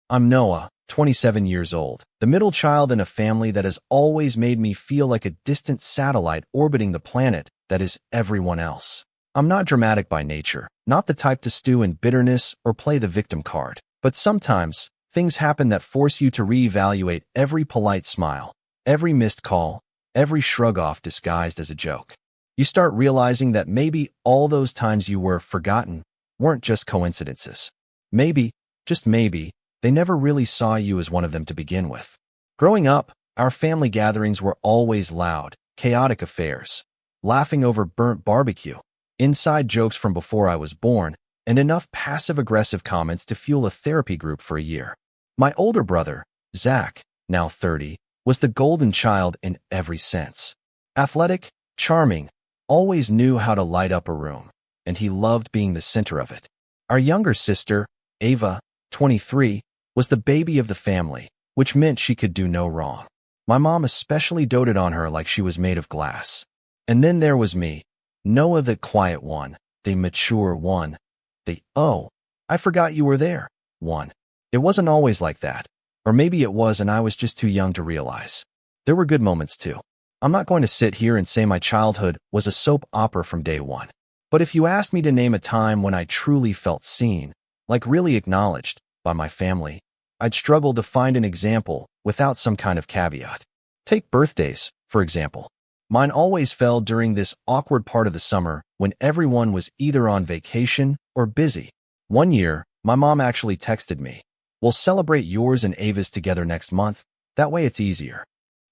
I'm Noah, 27 years old, the middle child in a family that has always made me feel like a distant satellite orbiting the planet that is everyone else. I'm not dramatic by nature, not the type to stew in bitterness or play the victim card. But sometimes, things happen that force you to reevaluate every polite smile, every missed call, every shrug off disguised as a joke. You start realizing that maybe all those times you were forgotten weren't just coincidences. Maybe, just maybe, they never really saw you as one of them to begin with. Growing up, our family gatherings were always loud, chaotic affairs, laughing over burnt barbecue, inside jokes from before I was born, and enough passive-aggressive comments to fuel a therapy group for a year. My older brother, Zach, now 30, was the golden child in every sense. Athletic, charming, always knew how to light up a room, and he loved being the center of it. Our younger sister, Ava, 23, was the baby of the family, which meant she could do no wrong. My mom especially doted on her like she was made of glass. And then there was me, Noah, the quiet one, the mature one, the, "Oh, I forgot you were there," one. It wasn't always like that. Or maybe it was and I was just too young to realize. There were good moments too. I'm not going to sit here and say my childhood was a soap opera from day one. But if you asked me to name a time when I truly felt seen, like really acknowledged, by my family, I'd struggle to find an example without some kind of caveat. Take birthdays, for example. Mine always fell during this awkward part of the summer when everyone was either on vacation or busy. One year, my mom actually texted me, "We'll celebrate yours and Ava's together next month. That way it's easier."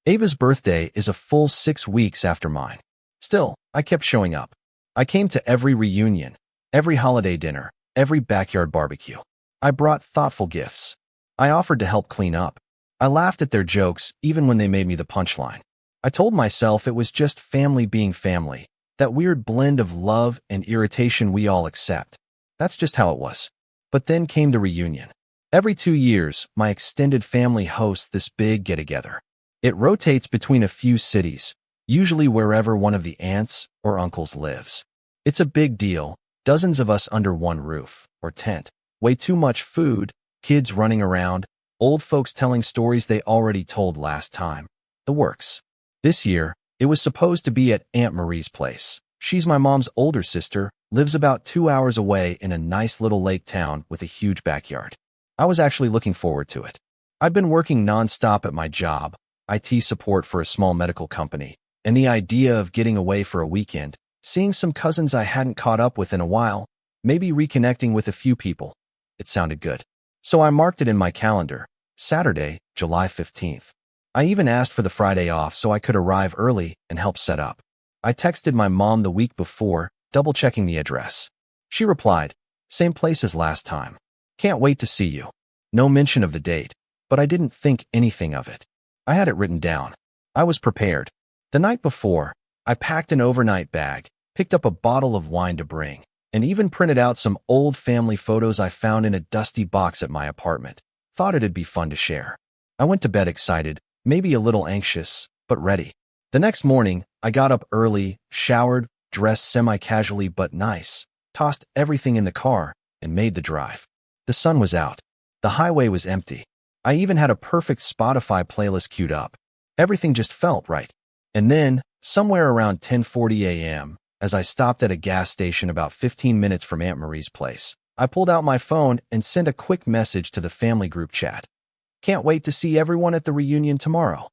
Ava's birthday is a full 6 weeks after mine. Still, I kept showing up. I came to every reunion, every holiday dinner, every backyard barbecue. I brought thoughtful gifts. I offered to help clean up. I laughed at their jokes even when they made me the punchline. I told myself it was just family being family, that weird blend of love and irritation we all accept. That's just how it was. But then came the reunion. Every 2 years, my extended family hosts this big get-together. It rotates between a few cities, usually wherever one of the aunts or uncles lives. It's a big deal, dozens of us under one roof, or tent, way too much food, kids running around, old folks telling stories they already told last time. The works. This year, it was supposed to be at Aunt Marie's place. She's my mom's older sister, lives about 2 hours away in a nice little lake town with a huge backyard. I was actually looking forward to it. I'd been working nonstop at my job, IT support for a small medical company, and the idea of getting away for a weekend, seeing some cousins I hadn't caught up with in a while, maybe reconnecting with a few people. It sounded good. So I marked it in my calendar, Saturday, July 15th. I even asked for the Friday off so I could arrive early and help set up. I texted my mom the week before, double-checking the address. She replied, "Same place as last time. Can't wait to see you." No mention of the date, but I didn't think anything of it. I had it written down. I was prepared. The night before, I packed an overnight bag, picked up a bottle of wine to bring, and even printed out some old family photos I found in a dusty box at my apartment. Thought it'd be fun to share. I went to bed excited, maybe a little anxious, but ready. The next morning, I got up early, showered, dressed semi-casually but nice, tossed everything in the car, and made the drive. The sun was out. The highway was empty. I even had a perfect Spotify playlist queued up. Everything just felt right. And then, somewhere around 10:40 a.m., as I stopped at a gas station about 15 minutes from Aunt Marie's place, I pulled out my phone and sent a quick message to the family group chat. "Can't wait to see everyone at the reunion tomorrow."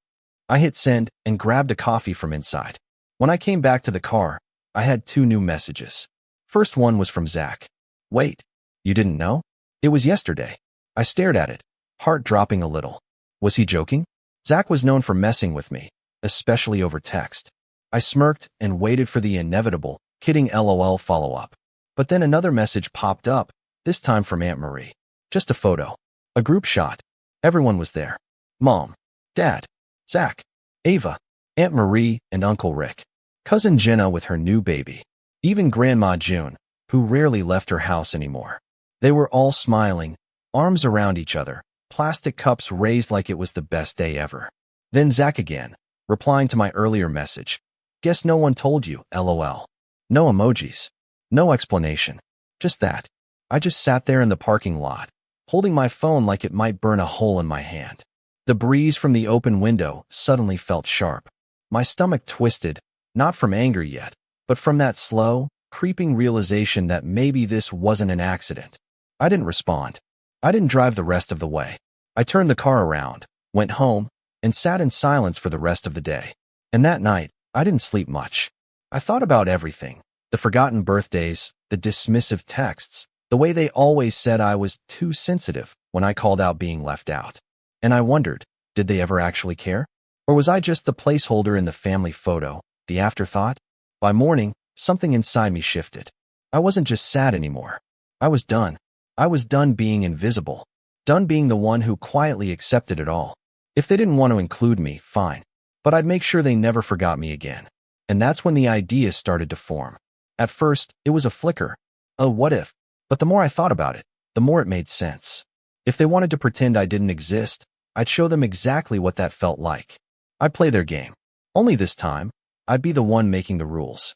I hit send and grabbed a coffee from inside. When I came back to the car, I had 2 new messages. First one was from Zach. "Wait, you didn't know? It was yesterday." I stared at it, heart dropping a little. Was he joking? Zach was known for messing with me, especially over text. I smirked and waited for the inevitable, kidding LOL follow-up. But then another message popped up, this time from Aunt Marie. Just a photo. A group shot. Everyone was there. Mom, Dad, Zach, Ava, Aunt Marie, and Uncle Rick. Cousin Jenna with her new baby. Even Grandma June, who rarely left her house anymore. They were all smiling, arms around each other, plastic cups raised like it was the best day ever. Then Zach again, replying to my earlier message. "Guess no one told you, LOL. No emojis. No explanation. Just that. I just sat there in the parking lot, holding my phone like it might burn a hole in my hand. The breeze from the open window suddenly felt sharp. My stomach twisted, not from anger yet, but from that slow, creeping realization that maybe this wasn't an accident. I didn't respond. I didn't drive the rest of the way. I turned the car around, went home, and sat in silence for the rest of the day. And that night, I didn't sleep much. I thought about everything. The forgotten birthdays, the dismissive texts, the way they always said I was too sensitive when I called out being left out. And I wondered, did they ever actually care? Or was I just the placeholder in the family photo, the afterthought? By morning, something inside me shifted. I wasn't just sad anymore. I was done. I was done being invisible. Done being the one who quietly accepted it all. If they didn't want to include me, fine. But I'd make sure they never forgot me again. And that's when the ideas started to form. At first, it was a flicker. Oh, what if? But the more I thought about it, the more it made sense. If they wanted to pretend I didn't exist, I'd show them exactly what that felt like. I'd play their game. Only this time, I'd be the one making the rules.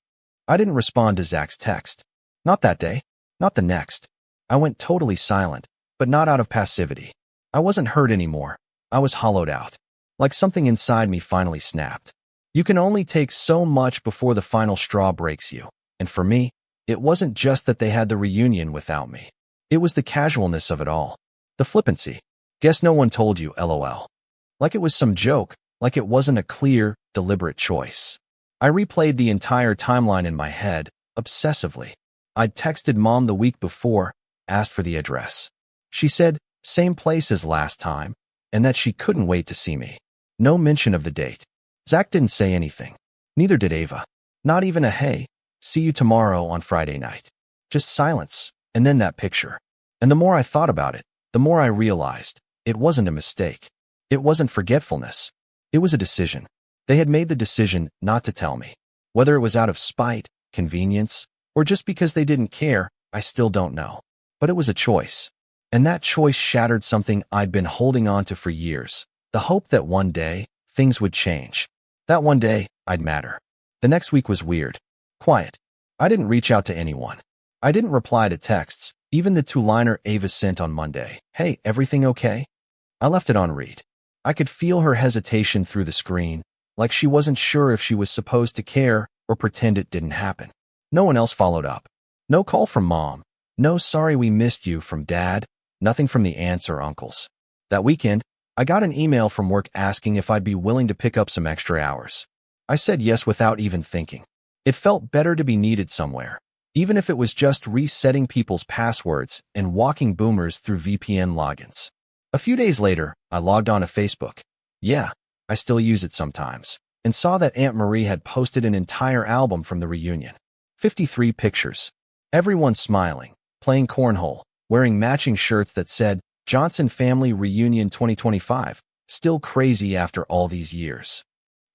I didn't respond to Zach's text. Not that day. Not the next. I went totally silent, but not out of passivity. I wasn't hurt anymore. I was hollowed out. Like something inside me finally snapped. You can only take so much before the final straw breaks you. And for me, it wasn't just that they had the reunion without me. It was the casualness of it all. The flippancy. Guess no one told you, LOL. Like it was some joke, like it wasn't a clear, deliberate choice. I replayed the entire timeline in my head, obsessively. I'd texted Mom the week before, asked for the address. She said, same place as last time, and that she couldn't wait to see me. No mention of the date. Zach didn't say anything. Neither did Ava. Not even a hey, see you tomorrow on Friday night. Just silence, and then that picture. And the more I thought about it, the more I realized it wasn't a mistake. It wasn't forgetfulness. It was a decision. They had made the decision not to tell me. Whether it was out of spite, convenience, or just because they didn't care, I still don't know. But it was a choice. And that choice shattered something I'd been holding on to for years. The hope that one day, things would change. That one day, I'd matter. The next week was weird. Quiet. I didn't reach out to anyone. I didn't reply to texts, even the two-liner Ava sent on Monday. Hey, everything okay? I left it on read. I could feel her hesitation through the screen, like she wasn't sure if she was supposed to care or pretend it didn't happen. No one else followed up. No call from Mom. No sorry we missed you from Dad. Nothing from the aunts or uncles. That weekend, I got an email from work asking if I'd be willing to pick up some extra hours. I said yes without even thinking. It felt better to be needed somewhere, even if it was just resetting people's passwords and walking boomers through VPN logins. A few days later, I logged on to Facebook. Yeah, I still use it sometimes, and saw that Aunt Marie had posted an entire album from the reunion. 53 pictures. Everyone smiling, playing cornhole, wearing matching shirts that said, Johnson Family Reunion 2025, still crazy after all these years.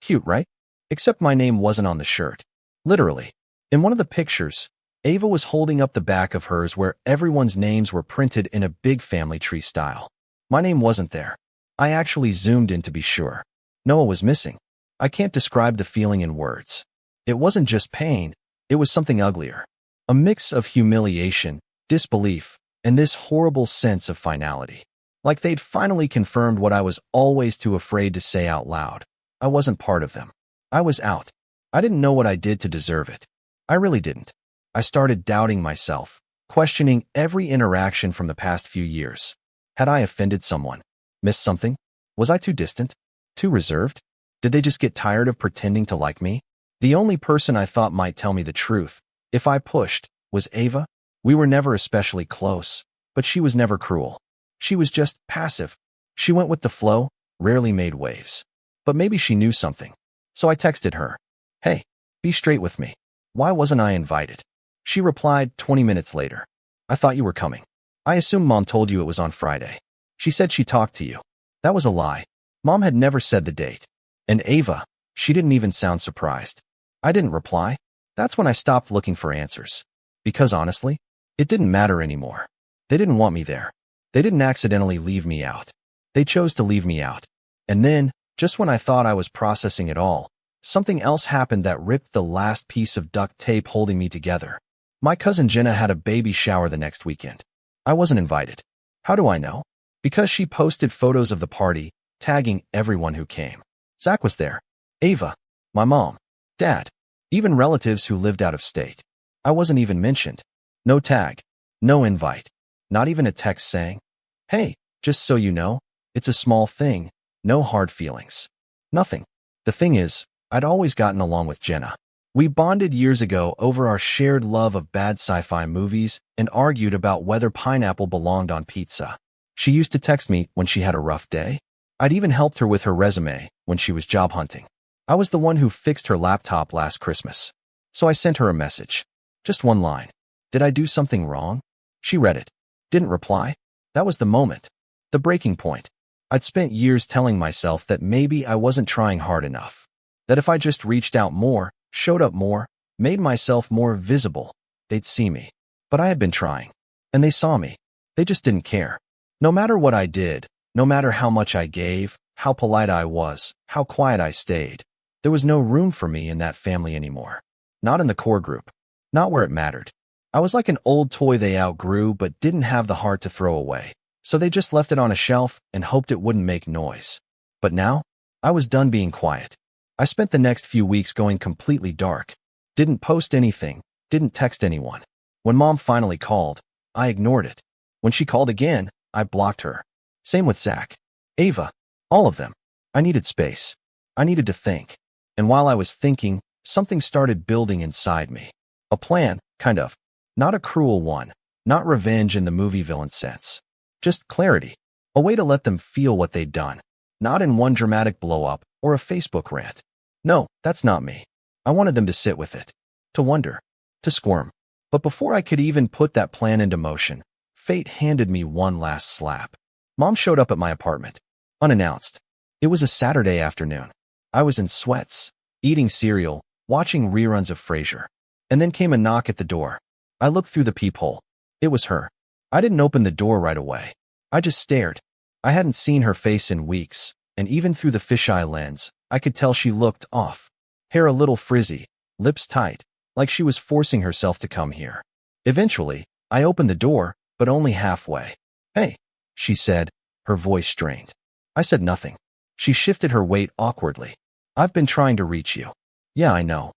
Cute, right? Except my name wasn't on the shirt. Literally. In one of the pictures, Ava was holding up the back of hers where everyone's names were printed in a big family tree style. My name wasn't there. I actually zoomed in to be sure. Noah was missing. I can't describe the feeling in words. It wasn't just pain, it was something uglier. A mix of humiliation, disbelief, and this horrible sense of finality. Like they'd finally confirmed what I was always too afraid to say out loud. I wasn't part of them. I was out. I didn't know what I did to deserve it. I really didn't. I started doubting myself, questioning every interaction from the past few years. Had I offended someone? Missed something? Was I too distant? Too reserved? Did they just get tired of pretending to like me? The only person I thought might tell me the truth, if I pushed, was Ava. We were never especially close, but she was never cruel. She was just passive. She went with the flow, rarely made waves. But maybe she knew something. So I texted her. Hey, be straight with me. Why wasn't I invited? She replied 20 minutes later. I thought you were coming. I assume Mom told you it was on Friday. She said she talked to you. That was a lie. Mom had never said the date. And Ava, she didn't even sound surprised. I didn't reply. That's when I stopped looking for answers. Because honestly, it didn't matter anymore. They didn't want me there. They didn't accidentally leave me out. They chose to leave me out. And then, just when I thought I was processing it all, something else happened that ripped the last piece of duct tape holding me together. My cousin Jenna had a baby shower the next weekend. I wasn't invited. How do I know? Because she posted photos of the party, tagging everyone who came. Zach was there. Ava, my mom, dad, even relatives who lived out of state. I wasn't even mentioned. No tag, no invite, not even a text saying, "Hey, just so you know, it's a small thing, no hard feelings." Nothing. The thing is, I'd always gotten along with Jenna. We bonded years ago over our shared love of bad sci-fi movies and argued about whether pineapple belonged on pizza. She used to text me when she had a rough day. I'd even helped her with her resume when she was job hunting. I was the one who fixed her laptop last Christmas. So I sent her a message. Just one line. Did I do something wrong? She read it. Didn't reply. That was the moment. The breaking point. I'd spent years telling myself that maybe I wasn't trying hard enough. That if I just reached out more, showed up more, made myself more visible, they'd see me. But I had been trying. And they saw me. They just didn't care. No matter what I did, no matter how much I gave, how polite I was, how quiet I stayed, there was no room for me in that family anymore. Not in the core group. Not where it mattered. I was like an old toy they outgrew but didn't have the heart to throw away. So they just left it on a shelf and hoped it wouldn't make noise. But now, I was done being quiet. I spent the next few weeks going completely dark. Didn't post anything, didn't text anyone. When Mom finally called, I ignored it. When she called again, I blocked her. Same with Zach, Ava, all of them. I needed space. I needed to think. And while I was thinking, something started building inside me. A plan, kind of. Not a cruel one. Not revenge in the movie villain sense. Just clarity. A way to let them feel what they'd done. Not in one dramatic blow-up or a Facebook rant. No, that's not me. I wanted them to sit with it. To wonder. To squirm. But before I could even put that plan into motion, fate handed me one last slap. Mom showed up at my apartment. Unannounced. It was a Saturday afternoon. I was in sweats, eating cereal, watching reruns of Frasier. And then came a knock at the door. I looked through the peephole. It was her. I didn't open the door right away. I just stared. I hadn't seen her face in weeks, and even through the fisheye lens, I could tell she looked off. Hair a little frizzy, lips tight, like she was forcing herself to come here. Eventually, I opened the door, but only halfway. "Hey," she said, her voice strained. I said nothing. She shifted her weight awkwardly. "I've been trying to reach you." "Yeah, I know."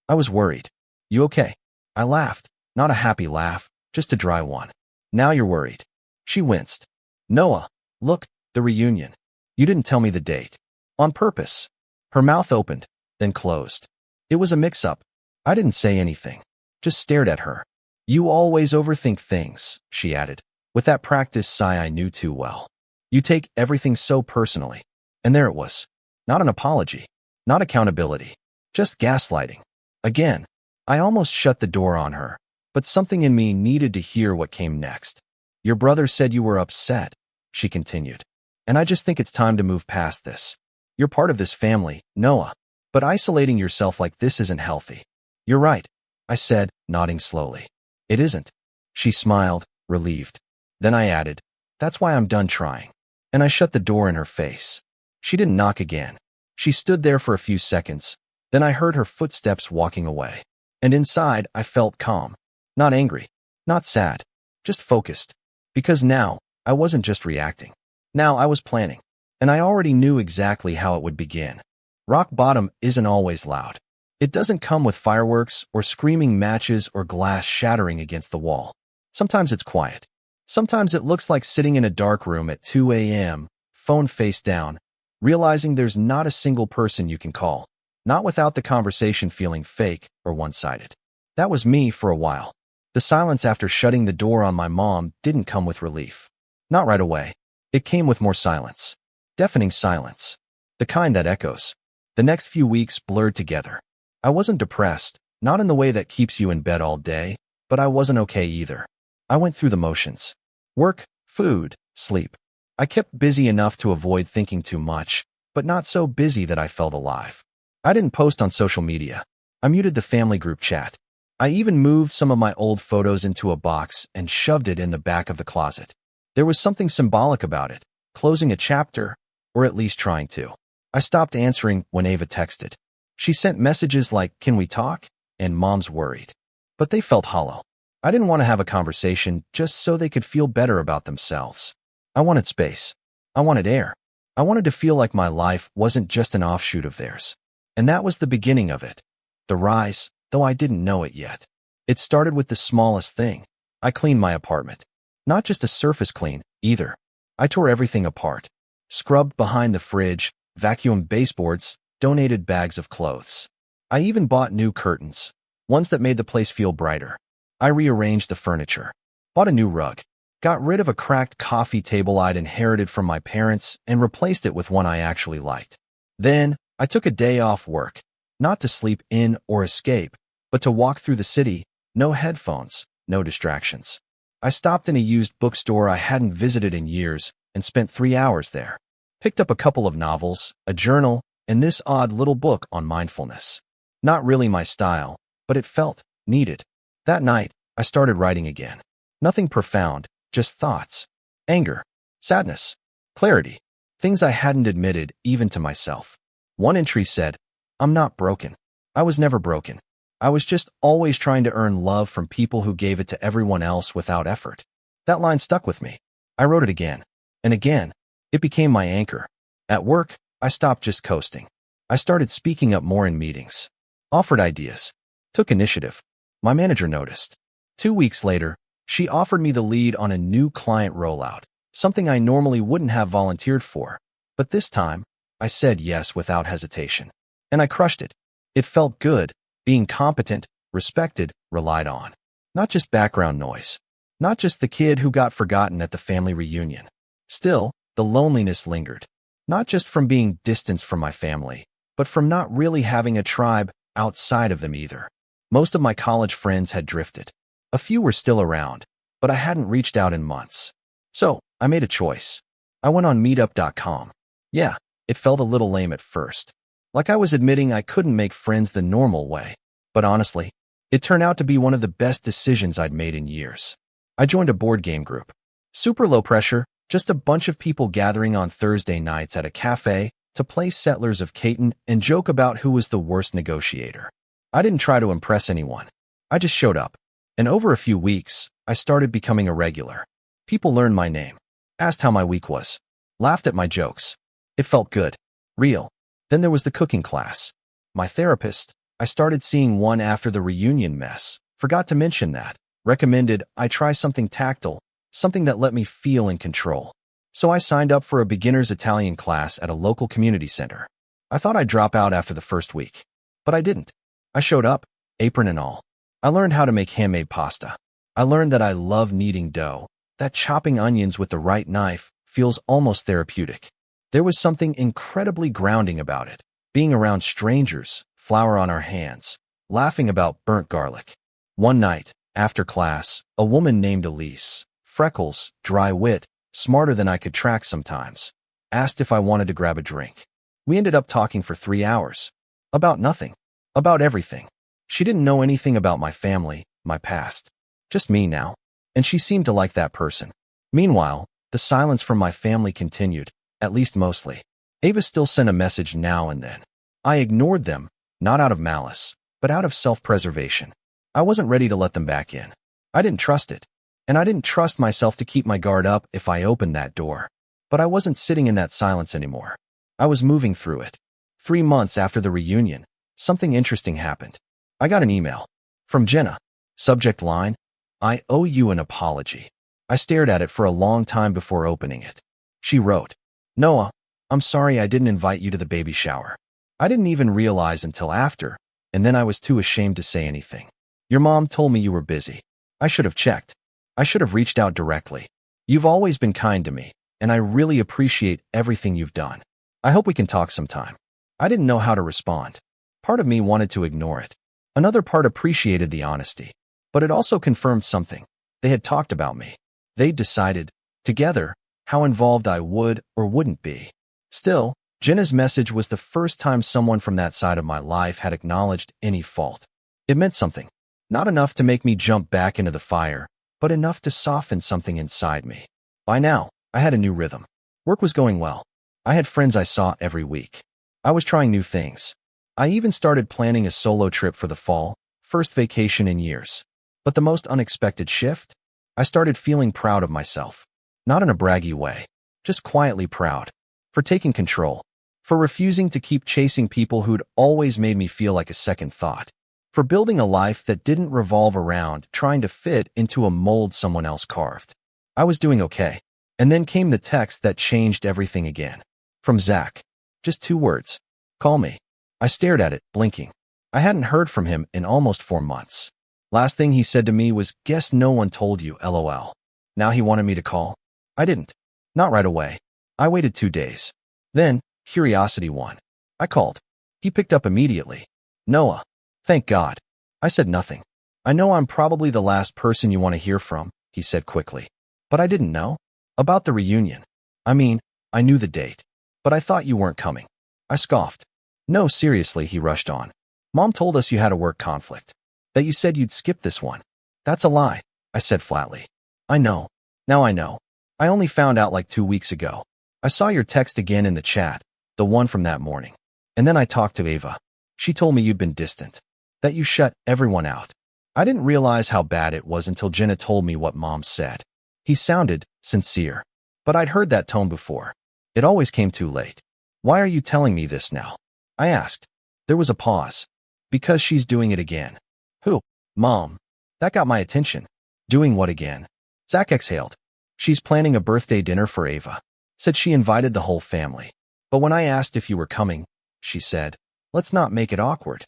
I was worried. "You okay?" I laughed, not a happy laugh, just a dry one. "Now you're worried." She winced. "Noah, look, the reunion. You didn't tell me the date." "On purpose." Her mouth opened, then closed. It was a mix-up. I didn't say anything, just stared at her. "You always overthink things," she added, with that practiced sigh I knew too well. "You take everything so personally." And there it was. Not an apology, not accountability, just gaslighting. Again, I almost shut the door on her, but something in me needed to hear what came next. "Your brother said you were upset," she continued. "And I just think it's time to move past this. You're part of this family, Noah, but isolating yourself like this isn't healthy." "You're right," I said, nodding slowly. "It isn't." She smiled, relieved. Then I added, "That's why I'm done trying." And I shut the door in her face. She didn't knock again. She stood there for a few seconds. Then I heard her footsteps walking away. And inside, I felt calm. Not angry. Not sad. Just focused. Because now, I wasn't just reacting. Now I was planning. And I already knew exactly how it would begin. Rock bottom isn't always loud. It doesn't come with fireworks or screaming matches or glass shattering against the wall. Sometimes it's quiet. Sometimes it looks like sitting in a dark room at 2 a.m., phone face down, realizing there's not a single person you can call, not without the conversation feeling fake or one-sided. That was me for a while. The silence after shutting the door on my mom didn't come with relief. Not right away. It came with more silence. Deafening silence. The kind that echoes. The next few weeks blurred together. I wasn't depressed, not in the way that keeps you in bed all day, but I wasn't okay either. I went through the motions. Work, food, sleep. I kept busy enough to avoid thinking too much, but not so busy that I felt alive. I didn't post on social media. I muted the family group chat. I even moved some of my old photos into a box and shoved it in the back of the closet. There was something symbolic about it, closing a chapter, or at least trying to. I stopped answering when Ava texted. She sent messages like, "Can we talk?" and "Mom's worried." But they felt hollow. I didn't want to have a conversation just so they could feel better about themselves. I wanted space. I wanted air. I wanted to feel like my life wasn't just an offshoot of theirs. And that was the beginning of it. The rise, though I didn't know it yet. It started with the smallest thing. I cleaned my apartment. Not just a surface clean, either. I tore everything apart. Scrubbed behind the fridge, vacuumed baseboards, donated bags of clothes. I even bought new curtains, ones that made the place feel brighter. I rearranged the furniture, bought a new rug, got rid of a cracked coffee table I'd inherited from my parents and replaced it with one I actually liked. Then, I took a day off work, not to sleep in or escape, but to walk through the city, no headphones, no distractions. I stopped in a used bookstore I hadn't visited in years and spent 3 hours there. Picked up a couple of novels, a journal, and this odd little book on mindfulness. Not really my style, but it felt needed. That night, I started writing again. Nothing profound, just thoughts. Anger, sadness, clarity. Things I hadn't admitted even to myself. One entry said, "I'm not broken. I was never broken. I was just always trying to earn love from people who gave it to everyone else without effort." That line stuck with me. I wrote it again and again. It became my anchor. At work, I stopped just coasting. I started speaking up more in meetings. Offered ideas. Took initiative. My manager noticed. 2 weeks later, she offered me the lead on a new client rollout, something I normally wouldn't have volunteered for. But this time, I said yes without hesitation. And I crushed it. It felt good, being competent, respected, relied on. Not just background noise. Not just the kid who got forgotten at the family reunion. Still, the loneliness lingered. Not just from being distanced from my family, but from not really having a tribe outside of them either. Most of my college friends had drifted. A few were still around, but I hadn't reached out in months. So, I made a choice. I went on meetup.com. Yeah, it felt a little lame at first. Like I was admitting I couldn't make friends the normal way. But honestly, it turned out to be one of the best decisions I'd made in years. I joined a board game group. Super low pressure, just a bunch of people gathering on Thursday nights at a cafe to play Settlers of Catan and joke about who was the worst negotiator. I didn't try to impress anyone. I just showed up. And over a few weeks, I started becoming a regular. People learned my name, asked how my week was, laughed at my jokes. It felt good, real. Then there was the cooking class. My therapist, I started seeing one after the reunion mess, forgot to mention that, recommended I try something tactile, something that let me feel in control. So I signed up for a beginner's Italian class at a local community center. I thought I'd drop out after the first week, but I didn't. I showed up, apron and all. I learned how to make handmade pasta. I learned that I love kneading dough, that chopping onions with the right knife feels almost therapeutic. There was something incredibly grounding about it, being around strangers, flour on our hands, laughing about burnt garlic. One night, after class, a woman named Elise, freckles, dry wit, smarter than I could track sometimes, asked if I wanted to grab a drink. We ended up talking for 3 hours. About nothing. About everything. She didn't know anything about my family, my past. Just me now. And she seemed to like that person. Meanwhile, the silence from my family continued, at least mostly. Ava still sent a message now and then. I ignored them, not out of malice, but out of self-preservation. I wasn't ready to let them back in. I didn't trust it. And I didn't trust myself to keep my guard up if I opened that door. But I wasn't sitting in that silence anymore. I was moving through it. 3 months after the reunion, something interesting happened. I got an email. From Jenna. Subject line, "I owe you an apology." I stared at it for a long time before opening it. She wrote, "Noah, I'm sorry I didn't invite you to the baby shower. I didn't even realize until after, and then I was too ashamed to say anything. Your mom told me you were busy. I should have checked. I should have reached out directly. You've always been kind to me, and I really appreciate everything you've done. I hope we can talk sometime." I didn't know how to respond. Part of me wanted to ignore it. Another part appreciated the honesty. But it also confirmed something. They had talked about me. They'd decided, together, how involved I would or wouldn't be. Still, Jenna's message was the first time someone from that side of my life had acknowledged any fault. It meant something. Not enough to make me jump back into the fire, but enough to soften something inside me. By now, I had a new rhythm. Work was going well. I had friends I saw every week. I was trying new things. I even started planning a solo trip for the fall, first vacation in years. But the most unexpected shift? I started feeling proud of myself. Not in a braggy way, just quietly proud. For taking control. For refusing to keep chasing people who'd always made me feel like a second thought. For building a life that didn't revolve around trying to fit into a mold someone else carved. I was doing okay. And then came the text that changed everything again. From Zach. Just 2 words. Call me. I stared at it, blinking. I hadn't heard from him in almost 4 months. Last thing he said to me was, "Guess no one told you, LOL." Now he wanted me to call? I didn't. Not right away. I waited 2 days. Then, curiosity won. I called. He picked up immediately. "Noah." "Thank God." I said nothing. "I know I'm probably the last person you want to hear from," he said quickly. "But I didn't know. About the reunion. I mean, I knew the date. But I thought you weren't coming." I scoffed. "No, seriously," he rushed on. "Mom told us you had a work conflict. That you said you'd skip this one." "That's a lie," I said flatly. "I know. Now I know. I only found out like 2 weeks ago. I saw your text again in the chat, the one from that morning. And then I talked to Ava. She told me you'd been distant. That you shut everyone out. I didn't realize how bad it was until Jenna told me what Mom said." He sounded sincere. But I'd heard that tone before. It always came too late. "Why are you telling me this now?" I asked. There was a pause. "Because she's doing it again." "Who?" "Mom." That got my attention. "Doing what again?" Zach exhaled. "She's planning a birthday dinner for Ava. Said she invited the whole family. But when I asked if you were coming, she said, 'Let's not make it awkward.'"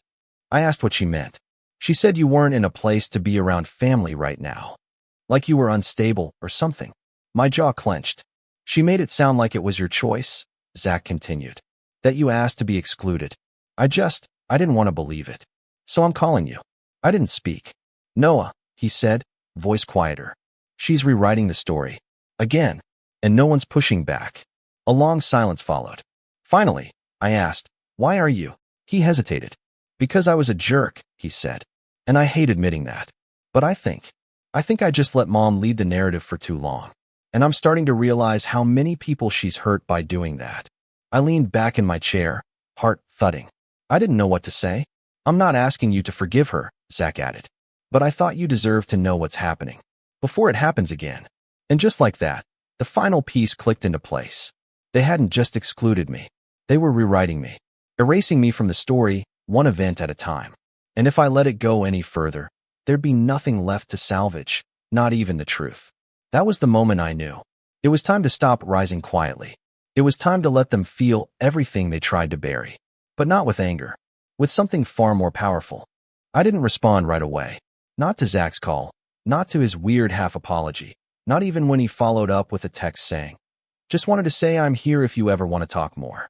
I asked what she meant. "She said you weren't in a place to be around family right now. Like you were unstable or something." My jaw clenched. "She made it sound like it was your choice," Zach continued. "That you asked to be excluded. I didn't want to believe it. So I'm calling you." I didn't speak. "Noah," he said, voice quieter. "She's rewriting the story. Again. And no one's pushing back." A long silence followed. Finally, I asked, "Why are you?" He hesitated. "Because I was a jerk," he said. "And I hate admitting that. But I think I just let Mom lead the narrative for too long. And I'm starting to realize how many people she's hurt by doing that." I leaned back in my chair, heart thudding. I didn't know what to say. "I'm not asking you to forgive her," Zach added. "But I thought you deserved to know what's happening. Before it happens again." And just like that, the final piece clicked into place. They hadn't just excluded me. They were rewriting me. Erasing me from the story, one event at a time. And if I let it go any further, there'd be nothing left to salvage, not even the truth. That was the moment I knew. It was time to stop rising quietly. It was time to let them feel everything they tried to bury. But not with anger. With something far more powerful. I didn't respond right away. Not to Zach's call. Not to his weird half-apology. Not even when he followed up with a text saying, "Just wanted to say I'm here if you ever want to talk more."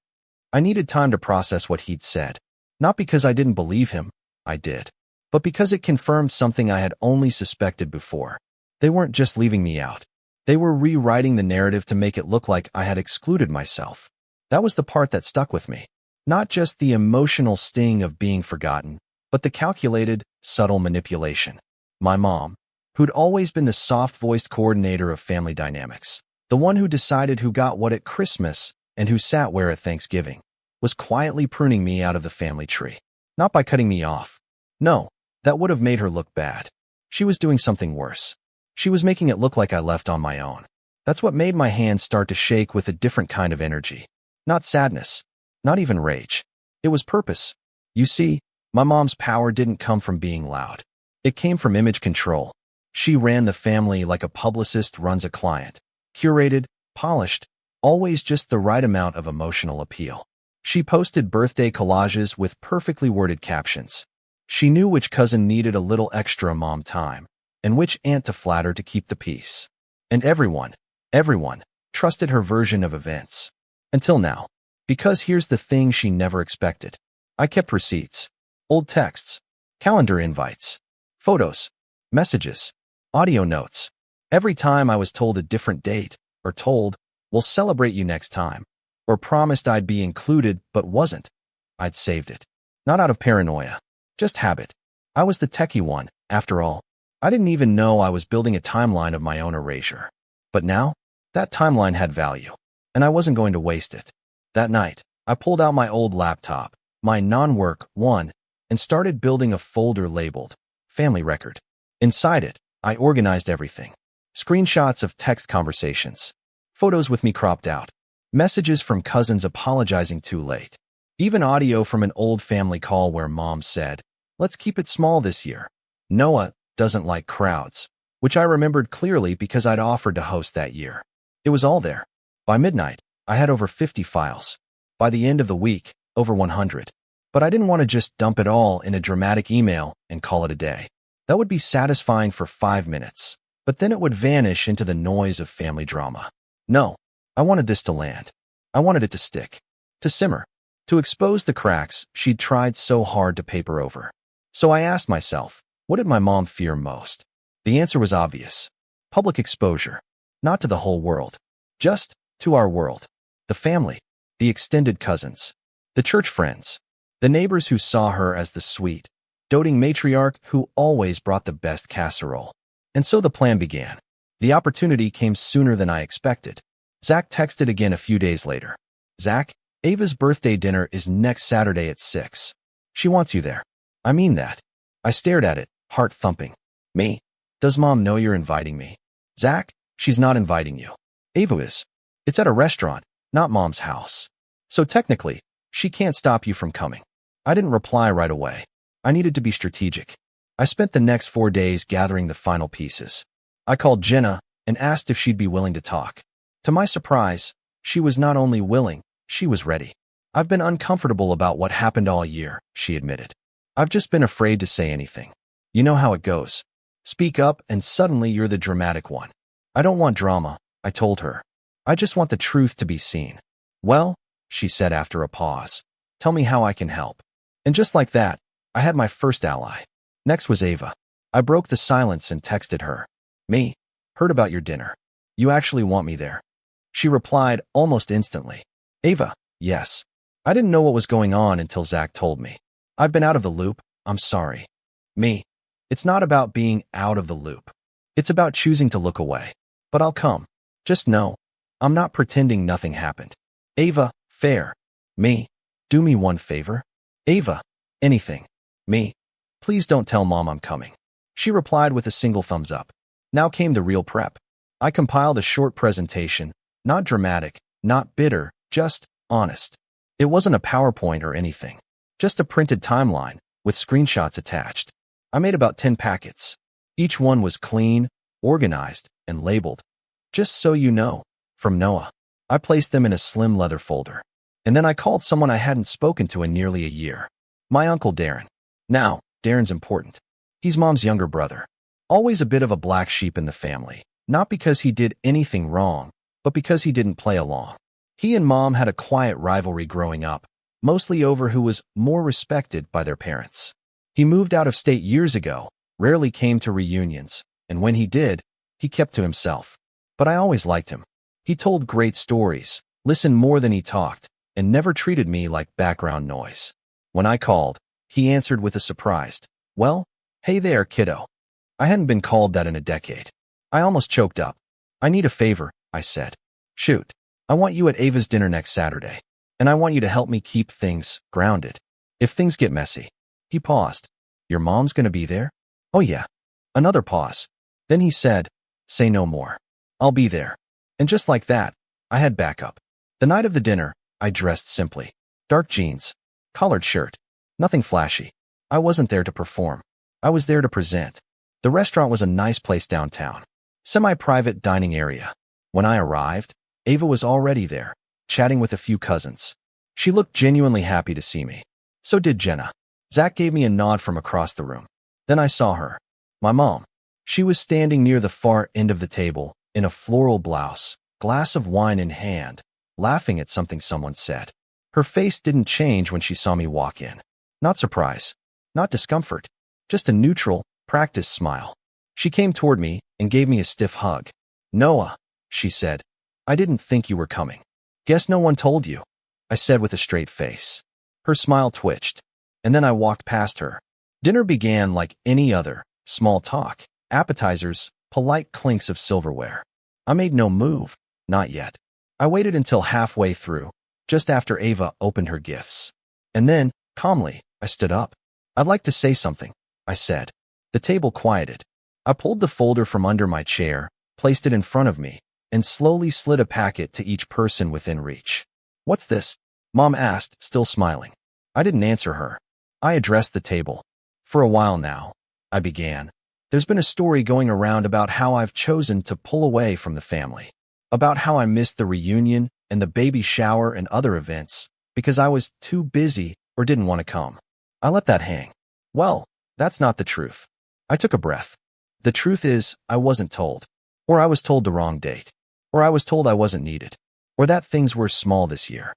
I needed time to process what he'd said. Not because I didn't believe him. I did. But because it confirmed something I had only suspected before. They weren't just leaving me out. They were rewriting the narrative to make it look like I had excluded myself. That was the part that stuck with me. Not just the emotional sting of being forgotten, but the calculated, subtle manipulation. My mom, who'd always been the soft-voiced coordinator of family dynamics, the one who decided who got what at Christmas and who sat where at Thanksgiving, was quietly pruning me out of the family tree. Not by cutting me off. No, that would have made her look bad. She was doing something worse. She was making it look like I left on my own. That's what made my hands start to shake with a different kind of energy. Not sadness. Not even rage. It was purpose. You see, my mom's power didn't come from being loud. It came from image control. She ran the family like a publicist runs a client. Curated, polished, always just the right amount of emotional appeal. She posted birthday collages with perfectly worded captions. She knew which cousin needed a little extra mom time, and which aunt to flatter to keep the peace. And everyone, trusted her version of events. Until now. Because here's the thing she never expected. I kept receipts, old texts, calendar invites, photos, messages, audio notes. Every time I was told a different date, or told, "We'll celebrate you next time," or promised I'd be included but wasn't, I'd saved it. Not out of paranoia, just habit. I was the techie one, after all. I didn't even know I was building a timeline of my own erasure. But now, that timeline had value, and I wasn't going to waste it. That night, I pulled out my old laptop, my non-work one, and started building a folder labeled Family Record. Inside it, I organized everything. Screenshots of text conversations, photos with me cropped out, messages from cousins apologizing too late, even audio from an old family call where mom said, "Let's keep it small this year." Noah doesn't like crowds, which I remembered clearly because I'd offered to host that year. It was all there. By midnight, I had over 50 files. By the end of the week, over 100. But I didn't want to just dump it all in a dramatic email and call it a day. That would be satisfying for 5 minutes, but then it would vanish into the noise of family drama. No, I wanted this to land. I wanted it to stick, to simmer, to expose the cracks she'd tried so hard to paper over. So I asked myself, what did my mom fear most? The answer was obvious. Public exposure. Not to the whole world. Just to our world. The family. The extended cousins. The church friends. The neighbors who saw her as the sweet, doting matriarch who always brought the best casserole. And so the plan began. The opportunity came sooner than I expected. Zach texted again a few days later. "Zach, Ava's birthday dinner is next Saturday at 6. She wants you there." "I mean that." I stared at it, heart thumping. "Me? Does mom know you're inviting me?" "Zach, she's not inviting you. Ava is. It's at a restaurant, not mom's house. So technically, she can't stop you from coming." I didn't reply right away. I needed to be strategic. I spent the next 4 days gathering the final pieces. I called Jenna and asked if she'd be willing to talk. To my surprise, she was not only willing, she was ready. "I've been uncomfortable about what happened all year," she admitted. "I've just been afraid to say anything. You know how it goes. Speak up and suddenly you're the dramatic one. I don't want drama," I told her. "I just want the truth to be seen." "Well," she said after a pause, "tell me how I can help." And just like that, I had my first ally. Next was Ava. I broke the silence and texted her. "Me? Heard about your dinner. You actually want me there?" She replied almost instantly. "Ava, yes." I didn't know what was going on until Zach told me. "I've been out of the loop. I'm sorry." "Me? It's not about being out of the loop. It's about choosing to look away. But I'll come. Just know, I'm not pretending nothing happened." "Ava, fair." "Me? Do me one favor." "Ava, anything." "Me? Please don't tell mom I'm coming." She replied with a single thumbs up. Now came the real prep. I compiled a short presentation, not dramatic, not bitter, just honest. It wasn't a PowerPoint or anything, just a printed timeline with screenshots attached. I made about 10 packets. Each one was clean, organized, and labeled. "Just so you know, from Noah." I placed them in a slim leather folder. And then I called someone I hadn't spoken to in nearly a year. My uncle Darren. Now, Darren's important. He's mom's younger brother. Always a bit of a black sheep in the family. Not because he did anything wrong, but because he didn't play along. He and mom had a quiet rivalry growing up, mostly over who was more respected by their parents. He moved out of state years ago, rarely came to reunions, and when he did, he kept to himself. But I always liked him. He told great stories, listened more than he talked, and never treated me like background noise. When I called, he answered with a surprised, "Well, hey there, kiddo." I hadn't been called that in a decade. I almost choked up. "I need a favor," I said. "Shoot. I want you at Ava's dinner next Saturday, and I want you to help me keep things grounded. If things get messy." He paused. "Your mom's gonna be there?" "Oh yeah." Another pause. Then he said, "Say no more. I'll be there." And just like that, I had backup. The night of the dinner, I dressed simply. Dark jeans, collared shirt, nothing flashy. I wasn't there to perform. I was there to present. The restaurant was a nice place downtown. Semi-private dining area. When I arrived, Ava was already there, chatting with a few cousins. She looked genuinely happy to see me. So did Jenna. Zach gave me a nod from across the room. Then I saw her. My mom. She was standing near the far end of the table, in a floral blouse, glass of wine in hand, laughing at something someone said. Her face didn't change when she saw me walk in. Not surprise. Not discomfort. Just a neutral, practiced smile. She came toward me and gave me a stiff hug. "Noah," she said, "I didn't think you were coming." "Guess no one told you," I said with a straight face. Her smile twitched, and then I walked past her. Dinner began like any other, small talk, appetizers, polite clinks of silverware. I made no move, not yet. I waited until halfway through, just after Ava opened her gifts. And then, calmly, I stood up. "I'd like to say something," I said. The table quieted. I pulled the folder from under my chair, placed it in front of me, and slowly slid a packet to each person within reach. "What's this?" Mom asked, still smiling. I didn't answer her. I addressed the table. "For a while now," I began, "there's been a story going around about how I've chosen to pull away from the family, about how I missed the reunion and the baby shower and other events because I was too busy or didn't want to come." I let that hang. "Well, that's not the truth." I took a breath. "The truth is, I wasn't told. Or I was told the wrong date. Or I was told I wasn't needed. Or that things were small this year.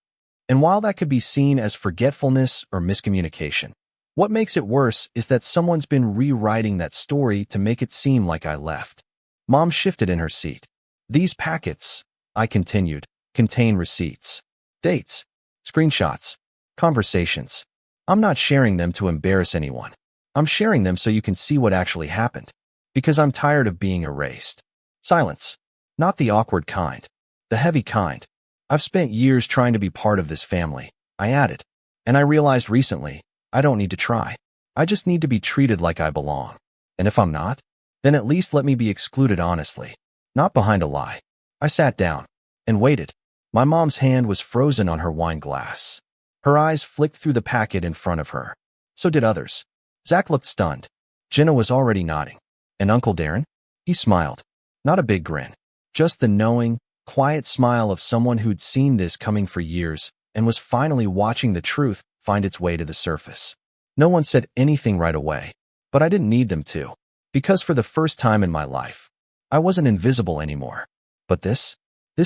And while that could be seen as forgetfulness or miscommunication, what makes it worse is that someone's been rewriting that story to make it seem like I left." Mom shifted in her seat. "These packets," I continued, "contain receipts, dates, screenshots, conversations. I'm not sharing them to embarrass anyone. I'm sharing them so you can see what actually happened. Because I'm tired of being erased." Silence. Not the awkward kind. The heavy kind. "I've spent years trying to be part of this family," I added. "And I realized recently, I don't need to try. I just need to be treated like I belong. And if I'm not, then at least let me be excluded honestly, not behind a lie." I sat down and waited. My mom's hand was frozen on her wine glass. Her eyes flicked through the packet in front of her. So did others. Zach looked stunned. Jenna was already nodding. "And Uncle Darren?" He smiled. Not a big grin. Just the knowing, quiet smile of someone who'd seen this coming for years and was finally watching the truth find its way to the surface. No one said anything right away, but I didn't need them to, because for the first time in my life, I wasn't invisible anymore. But this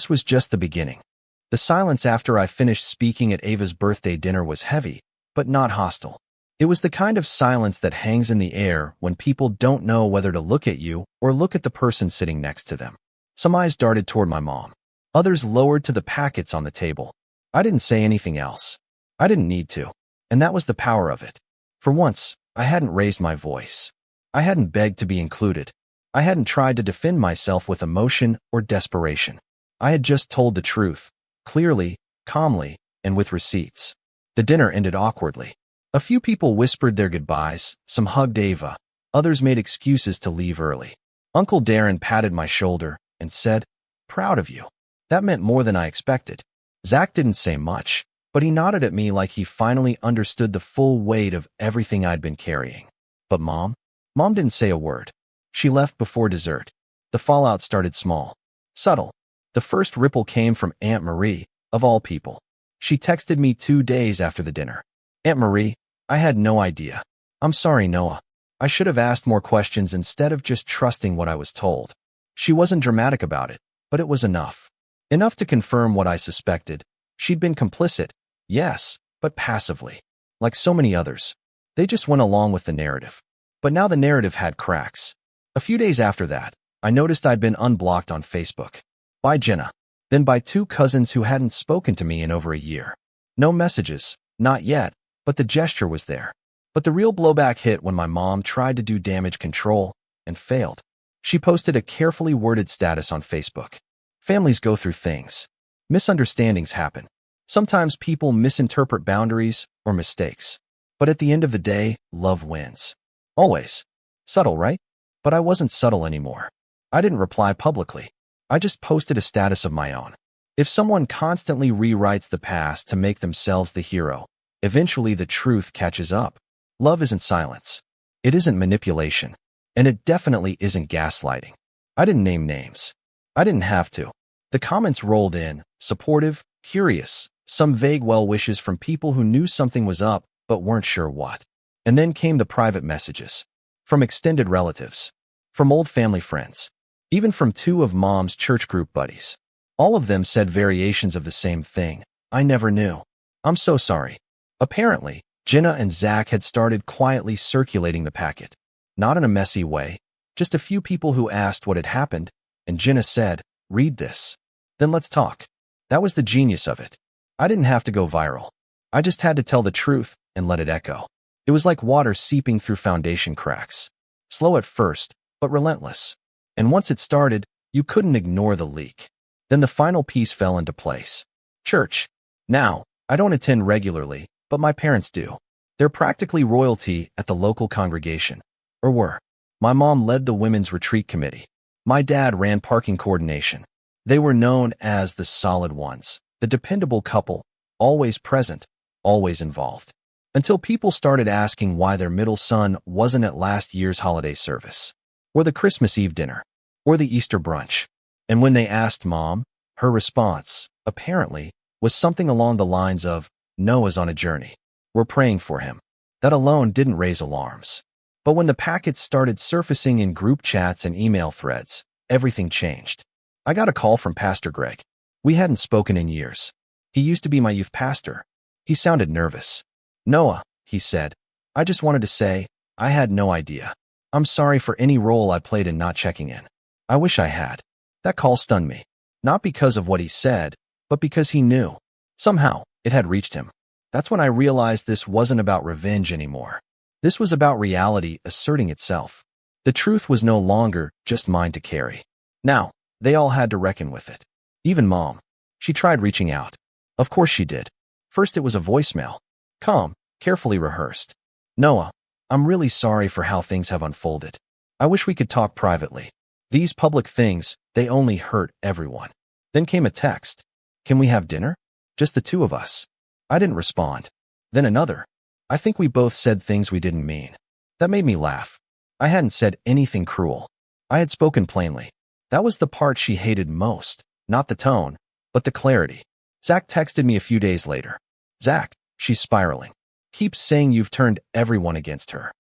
was just the beginning. The silence after I finished speaking at Ava's birthday dinner was heavy, but not hostile. It was the kind of silence that hangs in the air when people don't know whether to look at you or look at the person sitting next to them. Some eyes darted toward my mom. Others lowered to the packets on the table. I didn't say anything else. I didn't need to. And that was the power of it. For once, I hadn't raised my voice. I hadn't begged to be included. I hadn't tried to defend myself with emotion or desperation. I had just told the truth, clearly, calmly, and with receipts. The dinner ended awkwardly. A few people whispered their goodbyes, some hugged Ava, others made excuses to leave early. Uncle Darren patted my shoulder and said, "Proud of you." That meant more than I expected. Zach didn't say much, but he nodded at me like he finally understood the full weight of everything I'd been carrying. But Mom didn't say a word. She left before dessert. The fallout started small, subtle. The first ripple came from Aunt Marie, of all people. She texted me 2 days after the dinner. "Aunt Marie, I had no idea. I'm sorry, Noah. I should have asked more questions instead of just trusting what I was told." She wasn't dramatic about it, but it was enough. Enough to confirm what I suspected. She'd been complicit, yes, but passively. Like so many others. They just went along with the narrative. But now the narrative had cracks. A few days after that, I noticed I'd been unblocked on Facebook. By Jenna. Then by 2 cousins who hadn't spoken to me in over a year. No messages, not yet, but the gesture was there. But the real blowback hit when my mom tried to do damage control and failed. She posted a carefully worded status on Facebook. Families go through things. Misunderstandings happen. Sometimes people misinterpret boundaries or mistakes. But at the end of the day, love wins. Always. Subtle, right? But I wasn't subtle anymore. I didn't reply publicly. I just posted a status of my own. If someone constantly rewrites the past to make themselves the hero, eventually the truth catches up. Love isn't silence. It isn't manipulation. And it definitely isn't gaslighting. I didn't name names. I didn't have to. The comments rolled in, supportive, curious, some vague well wishes from people who knew something was up but weren't sure what. And then came the private messages. From extended relatives. From old family friends. Even from 2 of Mom's church group buddies. All of them said variations of the same thing. "I never knew. I'm so sorry." Apparently, Jenna and Zach had started quietly circulating the packet. Not in a messy way, just a few people who asked what had happened, and Jenna said, "Read this. Then let's talk." That was the genius of it. I didn't have to go viral. I just had to tell the truth and let it echo. It was like water seeping through foundation cracks. Slow at first, but relentless. And once it started, you couldn't ignore the leak. Then the final piece fell into place. Church. Now, I don't attend regularly, but my parents do. They're practically royalty at the local congregation. Or were. My mom led the women's retreat committee. My dad ran parking coordination. They were known as the solid ones, the dependable couple, always present, always involved. Until people started asking why their middle son wasn't at last year's holiday service, or the Christmas Eve dinner, or the Easter brunch. And when they asked Mom, her response, apparently, was something along the lines of, Noah's on a journey. We're praying for him. That alone didn't raise alarms. But when the packets started surfacing in group chats and email threads, everything changed. I got a call from Pastor Greg. We hadn't spoken in years. He used to be my youth pastor. He sounded nervous. Noah, he said, I just wanted to say, I had no idea. I'm sorry for any role I played in not checking in. I wish I had. That call stunned me. Not because of what he said, but because he knew. Somehow, it had reached him. That's when I realized this wasn't about revenge anymore. This was about reality asserting itself. The truth was no longer just mine to carry. Now, they all had to reckon with it. Even Mom. She tried reaching out. Of course she did. First it was a voicemail. Calm, carefully rehearsed. Noah, I'm really sorry for how things have unfolded. I wish we could talk privately. These public things, they only hurt everyone. Then came a text. Can we have dinner? Just the two of us. I didn't respond. Then another. I think we both said things we didn't mean. That made me laugh. I hadn't said anything cruel. I had spoken plainly. That was the part she hated most. Not the tone, but the clarity. Zach texted me a few days later. Zach, she's spiraling. Keeps saying you've turned everyone against her.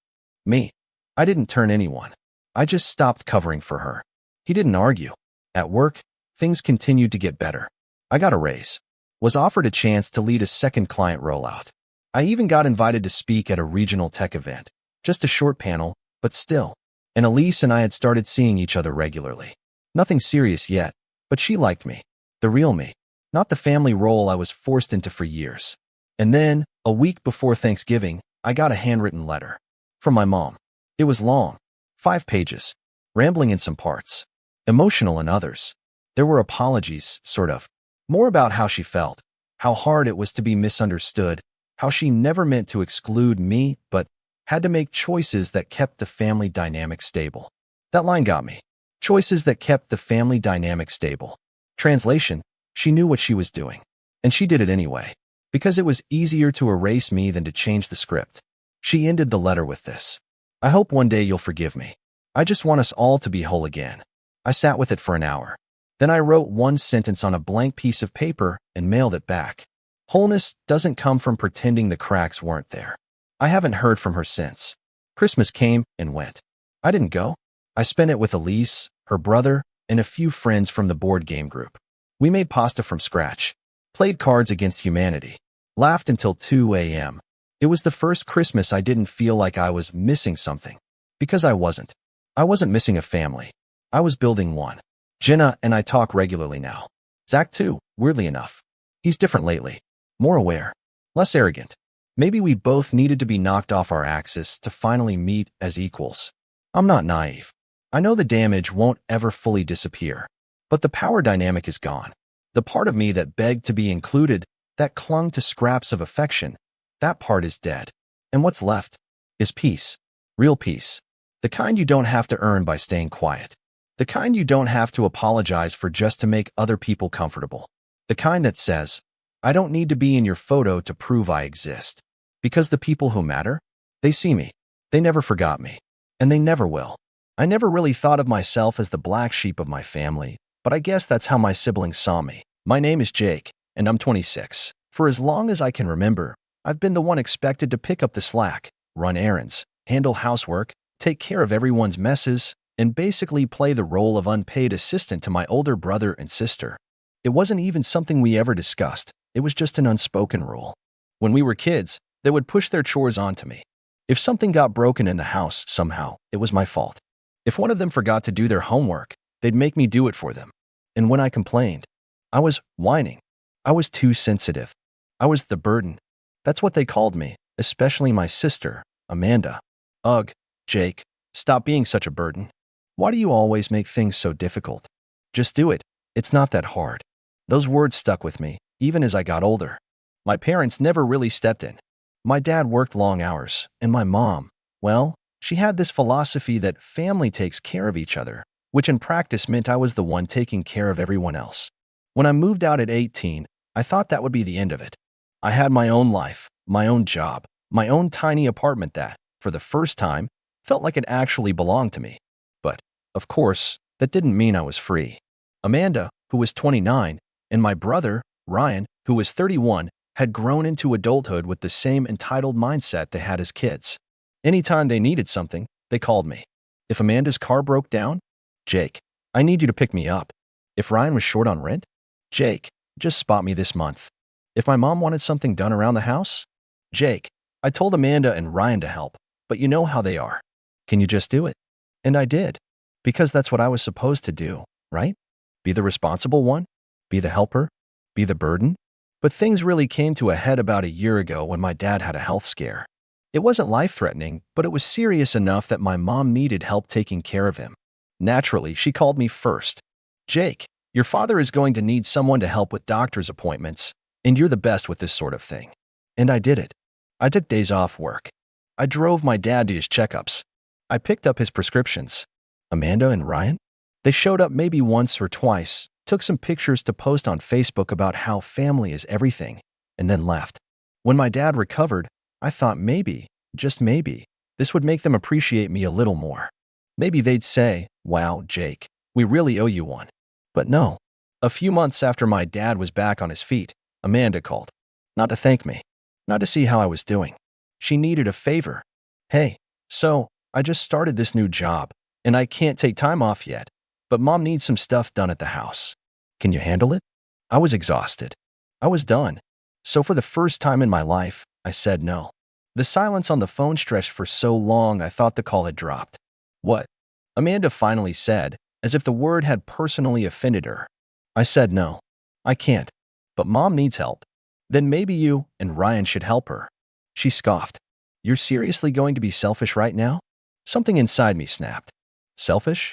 Me. I didn't turn anyone. I just stopped covering for her. He didn't argue. At work, things continued to get better. I got a raise. Was offered a chance to lead a second client rollout. I even got invited to speak at a regional tech event. Just a short panel, but still. And Elise and I had started seeing each other regularly. Nothing serious yet, but she liked me. The real me. Not the family role I was forced into for years. And then, a week before Thanksgiving, I got a handwritten letter. From my mom. It was long. 5 pages. Rambling in some parts. Emotional in others. There were apologies, sort of. More about how she felt. How hard it was to be misunderstood. How she never meant to exclude me, but had to make choices that kept the family dynamic stable. That line got me. Choices that kept the family dynamic stable. Translation, she knew what she was doing. And she did it anyway. Because it was easier to erase me than to change the script. She ended the letter with this. I hope one day you'll forgive me. I just want us all to be whole again. I sat with it for an hour. Then I wrote one sentence on a blank piece of paper and mailed it back. Wholeness doesn't come from pretending the cracks weren't there. I haven't heard from her since. Christmas came and went. I didn't go. I spent it with Elise, her brother, and a few friends from the board game group. We made pasta from scratch. Played Cards Against Humanity. Laughed until 2 a.m. It was the first Christmas I didn't feel like I was missing something. Because I wasn't. I wasn't missing a family. I was building one. Jenna and I talk regularly now. Zach too, weirdly enough. He's different lately. More aware. Less arrogant. Maybe we both needed to be knocked off our axis to finally meet as equals. I'm not naive. I know the damage won't ever fully disappear. But the power dynamic is gone. The part of me that begged to be included, that clung to scraps of affection, that part is dead. And what's left is peace. Real peace. The kind you don't have to earn by staying quiet. The kind you don't have to apologize for just to make other people comfortable. The kind that says, I don't need to be in your photo to prove I exist. Because the people who matter, they see me. They never forgot me. And they never will. I never really thought of myself as the black sheep of my family, but I guess that's how my siblings saw me. My name is Jake, and I'm 26. For as long as I can remember, I've been the one expected to pick up the slack, run errands, handle housework, take care of everyone's messes, and basically play the role of unpaid assistant to my older brother and sister. It wasn't even something we ever discussed. It was just an unspoken rule. When we were kids, they would push their chores onto me. If something got broken in the house somehow, it was my fault. If one of them forgot to do their homework, they'd make me do it for them. And when I complained, I was whining. I was too sensitive. I was the burden. That's what they called me, especially my sister, Amanda. Ugh, Jake, stop being such a burden. Why do you always make things so difficult? Just do it. It's not that hard. Those words stuck with me, even as I got older. My parents never really stepped in. My dad worked long hours, and my mom, well, She had this philosophy that family takes care of each other, which in practice meant I was the one taking care of everyone else. When I moved out at 18, I thought that would be the end of it. I had my own life, my own job, my own tiny apartment that, for the first time, felt like it actually belonged to me. But, of course, that didn't mean I was free. Amanda, who was 29, and my brother, Ryan, who was 31, had grown into adulthood with the same entitled mindset they had as kids. Anytime they needed something, they called me. If Amanda's car broke down, Jake, I need you to pick me up. If Ryan was short on rent, Jake, just spot me this month. If my mom wanted something done around the house, Jake, I told Amanda and Ryan to help, but you know how they are. Can you just do it? And I did, because that's what I was supposed to do, right? Be the responsible one, be the helper, be the burden. But things really came to a head about a year ago when my dad had a health scare. It wasn't life-threatening, but it was serious enough that my mom needed help taking care of him. Naturally, she called me first. Jake, your father is going to need someone to help with doctor's appointments, and you're the best with this sort of thing. And I did it. I took days off work. I drove my dad to his checkups. I picked up his prescriptions. Amanda and Ryan? They showed up maybe once or twice, took some pictures to post on Facebook about how family is everything, and then left. When my dad recovered, I thought maybe, just maybe, this would make them appreciate me a little more. Maybe they'd say, wow, Jake, we really owe you one. But no. A few months after my dad was back on his feet, Amanda called. Not to thank me, not to see how I was doing. She needed a favor. Hey, so, I just started this new job, and I can't take time off yet, but Mom needs some stuff done at the house. Can you handle it? I was exhausted. I was done. So for the first time in my life, I said no. The silence on the phone stretched for so long I thought the call had dropped. What? Amanda finally said, as if the word had personally offended her. I said no. I can't. But Mom needs help. Then maybe you and Ryan should help her. She scoffed. You're seriously going to be selfish right now? Something inside me snapped. Selfish?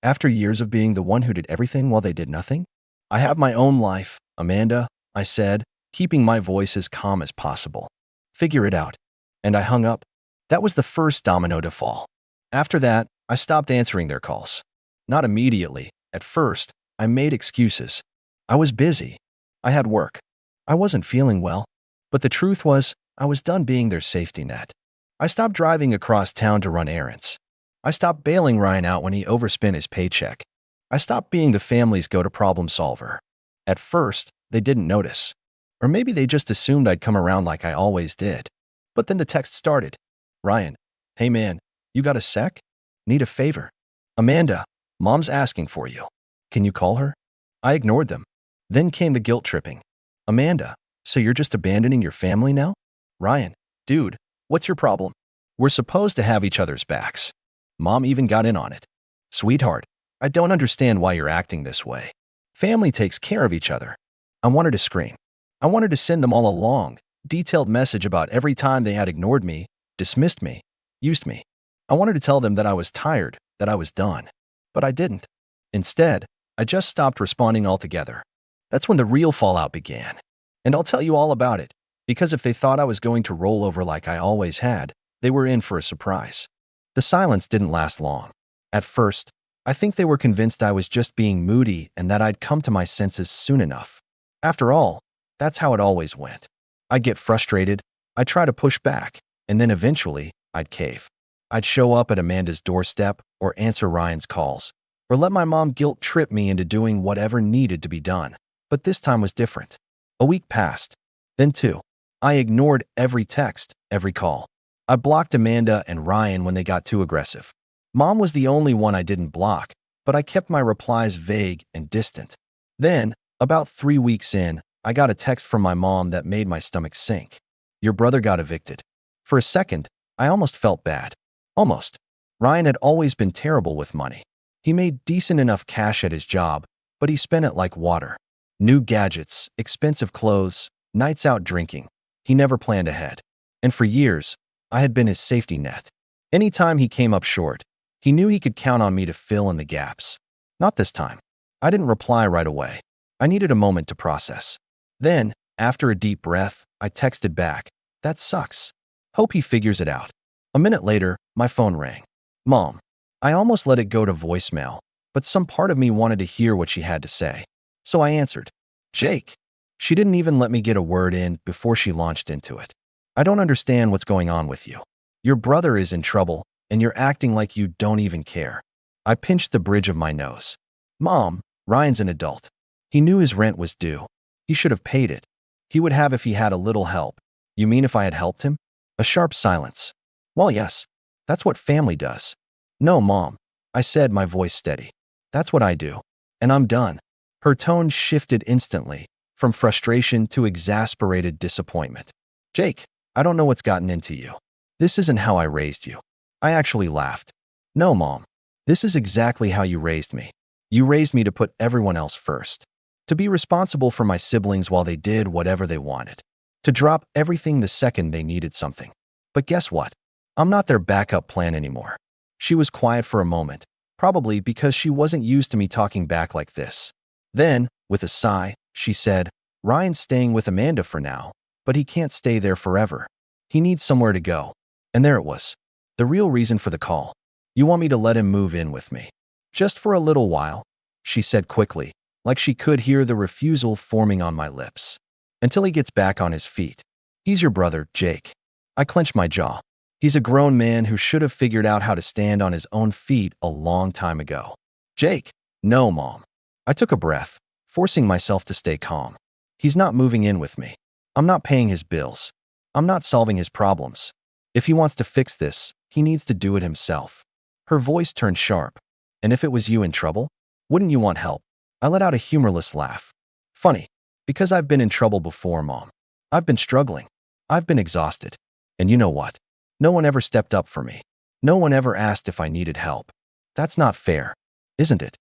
After years of being the one who did everything while they did nothing? I have my own life, Amanda, I said, keeping my voice as calm as possible. Figure it out. And I hung up. That was the first domino to fall. After that, I stopped answering their calls. Not immediately. At first, I made excuses. I was busy. I had work. I wasn't feeling well. But the truth was, I was done being their safety net. I stopped driving across town to run errands. I stopped bailing Ryan out when he overspent his paycheck. I stopped being the family's go-to problem solver. At first, they didn't notice. Or maybe they just assumed I'd come around like I always did. But then the text started. Ryan, hey man, you got a sec? Need a favor. Amanda, Mom's asking for you. Can you call her? I ignored them. Then came the guilt tripping. Amanda, so you're just abandoning your family now? Ryan, dude, what's your problem? We're supposed to have each other's backs. Mom even got in on it. Sweetheart, I don't understand why you're acting this way. Family takes care of each other. I wanted to scream. I wanted to send them all a long, detailed message about every time they had ignored me, dismissed me, used me. I wanted to tell them that I was tired, that I was done. But I didn't. Instead, I just stopped responding altogether. That's when the real fallout began. And I'll tell you all about it, because if they thought I was going to roll over like I always had, they were in for a surprise. The silence didn't last long. At first, I think they were convinced I was just being moody and that I'd come to my senses soon enough. After all, that's how it always went. I'd get frustrated, I'd try to push back, and then eventually, I'd cave. I'd show up at Amanda's doorstep or answer Ryan's calls, or let my mom guilt trip me into doing whatever needed to be done. But this time was different. A week passed. Then two. I ignored every text, every call. I blocked Amanda and Ryan when they got too aggressive. Mom was the only one I didn't block, but I kept my replies vague and distant. Then, about 3 weeks in, I got a text from my mom that made my stomach sink. Your brother got evicted. For a second, I almost felt bad. Almost. Ryan had always been terrible with money. He made decent enough cash at his job, but he spent it like water. New gadgets, expensive clothes, nights out drinking. He never planned ahead. And for years, I had been his safety net. Anytime he came up short, he knew he could count on me to fill in the gaps. Not this time. I didn't reply right away. I needed a moment to process. Then, after a deep breath, I texted back, that sucks. Hope he figures it out. A minute later, my phone rang. Mom. I almost let it go to voicemail, but some part of me wanted to hear what she had to say. So I answered. Jake. She didn't even let me get a word in before she launched into it. I don't understand what's going on with you. Your brother is in trouble, and you're acting like you don't even care. I pinched the bridge of my nose. Mom, Ryan's an adult. He knew his rent was due. He should have paid it. He would have if he had a little help. You mean if I had helped him? A sharp silence. Well, yes. That's what family does. No, Mom. I said, my voice steady. That's what I do. And I'm done. Her tone shifted instantly, from frustration to exasperated disappointment. Jake, I don't know what's gotten into you. This isn't how I raised you. I actually laughed. No, Mom. This is exactly how you raised me. You raised me to put everyone else first. To be responsible for my siblings while they did whatever they wanted. To drop everything the second they needed something. But guess what? I'm not their backup plan anymore. She was quiet for a moment, probably because she wasn't used to me talking back like this. Then, with a sigh, she said, Ryan's staying with Amanda for now, but he can't stay there forever. He needs somewhere to go. And there it was. The real reason for the call. You want me to let him move in with me. Just for a little while, she said quickly, like she could hear the refusal forming on my lips. Until he gets back on his feet. He's your brother, Jake. I clenched my jaw. He's a grown man who should have figured out how to stand on his own feet a long time ago. Jake. No, Mom. I took a breath, forcing myself to stay calm. He's not moving in with me. I'm not paying his bills. I'm not solving his problems. If he wants to fix this, he needs to do it himself. Her voice turned sharp. And if it was you in trouble, wouldn't you want help? I let out a humorless laugh. Funny, because I've been in trouble before, Mom. I've been struggling. I've been exhausted. And you know what? No one ever stepped up for me. No one ever asked if I needed help. That's not fair, isn't it?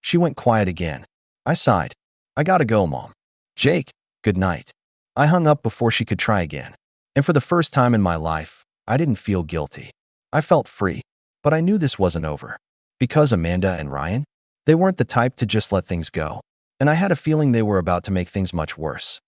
She went quiet again. I sighed. I gotta go, Mom. Jake, good night. I hung up before she could try again. And for the first time in my life, I didn't feel guilty. I felt free. But I knew this wasn't over. Because Amanda and Ryan, they weren't the type to just let things go. And I had a feeling they were about to make things much worse.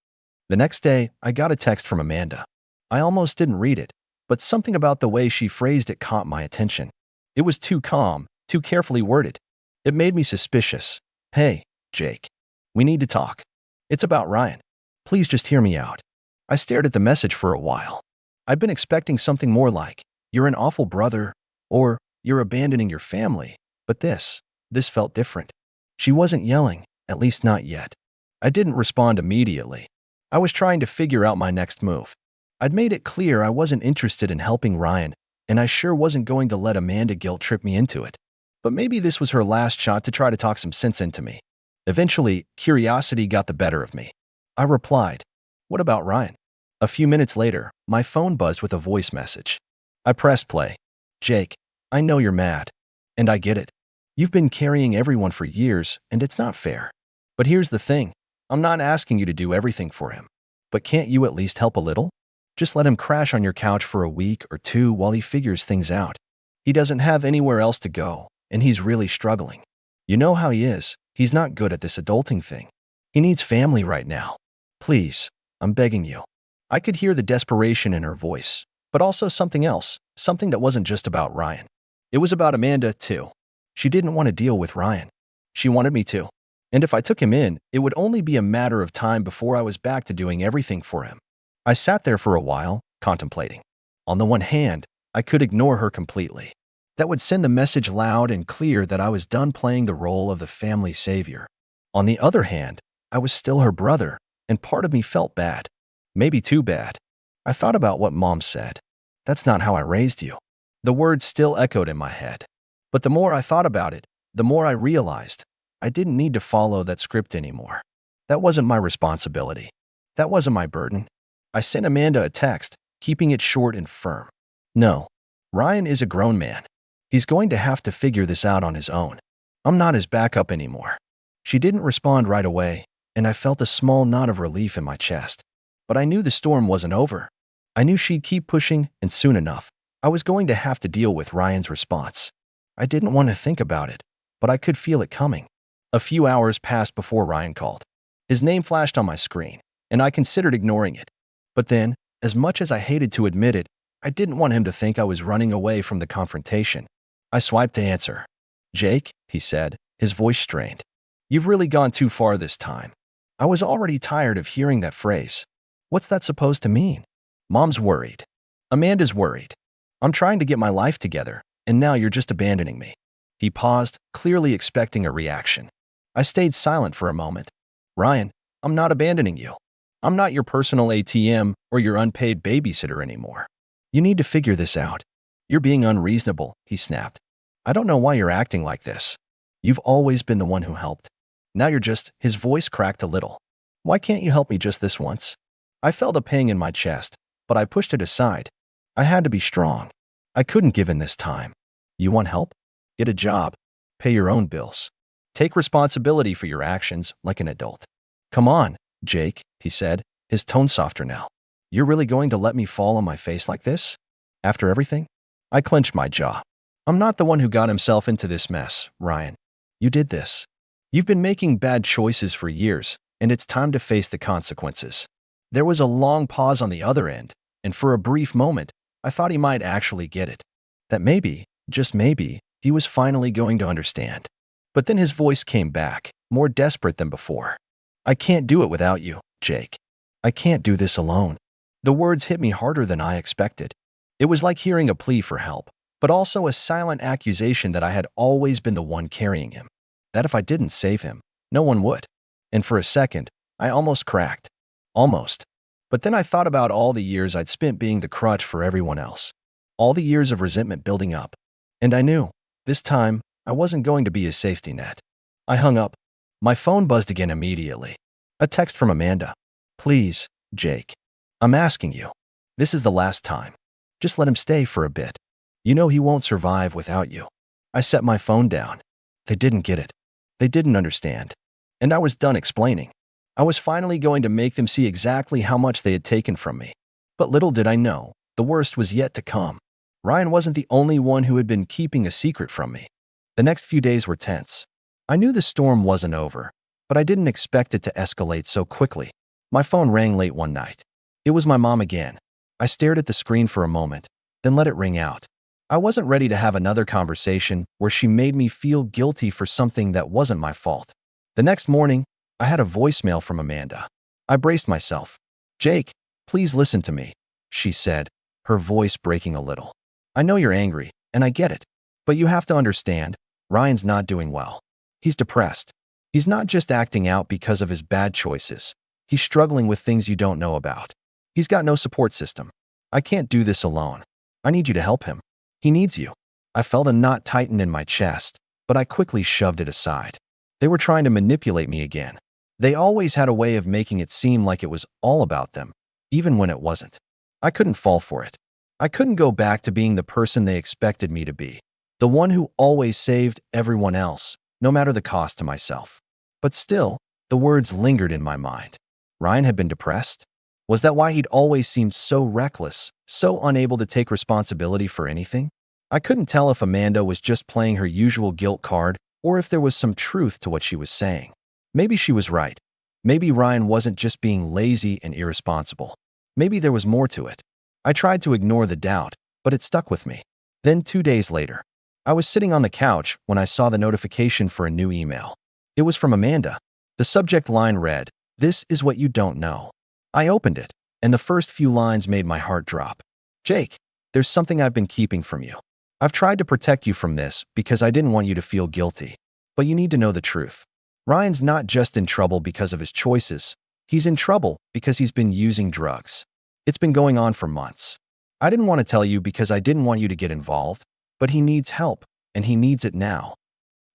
The next day, I got a text from Amanda. I almost didn't read it, but something about the way she phrased it caught my attention. It was too calm, too carefully worded. It made me suspicious. Hey, Jake. We need to talk. It's about Ryan. Please just hear me out. I stared at the message for a while. I'd been expecting something more like, you're an awful brother, or you're abandoning your family. But this felt different. She wasn't yelling, at least not yet. I didn't respond immediately. I was trying to figure out my next move. I'd made it clear I wasn't interested in helping Ryan, and I sure wasn't going to let Amanda guilt trip me into it. But maybe this was her last shot to try to talk some sense into me. Eventually, curiosity got the better of me. I replied, what about Ryan? A few minutes later, my phone buzzed with a voice message. I pressed play. Jake, I know you're mad. And I get it. You've been carrying everyone for years, and it's not fair. But here's the thing. I'm not asking you to do everything for him. But can't you at least help a little? Just let him crash on your couch for a week or two while he figures things out. He doesn't have anywhere else to go, and he's really struggling. You know how he is. He's not good at this adulting thing. He needs family right now. Please, I'm begging you. I could hear the desperation in her voice, but also something else, something that wasn't just about Ryan. It was about Amanda, too. She didn't want to deal with Ryan. She wanted me to. And if I took him in, it would only be a matter of time before I was back to doing everything for him. I sat there for a while, contemplating. On the one hand, I could ignore her completely. That would send the message loud and clear that I was done playing the role of the family savior. On the other hand, I was still her brother, and part of me felt bad. Maybe too bad. I thought about what Mom said. That's not how I raised you. The words still echoed in my head. But the more I thought about it, the more I realized I didn't need to follow that script anymore. That wasn't my responsibility. That wasn't my burden. I sent Amanda a text, keeping it short and firm. No, Ryan is a grown man. He's going to have to figure this out on his own. I'm not his backup anymore. She didn't respond right away, and I felt a small knot of relief in my chest. But I knew the storm wasn't over. I knew she'd keep pushing, and soon enough, I was going to have to deal with Ryan's response. I didn't want to think about it, but I could feel it coming. A few hours passed before Ryan called. His name flashed on my screen, and I considered ignoring it. But then, as much as I hated to admit it, I didn't want him to think I was running away from the confrontation. I swiped to answer. "Jake," he said, his voice strained. "You've really gone too far this time." I was already tired of hearing that phrase. What's that supposed to mean? Mom's worried. Amanda's worried. I'm trying to get my life together, and now you're just abandoning me. He paused, clearly expecting a reaction. I stayed silent for a moment. Ryan, I'm not abandoning you. I'm not your personal ATM or your unpaid babysitter anymore. You need to figure this out. You're being unreasonable, he snapped. I don't know why you're acting like this. You've always been the one who helped. Now you're just, his voice cracked a little. Why can't you help me just this once? I felt a pang in my chest, but I pushed it aside. I had to be strong. I couldn't give in this time. You want help? Get a job. Pay your own bills. Take responsibility for your actions like an adult. Come on, Jake, he said, his tone softer now. You're really going to let me fall on my face like this? After everything? I clenched my jaw. I'm not the one who got himself into this mess, Ryan. You did this. You've been making bad choices for years, and it's time to face the consequences. There was a long pause on the other end, and for a brief moment, I thought he might actually get it. That maybe, just maybe, he was finally going to understand. But then his voice came back, more desperate than before. I can't do it without you, Jake. I can't do this alone. The words hit me harder than I expected. It was like hearing a plea for help, but also a silent accusation that I had always been the one carrying him. That if I didn't save him, no one would. And for a second, I almost cracked. Almost. But then I thought about all the years I'd spent being the crutch for everyone else. All the years of resentment building up. And I knew, this time, I wasn't going to be his safety net. I hung up. My phone buzzed again immediately. A text from Amanda. Please, Jake. I'm asking you. This is the last time. Just let him stay for a bit. You know he won't survive without you. I set my phone down. They didn't get it. They didn't understand. And I was done explaining. I was finally going to make them see exactly how much they had taken from me. But little did I know, the worst was yet to come. Ryan wasn't the only one who had been keeping a secret from me. The next few days were tense. I knew the storm wasn't over, but I didn't expect it to escalate so quickly. My phone rang late one night. It was my mom again. I stared at the screen for a moment, then let it ring out. I wasn't ready to have another conversation where she made me feel guilty for something that wasn't my fault. The next morning, I had a voicemail from Amanda. I braced myself. Jake, please listen to me, she said, her voice breaking a little. I know you're angry, and I get it. But you have to understand, Ryan's not doing well. He's depressed. He's not just acting out because of his bad choices. He's struggling with things you don't know about. He's got no support system. I can't do this alone. I need you to help him. He needs you. I felt a knot tighten in my chest, but I quickly shoved it aside. They were trying to manipulate me again. They always had a way of making it seem like it was all about them, even when it wasn't. I couldn't fall for it. I couldn't go back to being the person they expected me to be, the one who always saved everyone else, no matter the cost to myself. But still, the words lingered in my mind. Ryan had been depressed? Was that why he'd always seemed so reckless, so unable to take responsibility for anything? I couldn't tell if Amanda was just playing her usual guilt card or if there was some truth to what she was saying. Maybe she was right. Maybe Ryan wasn't just being lazy and irresponsible. Maybe there was more to it. I tried to ignore the doubt, but it stuck with me. Then 2 days later, I was sitting on the couch when I saw the notification for a new email. It was from Amanda. The subject line read, "This is what you don't know." I opened it, and the first few lines made my heart drop. Jake, there's something I've been keeping from you. I've tried to protect you from this because I didn't want you to feel guilty. But you need to know the truth. Ryan's not just in trouble because of his choices. He's in trouble because he's been using drugs. It's been going on for months. I didn't want to tell you because I didn't want you to get involved, but he needs help, and he needs it now.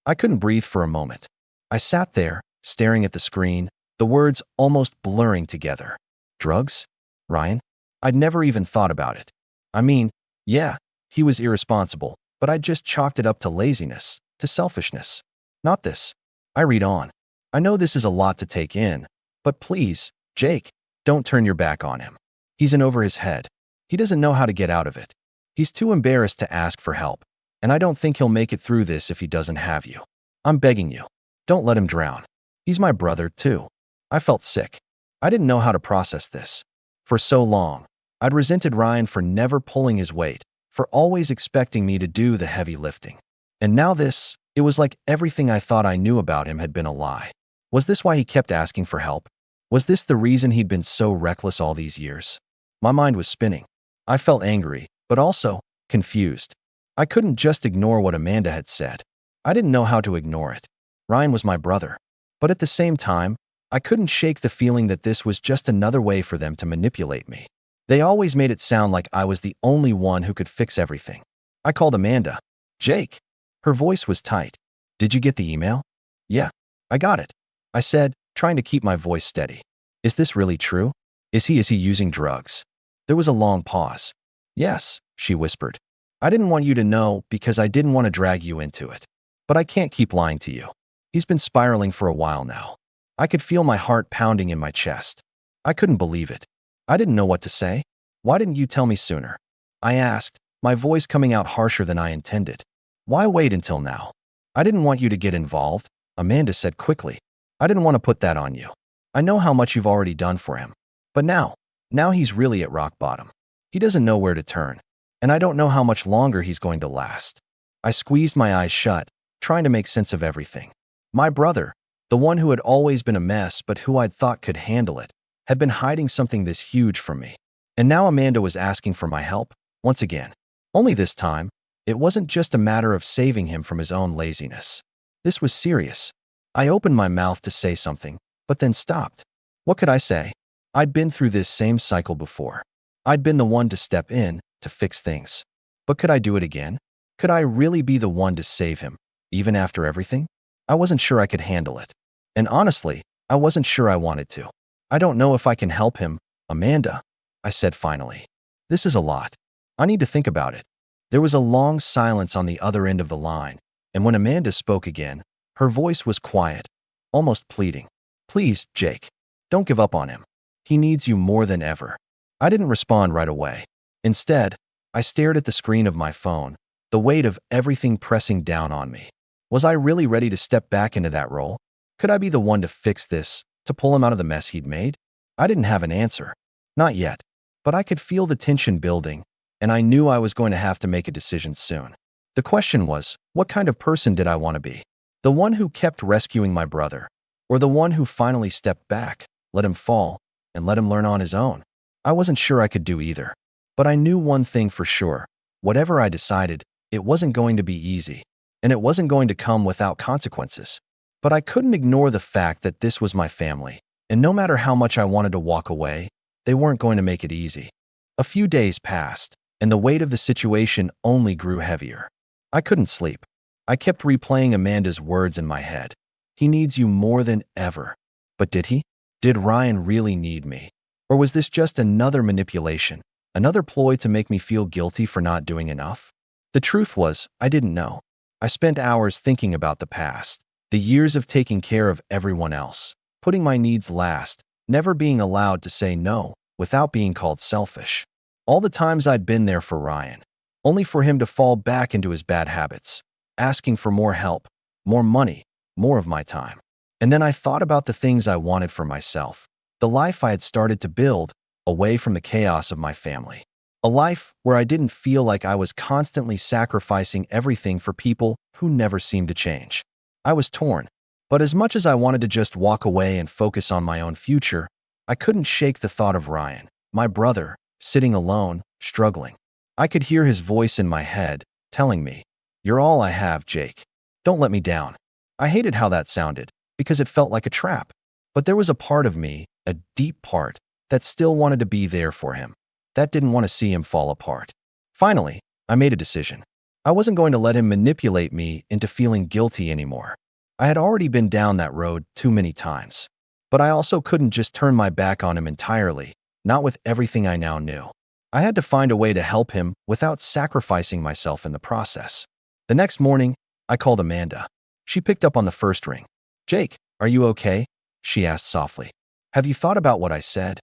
I couldn't breathe for a moment. I sat there, staring at the screen, the words almost blurring together. Drugs? Ryan? I'd never even thought about it. I mean, yeah, he was irresponsible, but I'd just chalked it up to laziness, to selfishness. Not this. I read on. I know this is a lot to take in, but please, Jake, don't turn your back on him. He's in over his head. He doesn't know how to get out of it. He's too embarrassed to ask for help, and I don't think he'll make it through this if he doesn't have you. I'm begging you. Don't let him drown. He's my brother, too. I felt sick. I didn't know how to process this. For so long, I'd resented Ryan for never pulling his weight, for always expecting me to do the heavy lifting. And now it was like everything I thought I knew about him had been a lie. Was this why he kept asking for help? Was this the reason he'd been so reckless all these years? My mind was spinning. I felt angry, but also confused. I couldn't just ignore what Amanda had said. I didn't know how to ignore it. Ryan was my brother. But at the same time, I couldn't shake the feeling that this was just another way for them to manipulate me. They always made it sound like I was the only one who could fix everything. I called Amanda. Jake. Her voice was tight. Did you get the email? Yeah, I got it, I said, trying to keep my voice steady. Is this really true? Is he using drugs? There was a long pause. Yes, she whispered. I didn't want you to know because I didn't want to drag you into it. But I can't keep lying to you. He's been spiraling for a while now. I could feel my heart pounding in my chest. I couldn't believe it. I didn't know what to say. Why didn't you tell me sooner? I asked, my voice coming out harsher than I intended. Why wait until now? I didn't want you to get involved, Amanda said quickly. I didn't want to put that on you. I know how much you've already done for him. But now he's really at rock bottom. He doesn't know where to turn. And I don't know how much longer he's going to last. I squeezed my eyes shut, trying to make sense of everything. My brother, the one who had always been a mess but who I'd thought could handle it, had been hiding something this huge from me. And now Amanda was asking for my help, once again. Only this time, it wasn't just a matter of saving him from his own laziness. This was serious. I opened my mouth to say something, but then stopped. What could I say? I'd been through this same cycle before. I'd been the one to step in, to fix things. But could I do it again? Could I really be the one to save him, even after everything? I wasn't sure I could handle it. And honestly, I wasn't sure I wanted to. I don't know if I can help him, Amanda, I said finally. This is a lot. I need to think about it. There was a long silence on the other end of the line, and when Amanda spoke again, her voice was quiet, almost pleading. Please, Jake, don't give up on him. He needs you more than ever. I didn't respond right away. Instead, I stared at the screen of my phone, the weight of everything pressing down on me. Was I really ready to step back into that role? Could I be the one to fix this, to pull him out of the mess he'd made? I didn't have an answer. Not yet. But I could feel the tension building, and I knew I was going to have to make a decision soon. The question was, what kind of person did I want to be? The one who kept rescuing my brother, or the one who finally stepped back, let him fall, and let him learn on his own? I wasn't sure I could do either. But I knew one thing for sure. Whatever I decided, it wasn't going to be easy, and it wasn't going to come without consequences. But I couldn't ignore the fact that this was my family, and no matter how much I wanted to walk away, they weren't going to make it easy. A few days passed, and the weight of the situation only grew heavier. I couldn't sleep. I kept replaying Amanda's words in my head. He needs you more than ever. But did he? Did Ryan really need me? Or was this just another manipulation, another ploy to make me feel guilty for not doing enough? The truth was, I didn't know. I spent hours thinking about the past, the years of taking care of everyone else, putting my needs last, never being allowed to say no without being called selfish. All the times I'd been there for Ryan, only for him to fall back into his bad habits, asking for more help, more money, more of my time. And then I thought about the things I wanted for myself, the life I had started to build, away from the chaos of my family. A life where I didn't feel like I was constantly sacrificing everything for people who never seemed to change. I was torn, but as much as I wanted to just walk away and focus on my own future, I couldn't shake the thought of Ryan, my brother, sitting alone, struggling. I could hear his voice in my head, telling me, "You're all I have, Jake. Don't let me down." I hated how that sounded, because it felt like a trap. But there was a part of me, a deep part, that still wanted to be there for him, that didn't want to see him fall apart. Finally, I made a decision. I wasn't going to let him manipulate me into feeling guilty anymore. I had already been down that road too many times. But I also couldn't just turn my back on him entirely, not with everything I now knew. I had to find a way to help him without sacrificing myself in the process. The next morning, I called Amanda. She picked up on the first ring. "Jake, are you okay?" she asked softly. "Have you thought about what I said?"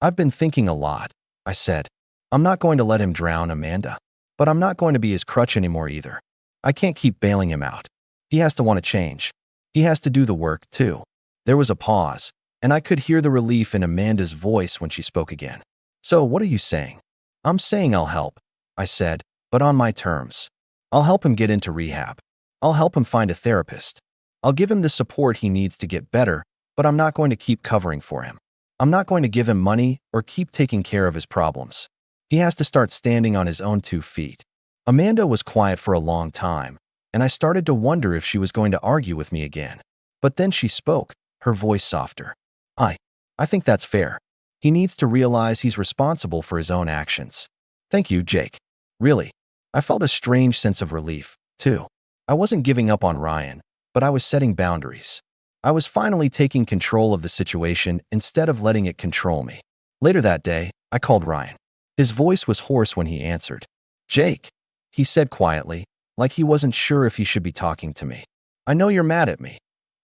"I've been thinking a lot," I said. "I'm not going to let him drown, Amanda. But I'm not going to be his crutch anymore either. I can't keep bailing him out. He has to want to change. He has to do the work, too." There was a pause, and I could hear the relief in Amanda's voice when she spoke again. So what are you saying? I'm saying I'll help, I said, but on my terms. I'll help him get into rehab. I'll help him find a therapist. I'll give him the support he needs to get better, but I'm not going to keep covering for him. I'm not going to give him money or keep taking care of his problems. He has to start standing on his own 2 feet. Amanda was quiet for a long time, and I started to wonder if she was going to argue with me again. But then she spoke, her voice softer. I think that's fair. He needs to realize he's responsible for his own actions. Thank you, Jake. Really, I felt a strange sense of relief, too. I wasn't giving up on Ryan, but I was setting boundaries. I was finally taking control of the situation instead of letting it control me. Later that day, I called Ryan. His voice was hoarse when he answered. Jake, he said quietly, like he wasn't sure if he should be talking to me. I know you're mad at me.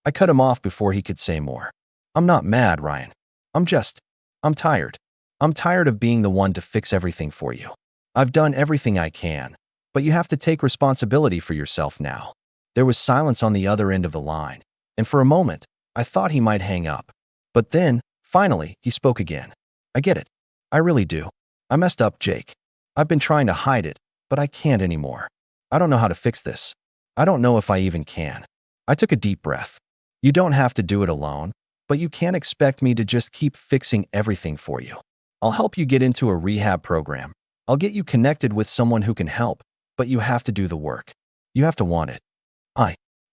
I cut him off before he could say more. I'm not mad, Ryan. I'm tired. I'm tired of being the one to fix everything for you. I've done everything I can, but you have to take responsibility for yourself now. There was silence on the other end of the line, and for a moment, I thought he might hang up. But then, finally, he spoke again. I get it. I really do. I messed up, Jake. I've been trying to hide it, but I can't anymore. I don't know how to fix this. I don't know if I even can. I took a deep breath. You don't have to do it alone, but you can't expect me to just keep fixing everything for you. I'll help you get into a rehab program. I'll get you connected with someone who can help, but you have to do the work. You have to want it.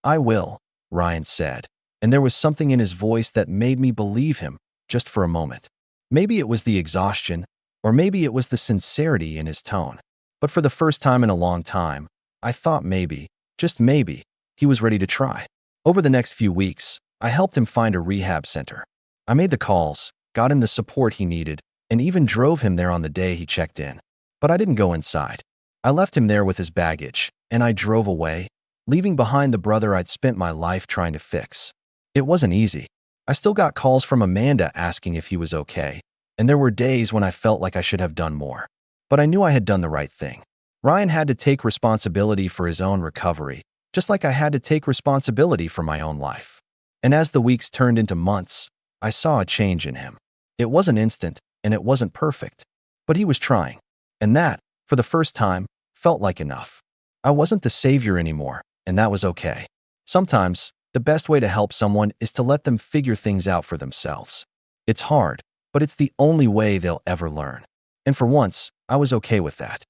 I will, Ryan said, and there was something in his voice that made me believe him, just for a moment. Maybe it was the exhaustion, or maybe it was the sincerity in his tone. But for the first time in a long time, I thought maybe, just maybe, he was ready to try. Over the next few weeks, I helped him find a rehab center. I made the calls, got him the support he needed, and even drove him there on the day he checked in. But I didn't go inside. I left him there with his baggage, and I drove away, leaving behind the brother I'd spent my life trying to fix. It wasn't easy. I still got calls from Amanda asking if he was okay, and there were days when I felt like I should have done more. But I knew I had done the right thing. Ryan had to take responsibility for his own recovery, just like I had to take responsibility for my own life. And as the weeks turned into months, I saw a change in him. It wasn't instant, and it wasn't perfect, but he was trying. And that, for the first time, felt like enough. I wasn't the savior anymore, and that was okay. Sometimes, the best way to help someone is to let them figure things out for themselves. It's hard, but it's the only way they'll ever learn. And for once, I was okay with that.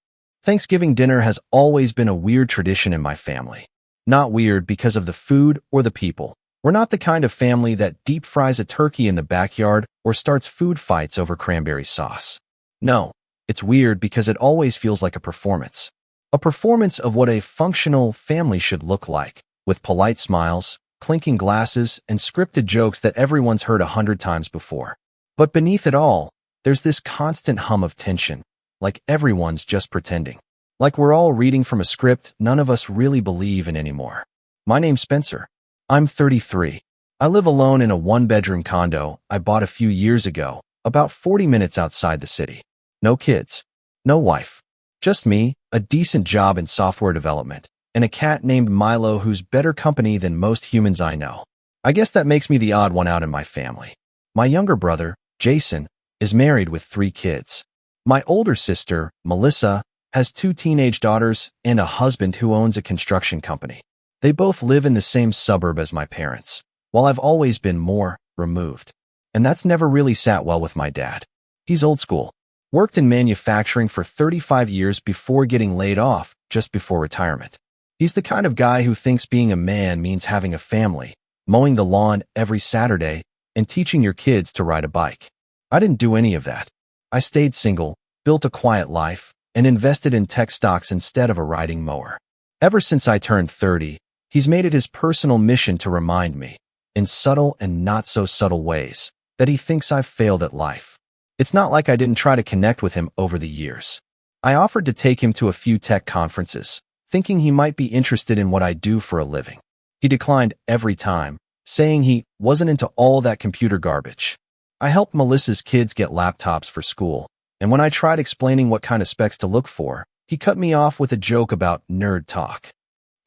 Thanksgiving dinner has always been a weird tradition in my family. Not weird because of the food or the people. We're not the kind of family that deep fries a turkey in the backyard or starts food fights over cranberry sauce. No, it's weird because it always feels like a performance. A performance of what a functional family should look like, with polite smiles, clinking glasses, and scripted jokes that everyone's heard 100 times before. But beneath it all, there's this constant hum of tension, like everyone's just pretending. Like we're all reading from a script none of us really believe in anymore. My name's Spencer. I'm 33. I live alone in a 1-bedroom condo I bought a few years ago, about 40 minutes outside the city. No kids. No wife. Just me, a decent job in software development, and a cat named Milo who's better company than most humans I know. I guess that makes me the odd one out in my family. My younger brother, Jason, is married with 3 kids. My older sister, Melissa, has 2 teenage daughters and a husband who owns a construction company. They both live in the same suburb as my parents, while I've always been more removed. And that's never really sat well with my dad. He's old school. Worked in manufacturing for 35 years before getting laid off just before retirement. He's the kind of guy who thinks being a man means having a family, mowing the lawn every Saturday, and teaching your kids to ride a bike. I didn't do any of that. I stayed single, built a quiet life, and invested in tech stocks instead of a riding mower. Ever since I turned 30, he's made it his personal mission to remind me, in subtle and not so subtle ways, that he thinks I've failed at life. It's not like I didn't try to connect with him over the years. I offered to take him to a few tech conferences, thinking he might be interested in what I do for a living. He declined every time, saying he wasn't into all that computer garbage. I helped Melissa's kids get laptops for school, and when I tried explaining what kind of specs to look for, he cut me off with a joke about nerd talk.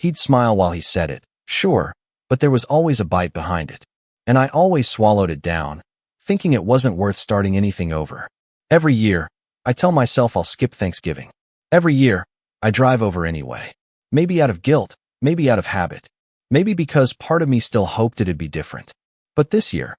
He'd smile while he said it, sure, but there was always a bite behind it. And I always swallowed it down, thinking it wasn't worth starting anything over. Every year, I tell myself I'll skip Thanksgiving. Every year, I drive over anyway. Maybe out of guilt, maybe out of habit, maybe because part of me still hoped it'd be different. But this year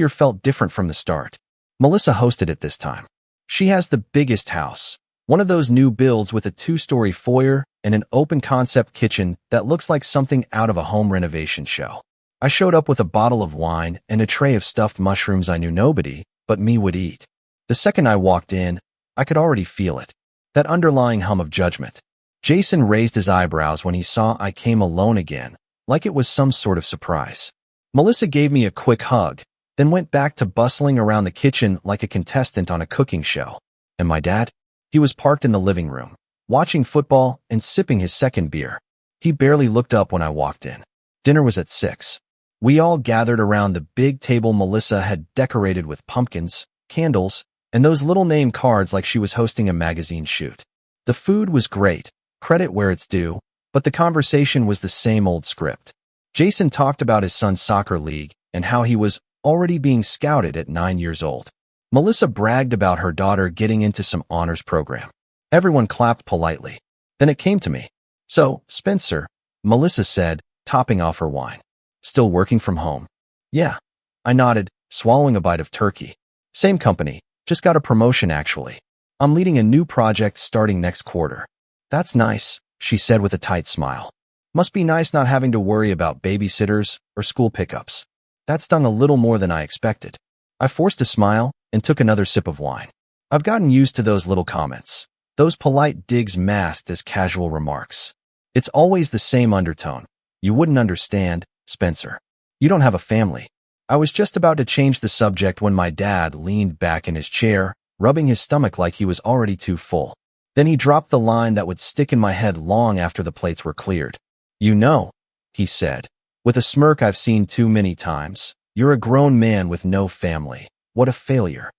felt different from the start. Melissa hosted it this time. She has the biggest house, one of those new builds with a 2-story foyer and an open-concept kitchen that looks like something out of a home renovation show. I showed up with a bottle of wine and a tray of stuffed mushrooms I knew nobody but me would eat. The second I walked in, I could already feel it, that underlying hum of judgment. Jason raised his eyebrows when he saw I came alone again, like it was some sort of surprise. Melissa gave me a quick hug, then went back to bustling around the kitchen like a contestant on a cooking show. And my dad? He was parked in the living room, watching football and sipping his second beer. He barely looked up when I walked in. Dinner was at 6. We all gathered around the big table Melissa had decorated with pumpkins, candles, and those little name cards like she was hosting a magazine shoot. The food was great, credit where it's due, but the conversation was the same old script. Jason talked about his son's soccer league and how he was already being scouted at 9 years old. Melissa bragged about her daughter getting into some honors program. Everyone clapped politely. Then it came to me. "So, Spencer," Melissa said, topping off her wine. "Still working from home?" "Yeah." I nodded, swallowing a bite of turkey. "Same company, just got a promotion actually. I'm leading a new project starting next quarter." "That's nice," she said with a tight smile. "Must be nice not having to worry about babysitters or school pickups." That stung a little more than I expected. I forced a smile and took another sip of wine. I've gotten used to those little comments, those polite digs masked as casual remarks. It's always the same undertone. "You wouldn't understand, Spencer. You don't have a family." I was just about to change the subject when my dad leaned back in his chair, rubbing his stomach like he was already too full. Then he dropped the line that would stick in my head long after the plates were cleared. "You know," he said, with a smirk I've seen too many times, "you're a grown man with no family. What a failure."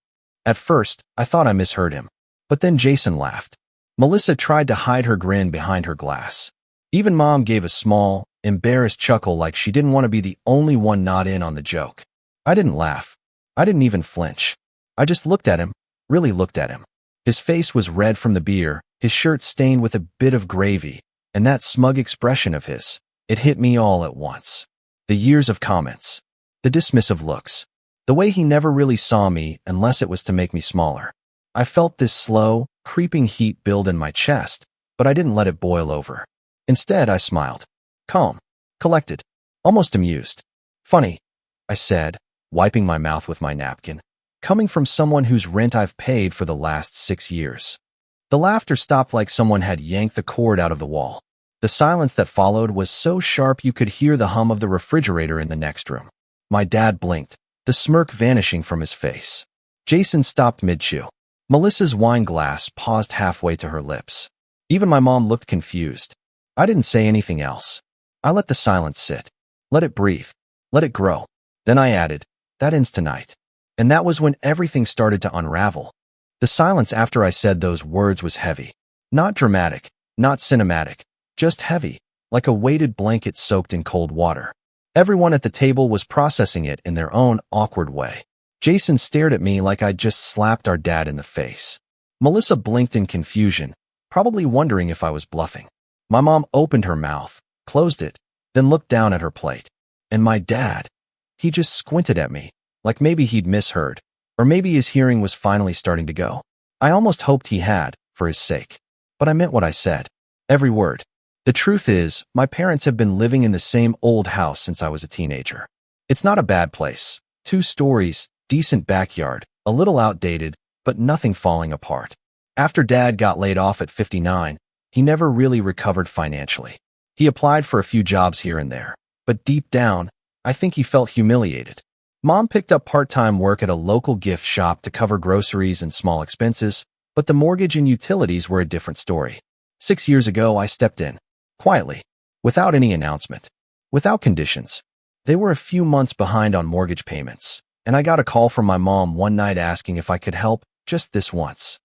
At first, I thought I misheard him. But then Jason laughed. Melissa tried to hide her grin behind her glass. Even Mom gave a small, embarrassed chuckle like she didn't want to be the only one not in on the joke. I didn't laugh. I didn't even flinch. I just looked at him, really looked at him. His face was red from the beer, his shirt stained with a bit of gravy, and that smug expression of his. It hit me all at once. The years of comments. The dismissive looks. The way he never really saw me unless it was to make me smaller. I felt this slow, creeping heat build in my chest, but I didn't let it boil over. Instead, I smiled. Calm. Collected. Almost amused. "Funny," I said, wiping my mouth with my napkin. "Coming from someone whose rent I've paid for the last 6 years." The laughter stopped like someone had yanked the cord out of the wall. The silence that followed was so sharp you could hear the hum of the refrigerator in the next room. My dad blinked, the smirk vanishing from his face. Jason stopped mid-chew. Melissa's wine glass paused halfway to her lips. Even my mom looked confused. I didn't say anything else. I let the silence sit. Let it breathe. Let it grow. Then I added, "That ends tonight." And that was when everything started to unravel. The silence after I said those words was heavy. Not dramatic, not cinematic, just heavy, like a weighted blanket soaked in cold water. Everyone at the table was processing it in their own awkward way. Jason stared at me like I'd just slapped our dad in the face. Melissa blinked in confusion, probably wondering if I was bluffing. My mom opened her mouth, closed it, then looked down at her plate. And my dad, he just squinted at me, like maybe he'd misheard, or maybe his hearing was finally starting to go. I almost hoped he had, for his sake. But I meant what I said. Every word. The truth is, my parents have been living in the same old house since I was a teenager. It's not a bad place. 2 stories, decent backyard, a little outdated, but nothing falling apart. After Dad got laid off at 59, he never really recovered financially. He applied for a few jobs here and there, but deep down, I think he felt humiliated. Mom picked up part-time work at a local gift shop to cover groceries and small expenses, but the mortgage and utilities were a different story. 6 years ago, I stepped in. Quietly, without any announcement, without conditions. They were a few months behind on mortgage payments, and I got a call from my mom one night asking if I could help just this once.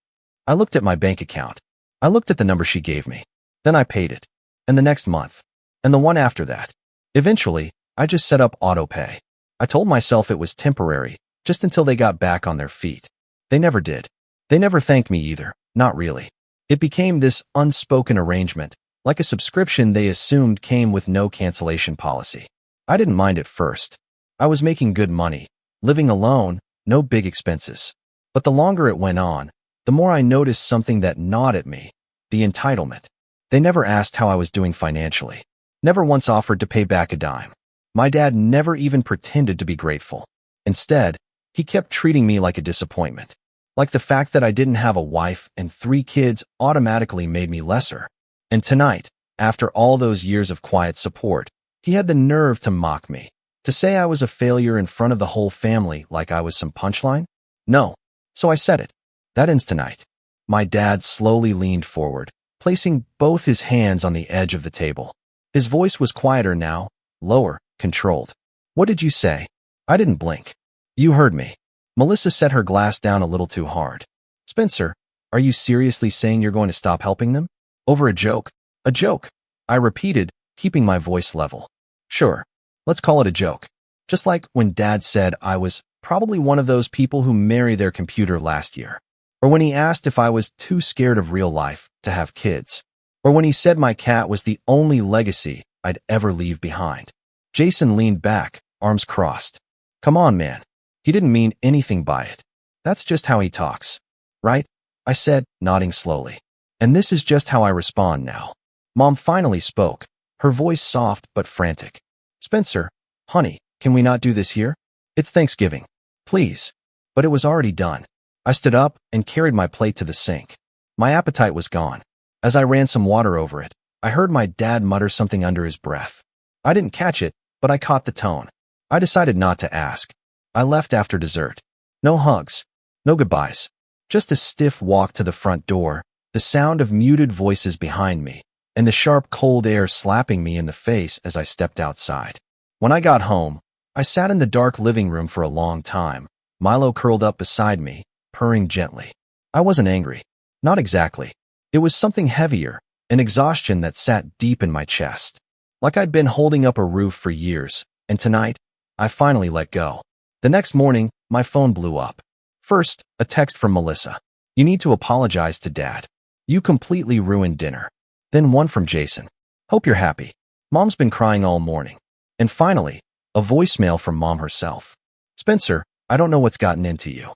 I looked at my bank account. I looked at the number she gave me. Then I paid it. And the next month. And the one after that. Eventually, I just set up auto pay. I told myself it was temporary, just until they got back on their feet. They never did. They never thanked me either, not really. It became this unspoken arrangement, like a subscription they assumed came with no cancellation policy. I didn't mind at first. I was making good money, living alone, no big expenses. But the longer it went on, the more I noticed something that gnawed at me: the entitlement. They never asked how I was doing financially, never once offered to pay back a dime. My dad never even pretended to be grateful. Instead, he kept treating me like a disappointment. Like the fact that I didn't have a wife and 3 kids automatically made me lesser. And tonight, after all those years of quiet support, he had the nerve to mock me, to say I was a failure in front of the whole family like I was some punchline. No. So I said it. That ends tonight. My dad slowly leaned forward, placing both his hands on the edge of the table. His voice was quieter now, lower, controlled. What did you say? I didn't blink. You heard me. Melissa set her glass down a little too hard. Spencer, are you seriously saying you're going to stop helping them? Over a joke? A joke, I repeated, keeping my voice level. Sure, let's call it a joke. Just like when Dad said I was probably one of those people who marry their computer last year. Or when he asked if I was too scared of real life to have kids. Or when he said my cat was the only legacy I'd ever leave behind. Jason leaned back, arms crossed. Come on, man. He didn't mean anything by it. That's just how he talks. Right? I said, nodding slowly. And this is just how I respond now. Mom finally spoke, her voice soft but frantic. Spencer, honey, can we not do this here? It's Thanksgiving. Please. But it was already done. I stood up and carried my plate to the sink. My appetite was gone. As I ran some water over it, I heard my dad mutter something under his breath. I didn't catch it, but I caught the tone. I decided not to ask. I left after dessert. No hugs. No goodbyes. Just a stiff walk to the front door, the sound of muted voices behind me, and the sharp cold air slapping me in the face as I stepped outside. When I got home, I sat in the dark living room for a long time, Milo curled up beside me, purring gently. I wasn't angry. Not exactly. It was something heavier, an exhaustion that sat deep in my chest. Like I'd been holding up a roof for years, and tonight, I finally let go. The next morning, my phone blew up. First, a text from Melissa. You need to apologize to Dad. You completely ruined dinner. Then one from Jason. Hope you're happy. Mom's been crying all morning. And finally, a voicemail from Mom herself. Spencer, I don't know what's gotten into you.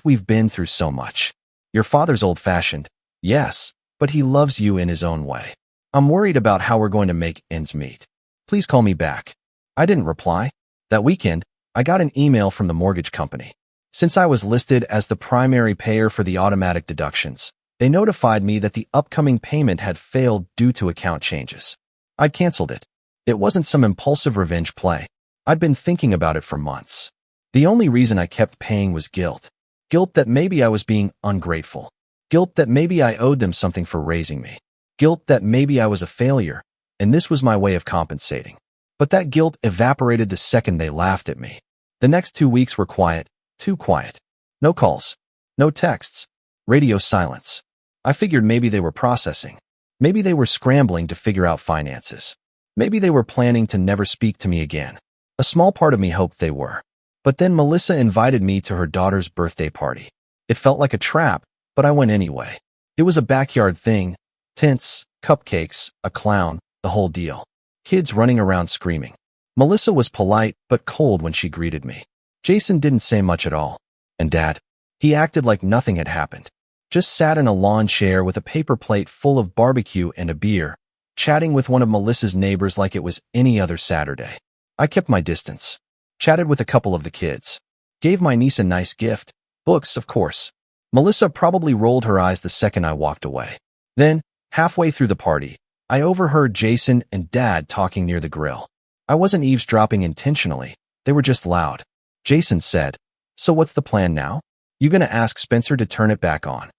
We've been through so much. Your father's old-fashioned, yes, but he loves you in his own way. I'm worried about how we're going to make ends meet. Please call me back. I didn't reply. That weekend, I got an email from the mortgage company. Since I was listed as the primary payer for the automatic deductions, they notified me that the upcoming payment had failed due to account changes. I'd canceled it. It wasn't some impulsive revenge play. I'd been thinking about it for months. The only reason I kept paying was guilt. Guilt that maybe I was being ungrateful. Guilt that maybe I owed them something for raising me. Guilt that maybe I was a failure, and this was my way of compensating. But that guilt evaporated the second they laughed at me. The next 2 weeks were quiet, too quiet. No calls, no texts, radio silence. I figured maybe they were processing. Maybe they were scrambling to figure out finances. Maybe they were planning to never speak to me again. A small part of me hoped they were. But then Melissa invited me to her daughter's birthday party. It felt like a trap, but I went anyway. It was a backyard thing. Tents, cupcakes, a clown, the whole deal. Kids running around screaming. Melissa was polite but cold when she greeted me. Jason didn't say much at all. And Dad? He acted like nothing had happened. Just sat in a lawn chair with a paper plate full of barbecue and a beer, chatting with one of Melissa's neighbors like it was any other Saturday. I kept my distance. Chatted with a couple of the kids. Gave my niece a nice gift. Books, of course. Melissa probably rolled her eyes the second I walked away. Then, halfway through the party, I overheard Jason and Dad talking near the grill. I wasn't eavesdropping intentionally. They were just loud. Jason said, "So what's the plan now? You gonna ask Spencer to turn it back on?"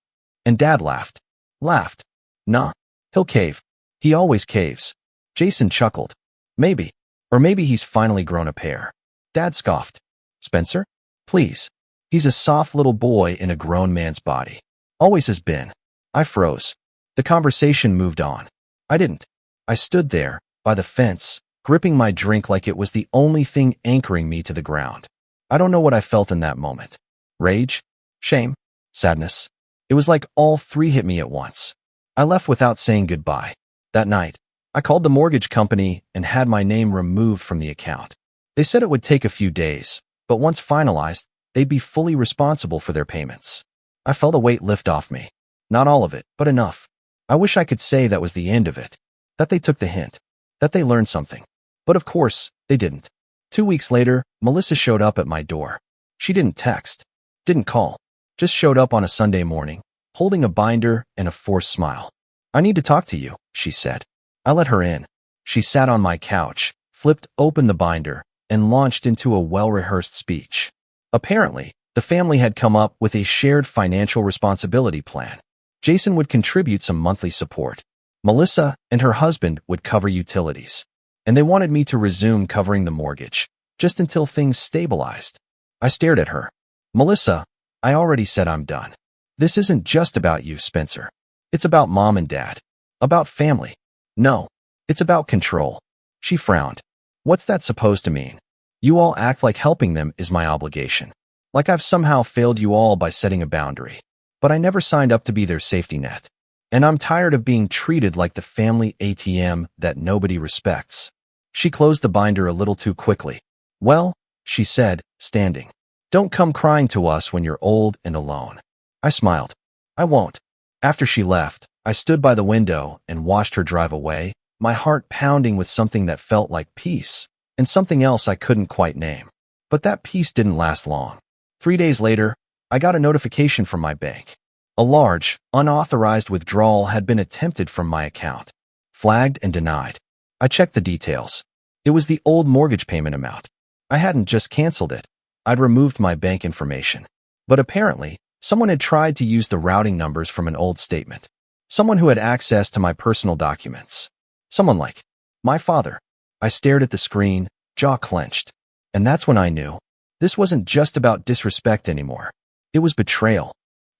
And Dad laughed. Laughed. Nah. He'll cave. He always caves. Jason chuckled. Maybe. Or maybe he's finally grown a pair. Dad scoffed. Spencer? Please. He's a soft little boy in a grown man's body. Always has been. I froze. The conversation moved on. I didn't. I stood there, by the fence, gripping my drink like it was the only thing anchoring me to the ground. I don't know what I felt in that moment. Rage? Shame? Sadness? It was like all three hit me at once. I left without saying goodbye. That night, I called the mortgage company and had my name removed from the account. They said it would take a few days, but once finalized, they'd be fully responsible for their payments. I felt a weight lift off me. Not all of it, but enough. I wish I could say that was the end of it, that they took the hint, that they learned something. But of course, they didn't. 2 weeks later, Melissa showed up at my door. She didn't text, didn't call, just showed up on a Sunday morning, holding a binder and a forced smile. "I need to talk to you," she said. I let her in. She sat on my couch, flipped open the binder, and launched into a well-rehearsed speech. Apparently, the family had come up with a shared financial responsibility plan. Jason would contribute some monthly support. Melissa and her husband would cover utilities. And they wanted me to resume covering the mortgage, just until things stabilized. I stared at her. "Melissa, I already said I'm done. This isn't just about you, Spencer. It's about mom and dad. About family. No, it's about control." She frowned. "What's that supposed to mean? You all act like helping them is my obligation. Like I've somehow failed you all by setting a boundary. But I never signed up to be their safety net. And I'm tired of being treated like the family ATM that nobody respects." She closed the binder a little too quickly. "Well," she said, standing, "don't come crying to us when you're old and alone." I smiled. "I won't." After she left, I stood by the window and watched her drive away, my heart pounding with something that felt like peace, and something else I couldn't quite name. But that peace didn't last long. 3 days later, I got a notification from my bank. A large, unauthorized withdrawal had been attempted from my account. Flagged and denied. I checked the details. It was the old mortgage payment amount. I hadn't just canceled it. I'd removed my bank information. But apparently, someone had tried to use the routing numbers from an old statement. Someone who had access to my personal documents. Someone like my father. I stared at the screen, jaw clenched. And that's when I knew. This wasn't just about disrespect anymore. It was betrayal.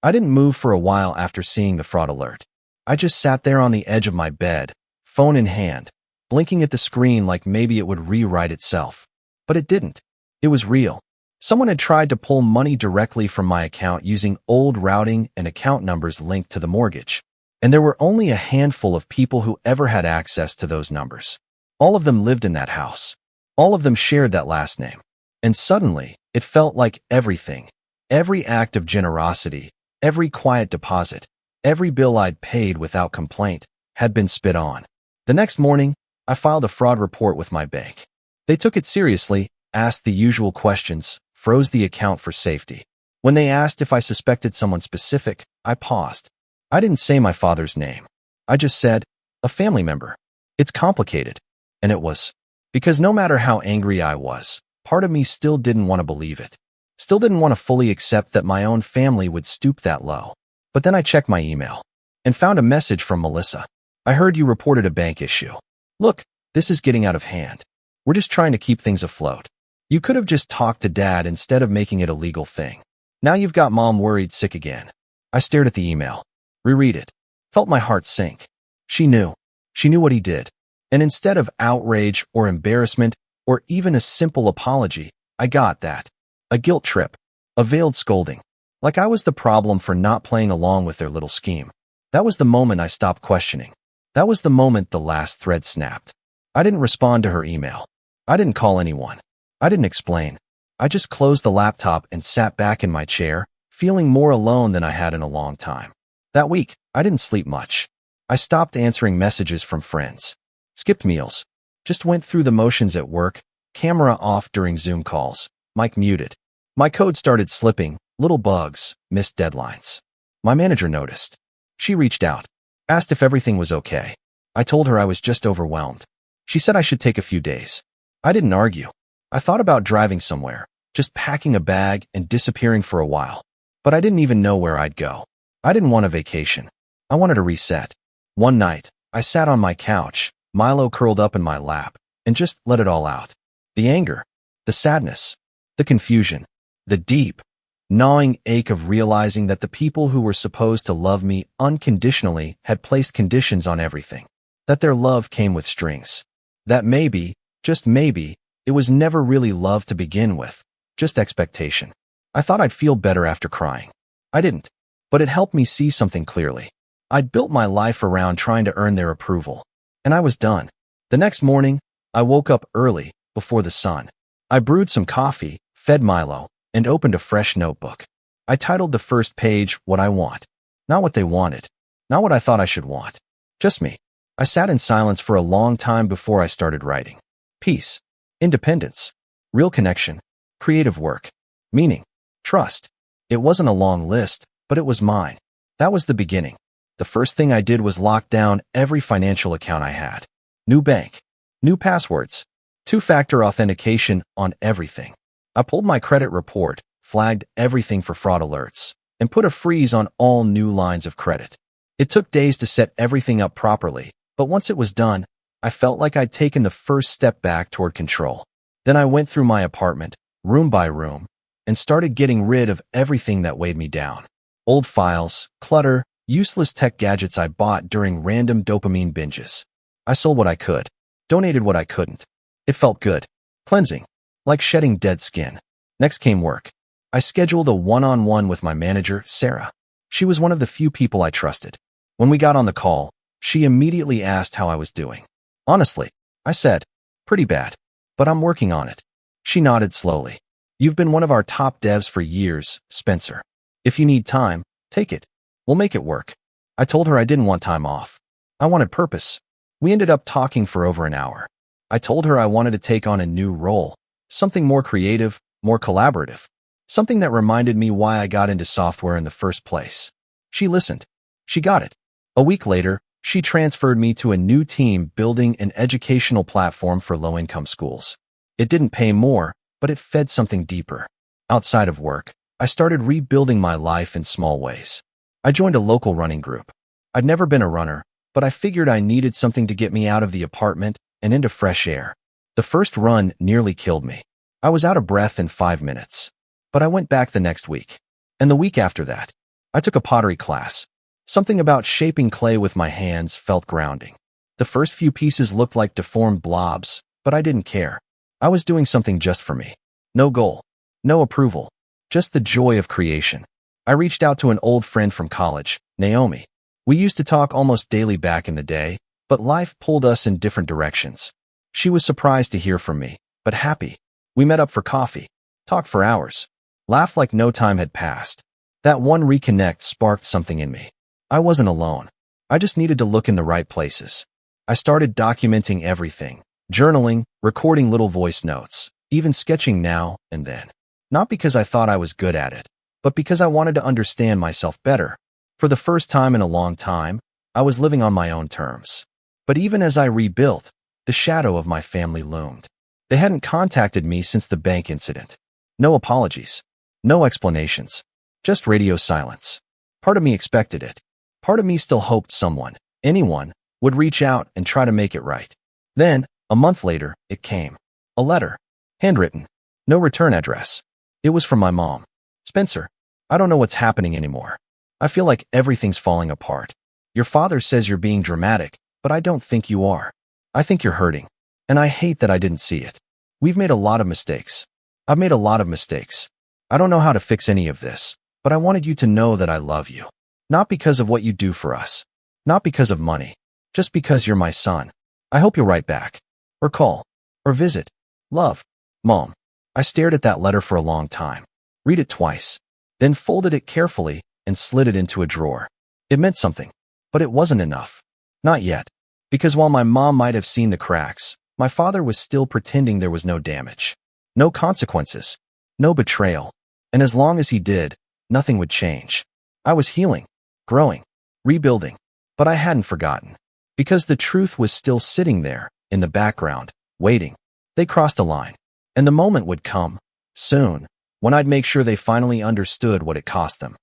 I didn't move for a while after seeing the fraud alert. I just sat there on the edge of my bed, phone in hand, blinking at the screen like maybe it would rewrite itself. But it didn't. It was real. Someone had tried to pull money directly from my account using old routing and account numbers linked to the mortgage. And there were only a handful of people who ever had access to those numbers. All of them lived in that house. All of them shared that last name. And suddenly, it felt like everything, every act of generosity, every quiet deposit, every bill I'd paid without complaint, had been spit on. The next morning, I filed a fraud report with my bank. They took it seriously, asked the usual questions, froze the account for safety. When they asked if I suspected someone specific, I paused. I didn't say my father's name. I just said, a family member. It's complicated. And it was. Because no matter how angry I was, part of me still didn't want to believe it. Still didn't want to fully accept that my own family would stoop that low. But then I checked my email and found a message from Melissa. "I heard you reported a bank issue. Look, this is getting out of hand. We're just trying to keep things afloat. You could have just talked to Dad instead of making it a legal thing. Now you've got Mom worried sick again." I stared at the email, reread it, felt my heart sink. She knew. She knew what he did. And instead of outrage or embarrassment or even a simple apology, I got that. A guilt trip. A veiled scolding. Like I was the problem for not playing along with their little scheme. That was the moment I stopped questioning. That was the moment the last thread snapped. I didn't respond to her email. I didn't call anyone. I didn't explain. I just closed the laptop and sat back in my chair, feeling more alone than I had in a long time. That week, I didn't sleep much. I stopped answering messages from friends. Skipped meals. Just went through the motions at work, camera off during Zoom calls, mic muted. My code started slipping, little bugs, missed deadlines. My manager noticed. She reached out, asked if everything was okay. I told her I was just overwhelmed. She said I should take a few days. I didn't argue. I thought about driving somewhere, just packing a bag and disappearing for a while. But I didn't even know where I'd go. I didn't want a vacation. I wanted a reset. One night, I sat on my couch, Milo curled up in my lap, and just let it all out. The anger, the sadness, the confusion, the deep, gnawing ache of realizing that the people who were supposed to love me unconditionally had placed conditions on everything. That their love came with strings. That maybe, just maybe, it was never really love to begin with, just expectation. I thought I'd feel better after crying. I didn't. but it helped me see something clearly. I'd built my life around trying to earn their approval, and I was done. The next morning, I woke up early, before the sun. I brewed some coffee, fed Milo, and opened a fresh notebook. I titled the first page, "What I Want." Not what they wanted. Not what I thought I should want. Just me. I sat in silence for a long time before I started writing. Peace. Independence. Real connection. Creative work. Meaning. Trust. It wasn't a long list, but it was mine. That was the beginning. The first thing I did was lock down every financial account I had. New bank. New passwords. Two-factor authentication on everything. I pulled my credit report, flagged everything for fraud alerts, and put a freeze on all new lines of credit. It took days to set everything up properly, but once it was done, I felt like I'd taken the first step back toward control. Then I went through my apartment, room by room, and started getting rid of everything that weighed me down. Old files, clutter, useless tech gadgets I bought during random dopamine binges. I sold what I could, donated what I couldn't. It felt good. Cleansing. Like shedding dead skin. Next came work. I scheduled a one-on-one with my manager, Sarah. She was one of the few people I trusted. When we got on the call, she immediately asked how I was doing. Honestly, I said, pretty bad, but I'm working on it. She nodded slowly. You've been one of our top devs for years, Spencer. If you need time, take it. We'll make it work. I told her I didn't want time off. I wanted purpose. We ended up talking for over an hour. I told her I wanted to take on a new role, something more creative, more collaborative, something that reminded me why I got into software in the first place. She listened. She got it. A week later, she transferred me to a new team building an educational platform for low-income schools. It didn't pay more, but it fed something deeper. Outside of work, I started rebuilding my life in small ways. I joined a local running group. I'd never been a runner, but I figured I needed something to get me out of the apartment and into fresh air. The first run nearly killed me. I was out of breath in 5 minutes. But I went back the next week. And the week after that, I took a pottery class. Something about shaping clay with my hands felt grounding. The first few pieces looked like deformed blobs, but I didn't care. I was doing something just for me. No goal. No approval. Just the joy of creation. I reached out to an old friend from college, Naomi. We used to talk almost daily back in the day, but life pulled us in different directions. She was surprised to hear from me, but happy. We met up for coffee, talked for hours, laughed like no time had passed. That one reconnect sparked something in me. I wasn't alone. I just needed to look in the right places. I started documenting everything, journaling, recording little voice notes, even sketching now and then. Not because I thought I was good at it, but because I wanted to understand myself better. For the first time in a long time, I was living on my own terms. But even as I rebuilt, the shadow of my family loomed. They hadn't contacted me since the bank incident. No apologies. No explanations. Just radio silence. Part of me expected it. Part of me still hoped someone, anyone, would reach out and try to make it right. Then, a month later, it came. A letter. Handwritten. No return address. It was from my mom. Spencer, I don't know what's happening anymore. I feel like everything's falling apart. Your father says you're being dramatic, but I don't think you are. I think you're hurting. And I hate that I didn't see it. We've made a lot of mistakes. I've made a lot of mistakes. I don't know how to fix any of this, but I wanted you to know that I love you. Not because of what you do for us. Not because of money. Just because you're my son. I hope you'll write back. Or call. Or visit. Love. Mom. I stared at that letter for a long time. Read it twice. Then folded it carefully and slid it into a drawer. It meant something. But it wasn't enough. Not yet. Because while my mom might have seen the cracks, my father was still pretending there was no damage. No consequences. No betrayal. And as long as he did, nothing would change. I was healing. Growing. Rebuilding. But I hadn't forgotten. Because the truth was still sitting there, in the background, waiting. They crossed a line. And the moment would come, soon, when I'd make sure they finally understood what it cost them.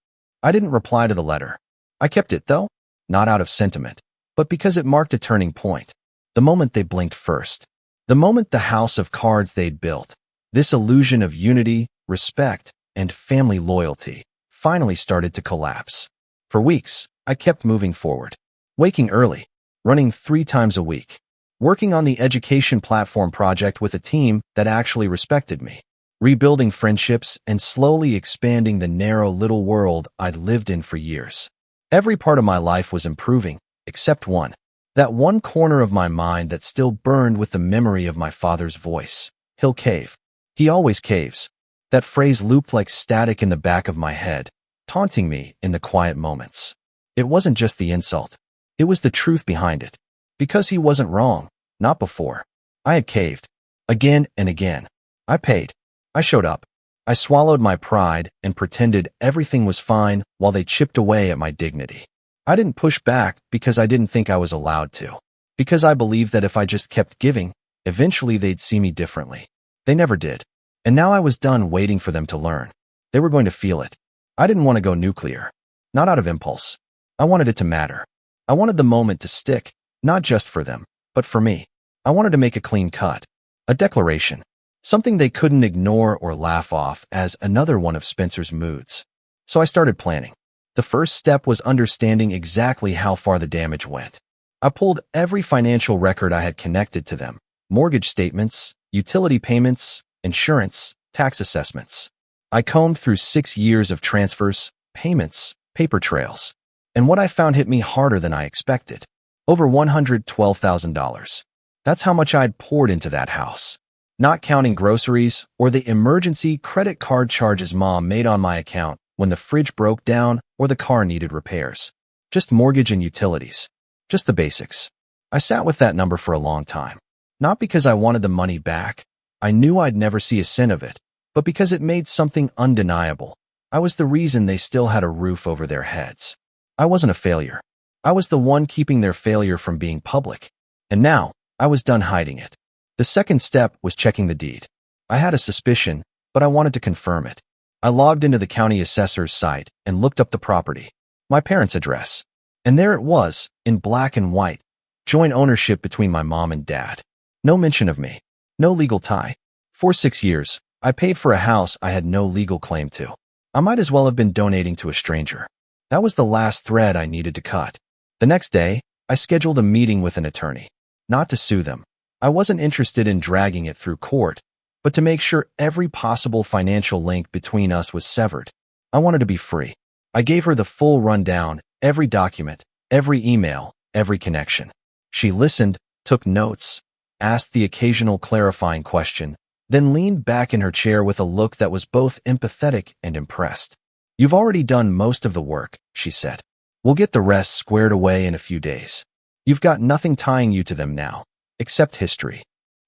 I didn't reply to the letter. I kept it, though, not out of sentiment, but because it marked a turning point. The moment they blinked first. The moment the house of cards they'd built, this illusion of unity, respect, and family loyalty, finally started to collapse. For weeks, I kept moving forward. Waking early, running 3 times a week, working on the education platform project with a team that actually respected me. rebuilding friendships, and slowly expanding the narrow little world I'd lived in for years. Every part of my life was improving, except one. That one corner of my mind that still burned with the memory of my father's voice. He'll cave. He always caves. That phrase looped like static in the back of my head, taunting me in the quiet moments. It wasn't just the insult. It was the truth behind it. Because he wasn't wrong. Not before. I had caved. Again and again. I paid. I showed up. I swallowed my pride and pretended everything was fine while they chipped away at my dignity. I didn't push back because I didn't think I was allowed to. Because I believed that if I just kept giving, eventually they'd see me differently. They never did. And now I was done waiting for them to learn. They were going to feel it. I didn't want to go nuclear. Not out of impulse. I wanted it to matter. I wanted the moment to stick, not just for them, but for me. I wanted to make a clean cut. A declaration. Something they couldn't ignore or laugh off as another one of Spencer's moods. So I started planning. The first step was understanding exactly how far the damage went. I pulled every financial record I had connected to them. Mortgage statements, utility payments, insurance, tax assessments. I combed through 6 years of transfers, payments, paper trails. And what I found hit me harder than I expected. Over $112,000. That's how much I'd poured into that house. Not counting groceries or the emergency credit card charges Mom made on my account when the fridge broke down or the car needed repairs. Just mortgage and utilities. Just the basics. I sat with that number for a long time. Not because I wanted the money back. I knew I'd never see a cent of it. But because it made something undeniable. I was the reason they still had a roof over their heads. I wasn't a failure. I was the one keeping their failure from being public. And now, I was done hiding it. The second step was checking the deed. I had a suspicion, but I wanted to confirm it. I logged into the county assessor's site and looked up the property. My parents' address. And there it was, in black and white. Joint ownership between my mom and dad. No mention of me. No legal tie. For 6 years, I paid for a house I had no legal claim to. I might as well have been donating to a stranger. That was the last thread I needed to cut. The next day, I scheduled a meeting with an attorney. Not to sue them. I wasn't interested in dragging it through court, but to make sure every possible financial link between us was severed. I wanted to be free. I gave her the full rundown, every document, every email, every connection. She listened, took notes, asked the occasional clarifying question, then leaned back in her chair with a look that was both empathetic and impressed. "You've already done most of the work," she said. "We'll get the rest squared away in a few days. You've got nothing tying you to them now, except history."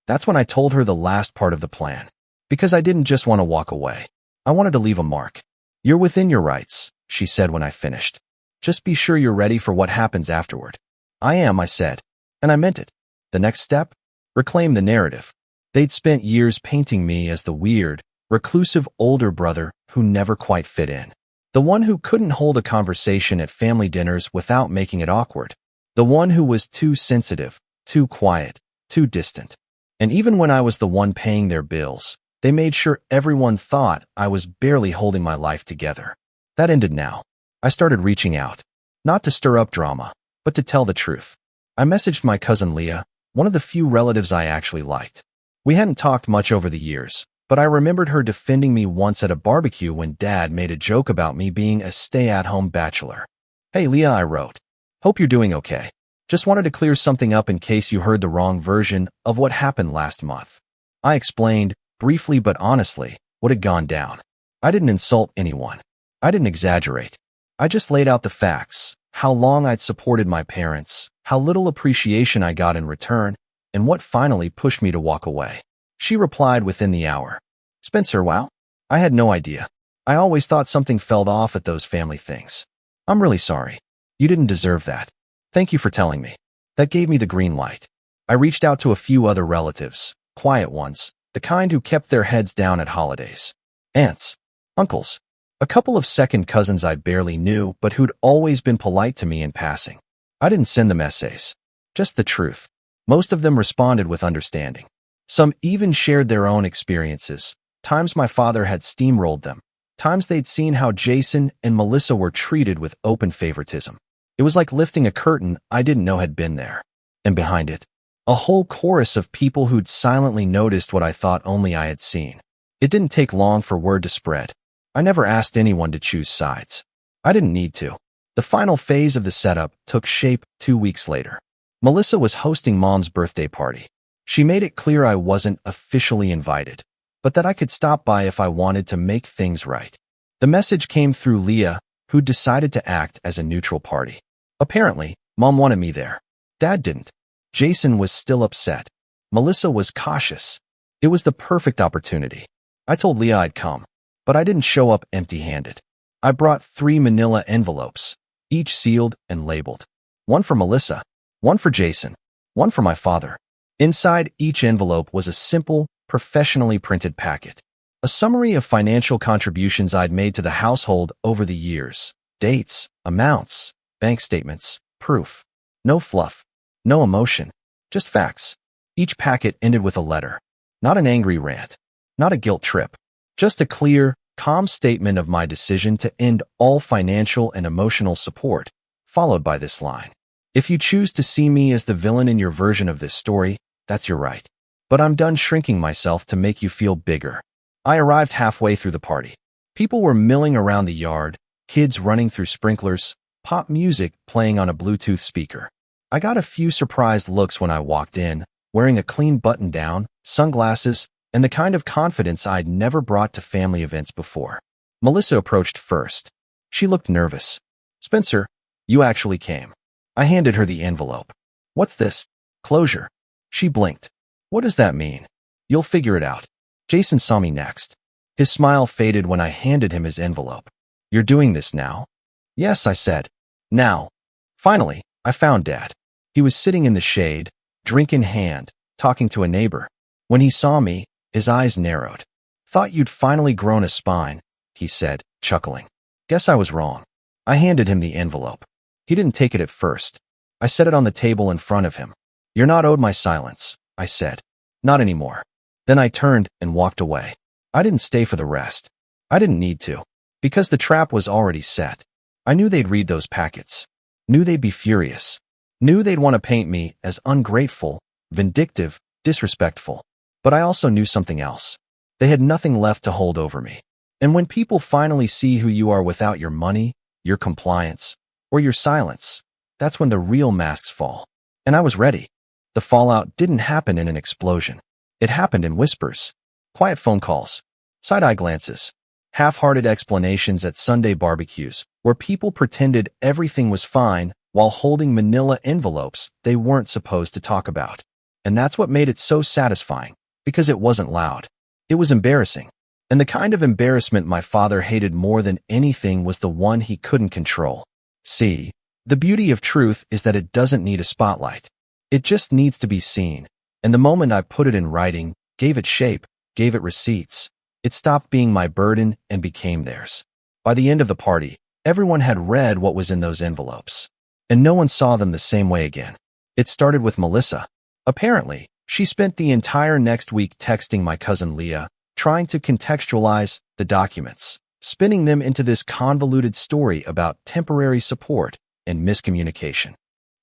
That's when I told her the last part of the plan. Because I didn't just want to walk away. I wanted to leave a mark. "You're within your rights," she said when I finished. "Just be sure you're ready for what happens afterward." "I am," I said. And I meant it. The next step? Reclaim the narrative. They'd spent years painting me as the weird, reclusive older brother who never quite fit in. The one who couldn't hold a conversation at family dinners without making it awkward. The one who was too sensitive, too quiet, too distant. And even when I was the one paying their bills, they made sure everyone thought I was barely holding my life together. That ended now. I started reaching out. Not to stir up drama, but to tell the truth. I messaged my cousin Leah, one of the few relatives I actually liked. We hadn't talked much over the years, but I remembered her defending me once at a barbecue when Dad made a joke about me being a stay-at-home bachelor. "Hey Leah," I wrote. "Hope you're doing okay. Just wanted to clear something up in case you heard the wrong version of what happened last month." I explained, briefly but honestly, what had gone down. I didn't insult anyone. I didn't exaggerate. I just laid out the facts, how long I'd supported my parents, how little appreciation I got in return, and what finally pushed me to walk away. She replied within the hour. "Spencer, wow. I had no idea. I always thought something fell off at those family things. I'm really sorry. You didn't deserve that. Thank you for telling me." That gave me the green light. I reached out to a few other relatives, quiet ones, the kind who kept their heads down at holidays. Aunts, uncles, a couple of second cousins I barely knew but who'd always been polite to me in passing. I didn't send them essays, just the truth. Most of them responded with understanding. Some even shared their own experiences, times my father had steamrolled them, times they'd seen how Jason and Melissa were treated with open favoritism. It was like lifting a curtain I didn't know had been there. And behind it, a whole chorus of people who'd silently noticed what I thought only I had seen. It didn't take long for word to spread. I never asked anyone to choose sides. I didn't need to. The final phase of the setup took shape 2 weeks later. Melissa was hosting Mom's birthday party. She made it clear I wasn't officially invited, but that I could stop by if I wanted to make things right. The message came through Leah, who decided to act as a neutral party. Apparently, Mom wanted me there. Dad didn't. Jason was still upset. Melissa was cautious. It was the perfect opportunity. I told Leah I'd come, but I didn't show up empty-handed. I brought 3 manila envelopes, each sealed and labeled. One for Melissa, one for Jason, one for my father. Inside each envelope was a simple, professionally printed packet. A summary of financial contributions I'd made to the household over the years. Dates, amounts, bank statements, proof. No fluff, no emotion, just facts. Each packet ended with a letter. Not an angry rant, not a guilt trip. Just a clear, calm statement of my decision to end all financial and emotional support, followed by this line. If you choose to see me as the villain in your version of this story, that's your right. But I'm done shrinking myself to make you feel bigger. I arrived halfway through the party. People were milling around the yard, kids running through sprinklers, pop music playing on a Bluetooth speaker. I got a few surprised looks when I walked in, wearing a clean button-down, sunglasses, and the kind of confidence I'd never brought to family events before. Melissa approached first. She looked nervous. "Spencer, you actually came." I handed her the envelope. "What's this?" "Closure." She blinked. "What does that mean?" "You'll figure it out." Jason saw me next. His smile faded when I handed him his envelope. "You're doing this now?" "Yes," I said. "Now." Finally, I found Dad. He was sitting in the shade, drink in hand, talking to a neighbor. When he saw me, his eyes narrowed. "Thought you'd finally grown a spine," he said, chuckling. "Guess I was wrong." I handed him the envelope. He didn't take it at first. I set it on the table in front of him. "You're not owed my silence," I said. "Not anymore." Then I turned and walked away. I didn't stay for the rest. I didn't need to, because the trap was already set. I knew they'd read those packets. Knew they'd be furious. Knew they'd want to paint me as ungrateful, vindictive, disrespectful. But I also knew something else. They had nothing left to hold over me. And when people finally see who you are without your money, your compliance, or your silence, that's when the real masks fall. And I was ready. The fallout didn't happen in an explosion. It happened in whispers, quiet phone calls, side-eye glances, half-hearted explanations at Sunday barbecues, where people pretended everything was fine while holding manila envelopes they weren't supposed to talk about. And that's what made it so satisfying, because it wasn't loud. It was embarrassing. And the kind of embarrassment my father hated more than anything was the one he couldn't control. See, the beauty of truth is that it doesn't need a spotlight. It just needs to be seen. And the moment I put it in writing, gave it shape, gave it receipts, it stopped being my burden and became theirs. By the end of the party, everyone had read what was in those envelopes. And no one saw them the same way again. It started with Melissa. Apparently, she spent the entire next week texting my cousin Leah, trying to contextualize the documents, spinning them into this convoluted story about temporary support and miscommunication.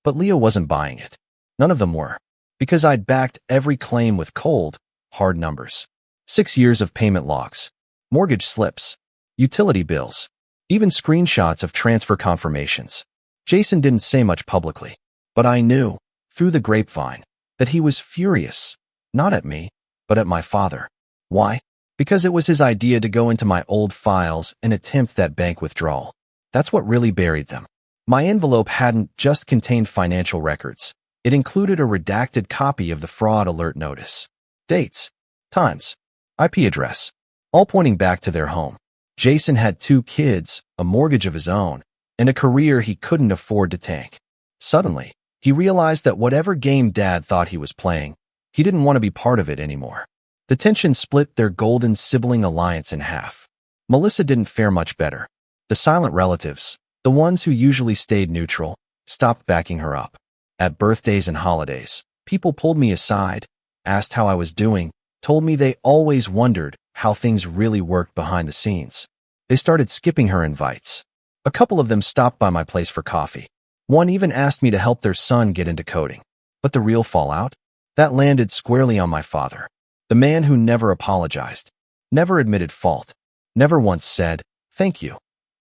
But Leah wasn't buying it. None of them were. Because I'd backed every claim with cold, hard numbers. 6 years of payment logs, mortgage slips, utility bills, even screenshots of transfer confirmations. Jason didn't say much publicly, but I knew, through the grapevine, that he was furious, not at me, but at my father. Why? Because it was his idea to go into my old files and attempt that bank withdrawal. That's what really buried them. My envelope hadn't just contained financial records. It included a redacted copy of the fraud alert notice. Dates, times, IP address, all pointing back to their home. Jason had 2 kids, a mortgage of his own, and a career he couldn't afford to tank. Suddenly, he realized that whatever game Dad thought he was playing, he didn't want to be part of it anymore. The tension split their golden sibling alliance in half. Melissa didn't fare much better. The silent relatives, the ones who usually stayed neutral, stopped backing her up. At birthdays and holidays, people pulled me aside, asked how I was doing, told me they always wondered how things really worked behind the scenes. They started skipping her invites. A couple of them stopped by my place for coffee. One even asked me to help their son get into coding. But the real fallout? That landed squarely on my father. The man who never apologized, Never admitted fault. Never once said, "Thank you."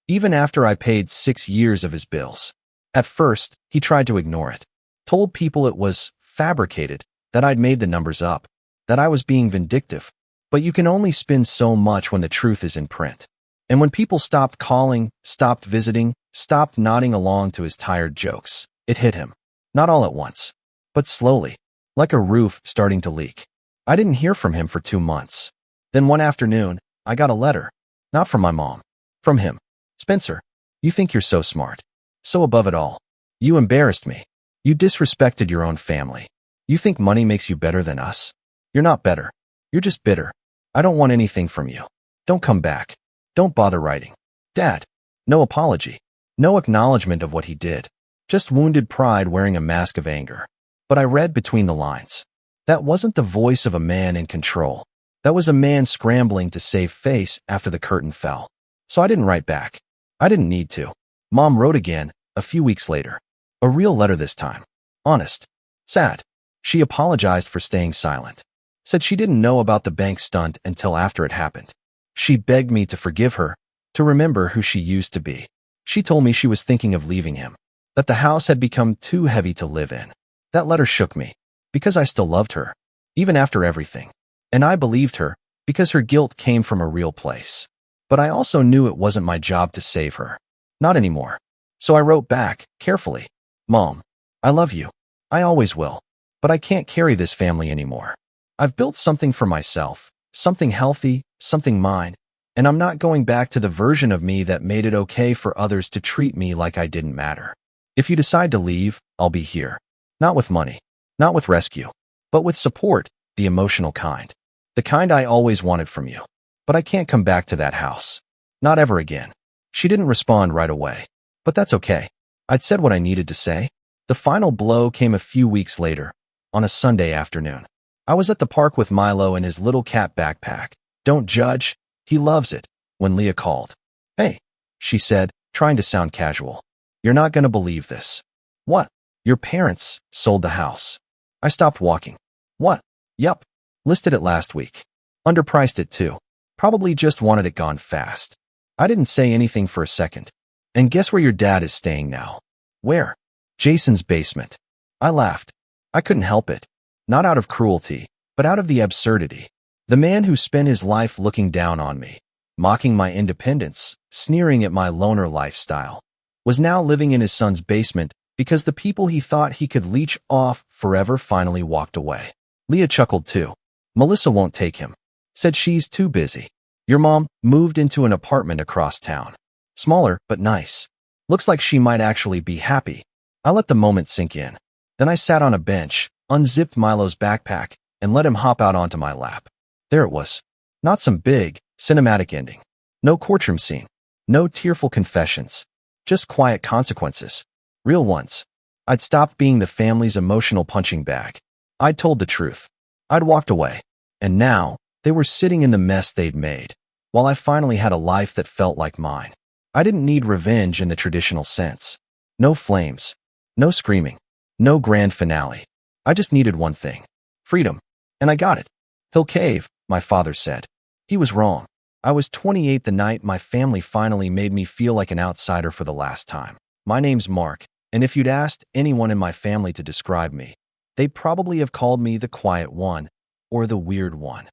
Even after I paid 6 years of his bills. At first, he tried to ignore it. Told people it was fabricated, that I'd made the numbers up, that I was being vindictive. But you can only spin so much when the truth is in print. And when people stopped calling, stopped visiting, stopped nodding along to his tired jokes, it hit him. Not all at once, but slowly, like a roof starting to leak. I didn't hear from him for 2 months. Then one afternoon, I got a letter. Not from my mom. From him. "Spencer, you think you're so smart. So above it all. You embarrassed me. You disrespected your own family. You think money makes you better than us? You're not better. You're just bitter. I don't want anything from you. Don't come back. Don't bother writing." Dad. No apology. No acknowledgement of what he did. Just wounded pride wearing a mask of anger. But I read between the lines. That wasn't the voice of a man in control. That was a man scrambling to save face after the curtain fell. So I didn't write back. I didn't need to. Mom wrote again, a few weeks later. A real letter this time. Honest. Sad. She apologized for staying silent. Said she didn't know about the bank stunt until after it happened. She begged me to forgive her, to remember who she used to be. She told me she was thinking of leaving him, that the house had become too heavy to live in. That letter shook me, because I still loved her, even after everything. And I believed her, because her guilt came from a real place. But I also knew it wasn't my job to save her. Not anymore. So I wrote back, carefully. "Mom, I love you. I always will. But I can't carry this family anymore. I've built something for myself, something healthy, something mine, and I'm not going back to the version of me that made it okay for others to treat me like I didn't matter. If you decide to leave, I'll be here. Not with money, not with rescue, but with support, the emotional kind. The kind I always wanted from you. But I can't come back to that house. Not ever again." She didn't respond right away. But that's okay. I'd said what I needed to say. The final blow came a few weeks later, on a Sunday afternoon. I was at the park with Milo in his little cat backpack. Don't judge. He loves it. When Leah called. "Hey," she said, trying to sound casual. "You're not going to believe this." "What?" "Your parents sold the house." I stopped walking. "What?" "Yup. Listed it last week. Underpriced it too. Probably just wanted it gone fast." I didn't say anything for a second. "And guess where your dad is staying now?" "Where?" "Jason's basement." I laughed. I couldn't help it. Not out of cruelty, but out of the absurdity. The man who spent his life looking down on me, mocking my independence, sneering at my loner lifestyle, was now living in his son's basement because the people he thought he could leech off forever finally walked away. Leah chuckled too. "Melissa won't take him. Said she's too busy. Your mom moved into an apartment across town. Smaller, but nice. Looks like she might actually be happy." I let the moment sink in. Then I sat on a bench, unzipped Milo's backpack, and let him hop out onto my lap. There it was. Not some big, cinematic ending. No courtroom scene. No tearful confessions. Just quiet consequences. Real ones. I'd stopped being the family's emotional punching bag. I'd told the truth. I'd walked away. And now, they were sitting in the mess they'd made, while I finally had a life that felt like mine. I didn't need revenge in the traditional sense. No flames. No screaming. No grand finale. I just needed one thing. Freedom. And I got it. "He'll cave," my father said. He was wrong. I was 28 the night my family finally made me feel like an outsider for the last time. My name's Mark, and if you'd asked anyone in my family to describe me, they'd probably have called me the quiet one or the weird one.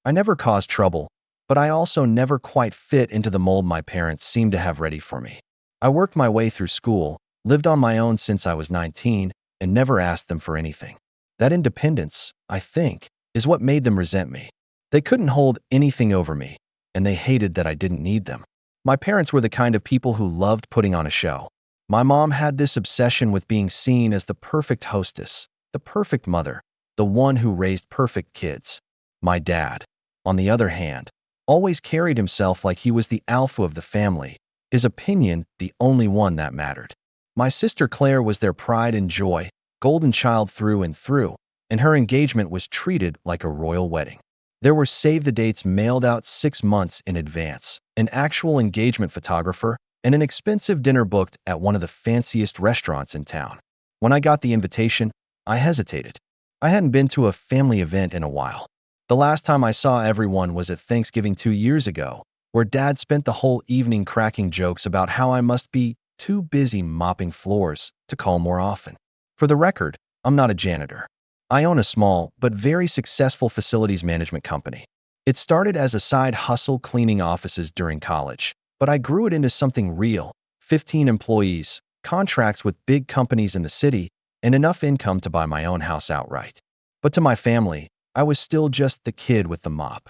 I never caused trouble, but I also never quite fit into the mold my parents seemed to have ready for me. I worked my way through school, lived on my own since I was 19, and never asked them for anything. That independence, I think, is what made them resent me. They couldn't hold anything over me, and they hated that I didn't need them. My parents were the kind of people who loved putting on a show. My mom had this obsession with being seen as the perfect hostess, the perfect mother, the one who raised perfect kids. My dad, on the other hand, always carried himself like he was the alpha of the family, his opinion the only one that mattered. My sister Claire was their pride and joy, golden child through and through, and her engagement was treated like a royal wedding. There were save-the-dates mailed out 6 months in advance, an actual engagement photographer, and an expensive dinner booked at one of the fanciest restaurants in town. When I got the invitation, I hesitated. I hadn't been to a family event in a while. The last time I saw everyone was at Thanksgiving 2 years ago, where Dad spent the whole evening cracking jokes about how I must be too busy mopping floors to call more often. For the record, I'm not a janitor. I own a small but very successful facilities management company. It started as a side hustle cleaning offices during college, but I grew it into something real: 15 employees, contracts with big companies in the city, and enough income to buy my own house outright. But to my family, I was still just the kid with the mop.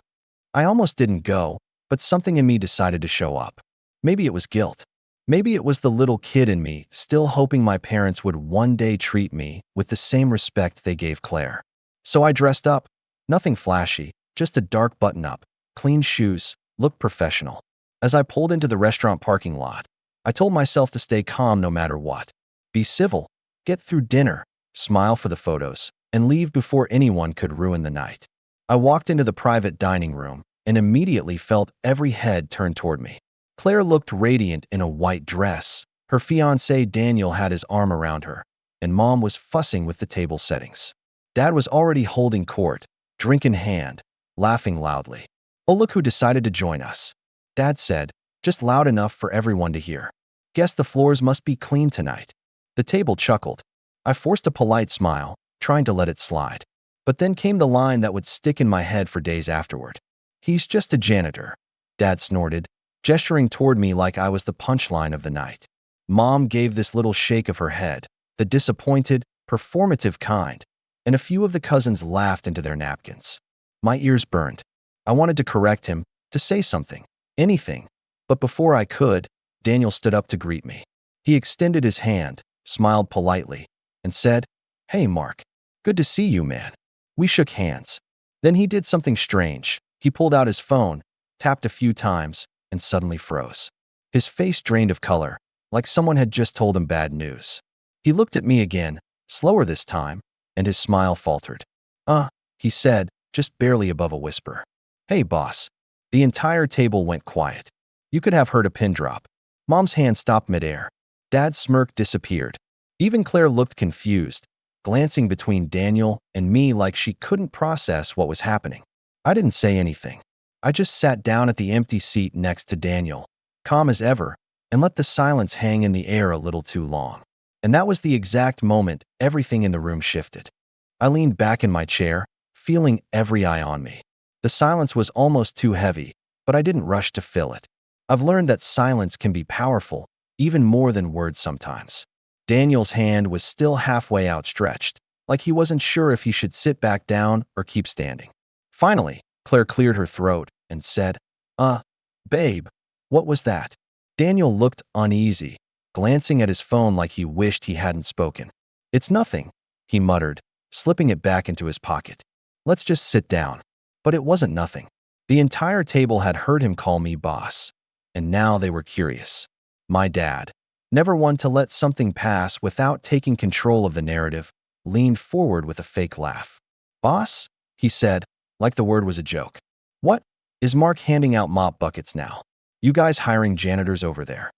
I almost didn't go, but something in me decided to show up. Maybe it was guilt. Maybe it was the little kid in me still hoping my parents would one day treat me with the same respect they gave Claire. So I dressed up. Nothing flashy, just a dark button-up, clean shoes, looked professional. As I pulled into the restaurant parking lot, I told myself to stay calm no matter what. Be civil, get through dinner, smile for the photos, and leave before anyone could ruin the night. I walked into the private dining room and immediately felt every head turn toward me. Claire looked radiant in a white dress. Her fiancé Daniel had his arm around her, and Mom was fussing with the table settings. Dad was already holding court, drink in hand, laughing loudly. "Oh, look who decided to join us," Dad said, just loud enough for everyone to hear. "Guess the floors must be clean tonight." The table chuckled. I forced a polite smile, trying to let it slide. But then came the line that would stick in my head for days afterward. "He's just a janitor," Dad snorted, gesturing toward me like I was the punchline of the night. Mom gave this little shake of her head, the disappointed, performative kind, and a few of the cousins laughed into their napkins. My ears burned. I wanted to correct him, to say something, anything. But before I could, Daniel stood up to greet me. He extended his hand, smiled politely, and said, "Hey, Mark. Good to see you, man." We shook hands. Then he did something strange. He pulled out his phone, tapped a few times, and suddenly froze. His face drained of color, like someone had just told him bad news. He looked at me again, slower this time, and his smile faltered. He said, just barely above a whisper. "Hey, boss." The entire table went quiet. You could have heard a pin drop. Mom's hand stopped midair. Dad's smirk disappeared. Even Claire looked confused, glancing between Daniel and me like she couldn't process what was happening. I didn't say anything. I just sat down at the empty seat next to Daniel, calm as ever, and let the silence hang in the air a little too long. And that was the exact moment everything in the room shifted. I leaned back in my chair, feeling every eye on me. The silence was almost too heavy, but I didn't rush to fill it. I've learned that silence can be powerful, even more than words sometimes. Daniel's hand was still halfway outstretched, like he wasn't sure if he should sit back down or keep standing. Finally, Claire cleared her throat and said, Babe, what was that?" Daniel looked uneasy, glancing at his phone like he wished he hadn't spoken. "It's nothing," he muttered, slipping it back into his pocket. "Let's just sit down." But it wasn't nothing. The entire table had heard him call me boss, and now they were curious. My dad, never one to let something pass without taking control of the narrative, leaned forward with a fake laugh. "Boss?" he said, like the word was a joke. "What? Is Mark handing out mop buckets now? You guys hiring janitors over there?"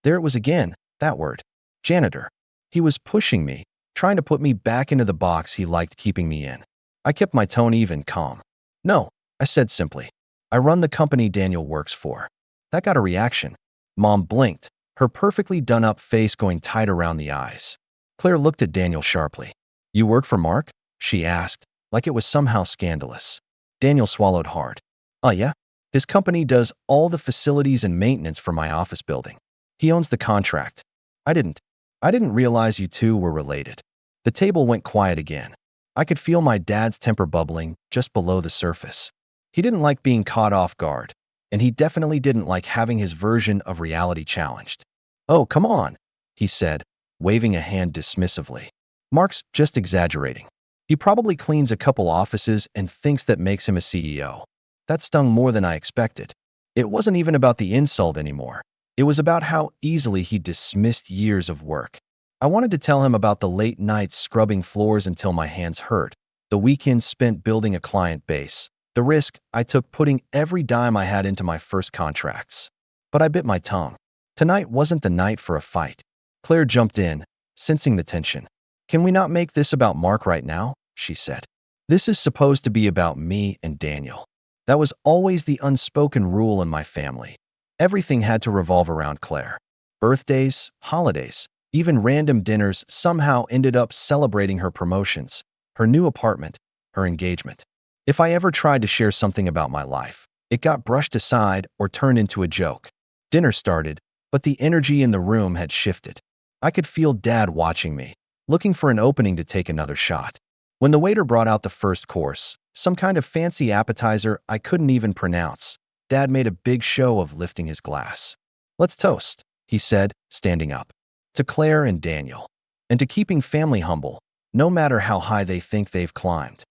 There it was again, that word. Janitor. He was pushing me, trying to put me back into the box he liked keeping me in. I kept my tone even, calm. "No," I said simply. "I run the company Daniel works for." That got a reaction. Mom blinked, her perfectly done-up face going tight around the eyes. Claire looked at Daniel sharply. "You work for Mark?" she asked, like it was somehow scandalous. Daniel swallowed hard. Yeah? His company does all the facilities and maintenance for my office building. He owns the contract." I didn't realize you two were related." The table went quiet again. I could feel my dad's temper bubbling just below the surface. He didn't like being caught off guard, and he definitely didn't like having his version of reality challenged. "Oh, come on," he said, waving a hand dismissively. "Mark's just exaggerating. He probably cleans a couple offices and thinks that makes him a CEO." That stung more than I expected. It wasn't even about the insult anymore. It was about how easily he dismissed years of work. I wanted to tell him about the late nights scrubbing floors until my hands hurt, the weekends spent building a client base, the risk I took putting every dime I had into my first contracts. But I bit my tongue. Tonight wasn't the night for a fight. Claire jumped in, sensing the tension. "Can we not make this about Mark right now?" she said. This is supposed to be about me and Daniel. That was always the unspoken rule in my family. Everything had to revolve around Claire. Birthdays, holidays, even random dinners somehow ended up celebrating her promotions, her new apartment, her engagement. If I ever tried to share something about my life, it got brushed aside or turned into a joke. Dinner started, but the energy in the room had shifted. I could feel Dad watching me, looking for an opening to take another shot. When the waiter brought out the first course, some kind of fancy appetizer I couldn't even pronounce, Dad made a big show of lifting his glass. "Let's toast," he said, standing up. "To Claire and Daniel. And to keeping family humble, no matter how high they think they've climbed."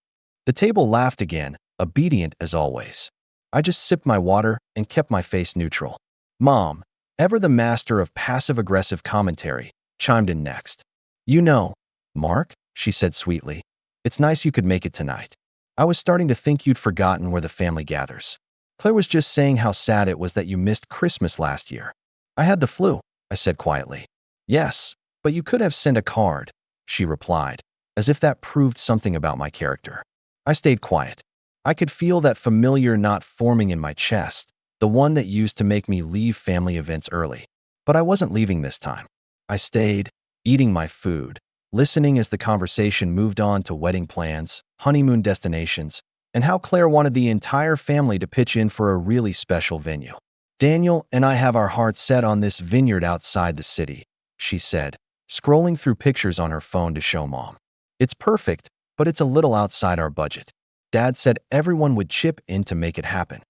The table laughed again, obedient as always. I just sipped my water and kept my face neutral. Mom, ever the master of passive-aggressive commentary, chimed in next. "You know, Mark," she said sweetly, "it's nice you could make it tonight. I was starting to think you'd forgotten where the family gathers. Claire was just saying how sad it was that you missed Christmas last year." "I had the flu," I said quietly. "Yes, but you could have sent a card," she replied, as if that proved something about my character. I stayed quiet. I could feel that familiar knot forming in my chest, the one that used to make me leave family events early. But I wasn't leaving this time. I stayed, eating my food, listening as the conversation moved on to wedding plans, honeymoon destinations, and how Claire wanted the entire family to pitch in for a really special venue. "Daniel and I have our hearts set on this vineyard outside the city," she said, scrolling through pictures on her phone to show Mom. "It's perfect, but it's a little outside our budget. Dad said everyone would chip in to make it happen."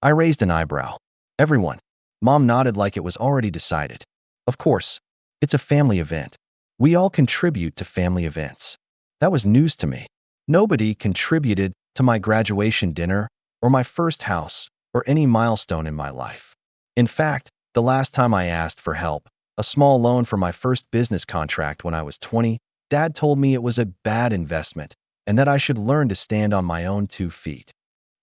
I raised an eyebrow. "Everyone?" Mom nodded like it was already decided. "Of course. It's a family event. We all contribute to family events." That was news to me. Nobody contributed to my graduation dinner or my first house or any milestone in my life. In fact, the last time I asked for help, a small loan for my first business contract when I was 20, Dad told me it was a bad investment and that I should learn to stand on my own 2 feet.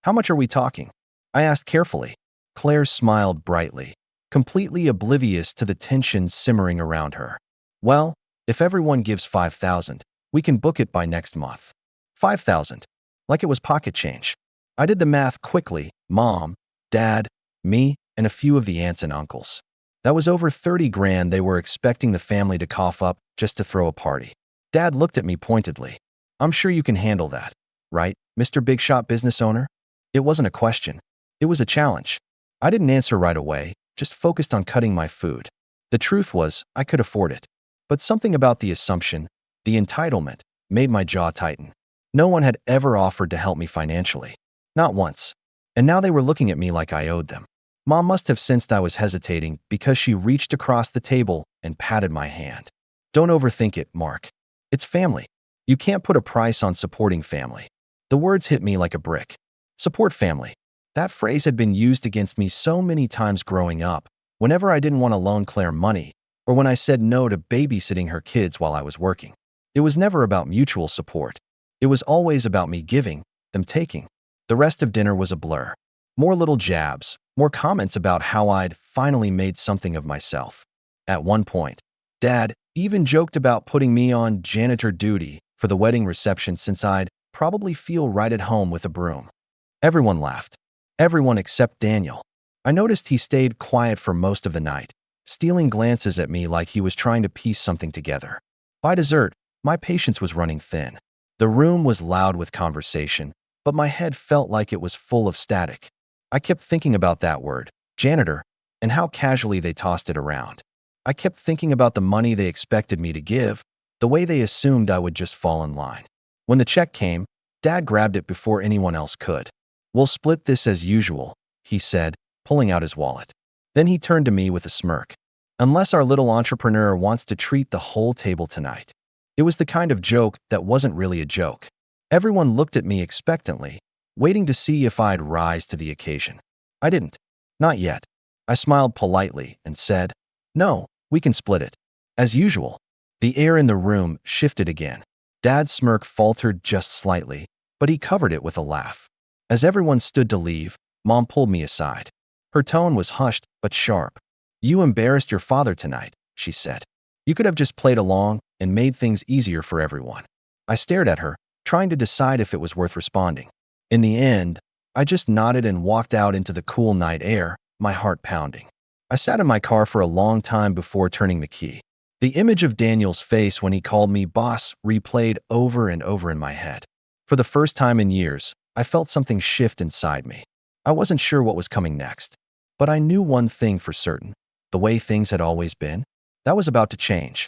"How much are we talking?" I asked carefully. Claire smiled brightly, completely oblivious to the tension simmering around her. "Well, if everyone gives 5,000, we can book it by next month." 5,000. Like it was pocket change. I did the math quickly. Mom, Dad, me, and a few of the aunts and uncles. That was over 30 grand they were expecting the family to cough up just to throw a party. Dad looked at me pointedly. "I'm sure you can handle that, right, Mr. Big Shot business owner?" It wasn't a question. It was a challenge. I didn't answer right away, just focused on cutting my food. The truth was, I could afford it. But something about the assumption, the entitlement, made my jaw tighten. No one had ever offered to help me financially. Not once. And now they were looking at me like I owed them. Mom must have sensed I was hesitating because she reached across the table and patted my hand. "Don't overthink it, Mark. It's family. You can't put a price on supporting family." The words hit me like a brick. Support family. That phrase had been used against me so many times growing up, whenever I didn't want to loan Claire money, or when I said no to babysitting her kids while I was working. It was never about mutual support. It was always about me giving, them taking. The rest of dinner was a blur. More little jabs, more comments about how I'd finally made something of myself. At one point, Dad even joked about putting me on janitor duty for the wedding reception since I'd probably feel right at home with a broom. Everyone laughed. Everyone except Daniel. I noticed he stayed quiet for most of the night, stealing glances at me like he was trying to piece something together. By dessert, my patience was running thin. The room was loud with conversation, but my head felt like it was full of static. I kept thinking about that word, janitor, and how casually they tossed it around. I kept thinking about the money they expected me to give, the way they assumed I would just fall in line. When the check came, Dad grabbed it before anyone else could. "We'll split this as usual," he said, pulling out his wallet. Then he turned to me with a smirk. "Unless our little entrepreneur wants to treat the whole table tonight." It was the kind of joke that wasn't really a joke. Everyone looked at me expectantly, waiting to see if I'd rise to the occasion. I didn't. Not yet. I smiled politely and said, "No, we can split it." As usual, the air in the room shifted again. Dad's smirk faltered just slightly, but he covered it with a laugh. As everyone stood to leave, Mom pulled me aside. Her tone was hushed but sharp. "You embarrassed your father tonight," she said. "You could have just played along and made things easier for everyone." I stared at her, trying to decide if it was worth responding. In the end, I just nodded and walked out into the cool night air, my heart pounding. I sat in my car for a long time before turning the key. The image of Daniel's face when he called me boss replayed over and over in my head. For the first time in years, I felt something shift inside me. I wasn't sure what was coming next, but I knew one thing for certain. The way things had always been, that was about to change.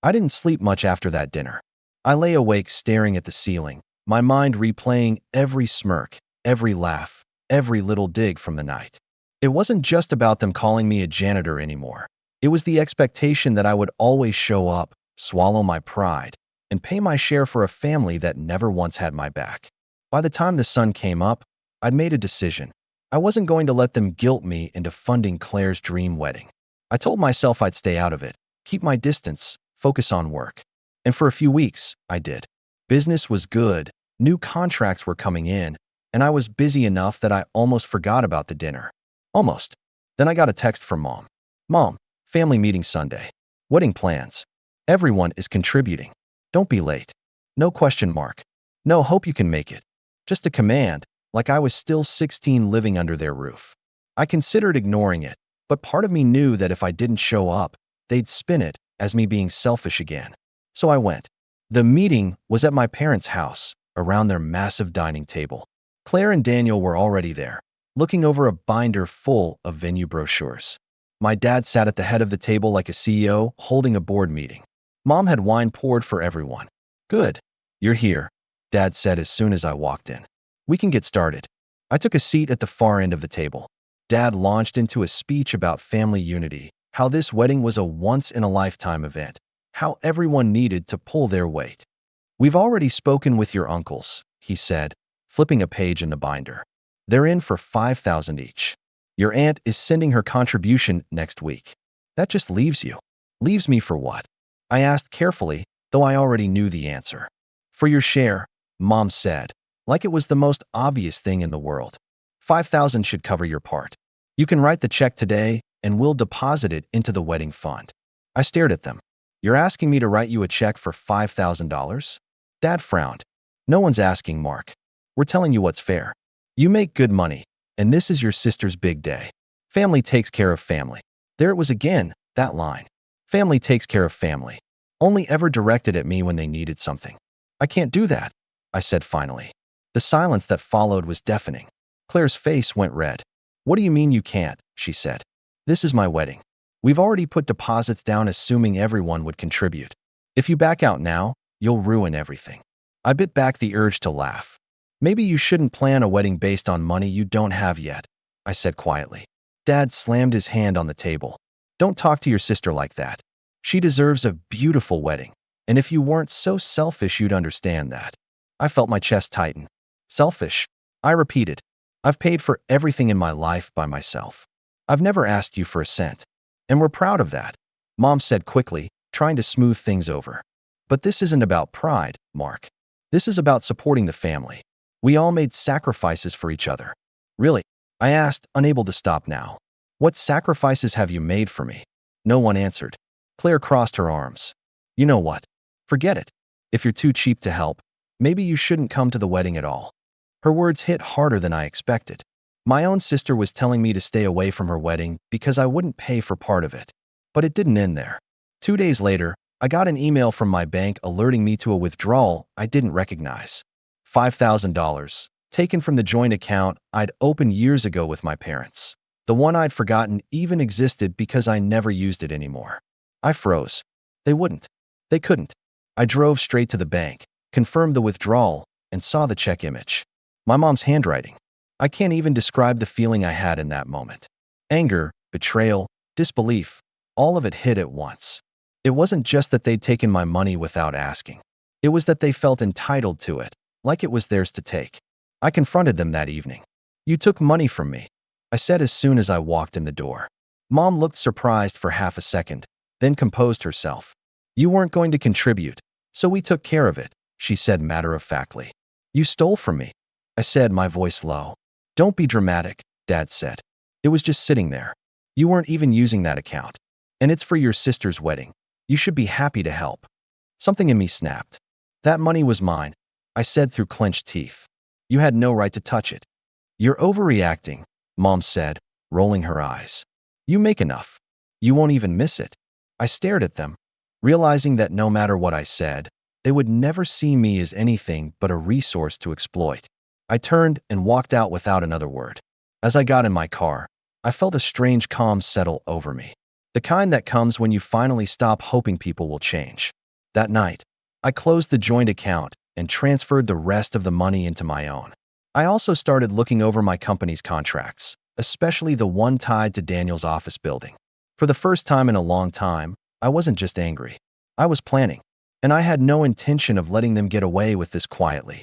I didn't sleep much after that dinner. I lay awake staring at the ceiling, my mind replaying every smirk, every laugh, every little dig from the night. It wasn't just about them calling me a janitor anymore. It was the expectation that I would always show up, swallow my pride, and pay my share for a family that never once had my back. By the time the sun came up, I'd made a decision. I wasn't going to let them guilt me into funding Claire's dream wedding. I told myself I'd stay out of it, keep my distance, focus on work. And for a few weeks, I did. Business was good, new contracts were coming in, and I was busy enough that I almost forgot about the dinner. Almost. Then I got a text from Mom. Mom, family meeting Sunday. Wedding plans. Everyone is contributing. Don't be late. No question mark. No, hope you can make it. Just a command, like I was still 16 living under their roof. I considered ignoring it, but part of me knew that if I didn't show up, they'd spin it as me being selfish again. So I went. The meeting was at my parents' house, around their massive dining table. Claire and Daniel were already there, looking over a binder full of venue brochures. My dad sat at the head of the table like a CEO holding a board meeting. Mom had wine poured for everyone. Good. You're here, Dad said as soon as I walked in. We can get started. I took a seat at the far end of the table. Dad launched into a speech about family unity, how this wedding was a once-in-a-lifetime event, how everyone needed to pull their weight. We've already spoken with your uncles, he said, flipping a page in the binder. They're in for $5,000 each. Your aunt is sending her contribution next week. That just leaves you. Leaves me for what? I asked carefully, though I already knew the answer. For your share, Mom said, like it was the most obvious thing in the world. $5,000 should cover your part. You can write the check today, and we'll deposit it into the wedding fund. I stared at them. You're asking me to write you a check for $5,000? Dad frowned. No one's asking, Mark. We're telling you what's fair. You make good money, and this is your sister's big day. Family takes care of family. There it was again, that line. Family takes care of family. Only ever directed at me when they needed something. I can't do that, I said finally. The silence that followed was deafening. Claire's face went red. What do you mean you can't? She said. This is my wedding. We've already put deposits down assuming everyone would contribute. If you back out now, you'll ruin everything. I bit back the urge to laugh. Maybe you shouldn't plan a wedding based on money you don't have yet, I said quietly. Dad slammed his hand on the table. Don't talk to your sister like that. She deserves a beautiful wedding. And if you weren't so selfish, you'd understand that. I felt my chest tighten. Selfish? I repeated. I've paid for everything in my life by myself. I've never asked you for a cent. And we're proud of that, Mom said quickly, trying to smooth things over. But this isn't about pride, Mark. This is about supporting the family. We all made sacrifices for each other. Really? I asked, unable to stop now. What sacrifices have you made for me? No one answered. Claire crossed her arms. You know what? Forget it. If you're too cheap to help, maybe you shouldn't come to the wedding at all. Her words hit harder than I expected. My own sister was telling me to stay away from her wedding because I wouldn't pay for part of it. But it didn't end there. 2 days later, I got an email from my bank alerting me to a withdrawal I didn't recognize. $5,000, taken from the joint account I'd opened years ago with my parents. The one I'd forgotten even existed because I never used it anymore. I froze. They wouldn't. They couldn't. I drove straight to the bank, confirmed the withdrawal, and saw the check image. My mom's handwriting. I can't even describe the feeling I had in that moment. Anger, betrayal, disbelief, all of it hit at once. It wasn't just that they'd taken my money without asking. It was that they felt entitled to it, like it was theirs to take. I confronted them that evening. You took money from me, I said as soon as I walked in the door. Mom looked surprised for half a second, then composed herself. You weren't going to contribute, so we took care of it, she said matter-of-factly. You stole from me, I said, my voice low. Don't be dramatic, Dad said. It was just sitting there. You weren't even using that account. And it's for your sister's wedding. You should be happy to help. Something in me snapped. That money was mine. I said through clenched teeth. You had no right to touch it. You're overreacting, Mom said, rolling her eyes. You make enough. You won't even miss it. I stared at them, realizing that no matter what I said, they would never see me as anything but a resource to exploit. I turned and walked out without another word. As I got in my car, I felt a strange calm settle over me. The kind that comes when you finally stop hoping people will change. That night, I closed the joint account and transferred the rest of the money into my own. I also started looking over my company's contracts, especially the one tied to Daniel's office building. For the first time in a long time, I wasn't just angry. I was planning, and I had no intention of letting them get away with this quietly.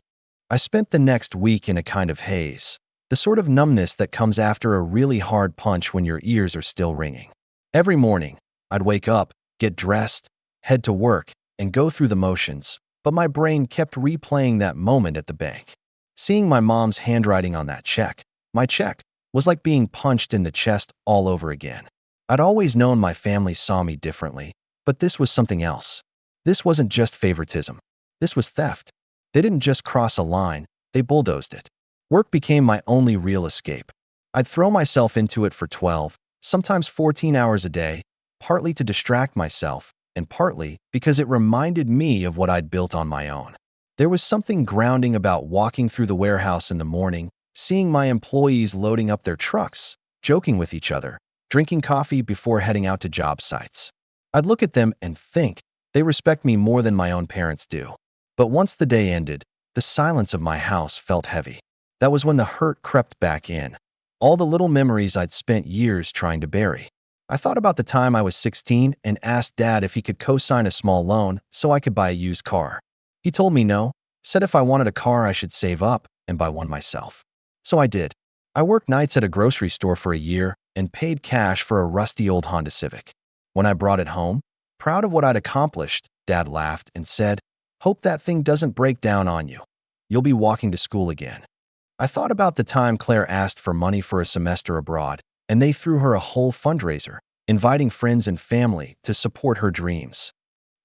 I spent the next week in a kind of haze, the sort of numbness that comes after a really hard punch when your ears are still ringing. Every morning, I'd wake up, get dressed, head to work, and go through the motions, but my brain kept replaying that moment at the bank. Seeing my mom's handwriting on that check, my check, was like being punched in the chest all over again. I'd always known my family saw me differently, but this was something else. This wasn't just favoritism. This was theft. They didn't just cross a line, they bulldozed it. Work became my only real escape. I'd throw myself into it for 12, sometimes 14 hours a day, partly to distract myself, and partly because it reminded me of what I'd built on my own. There was something grounding about walking through the warehouse in the morning, seeing my employees loading up their trucks, joking with each other, drinking coffee before heading out to job sites. I'd look at them and think, they respect me more than my own parents do. But once the day ended, the silence of my house felt heavy. That was when the hurt crept back in. All the little memories I'd spent years trying to bury. I thought about the time I was 16 and asked Dad if he could co-sign a small loan so I could buy a used car. He told me no, said if I wanted a car I should save up and buy one myself. So I did. I worked nights at a grocery store for a year and paid cash for a rusty old Honda Civic. When I brought it home, proud of what I'd accomplished, Dad laughed and said, "Hope that thing doesn't break down on you. You'll be walking to school again." I thought about the time Claire asked for money for a semester abroad, and they threw her a whole fundraiser, inviting friends and family to support her dreams.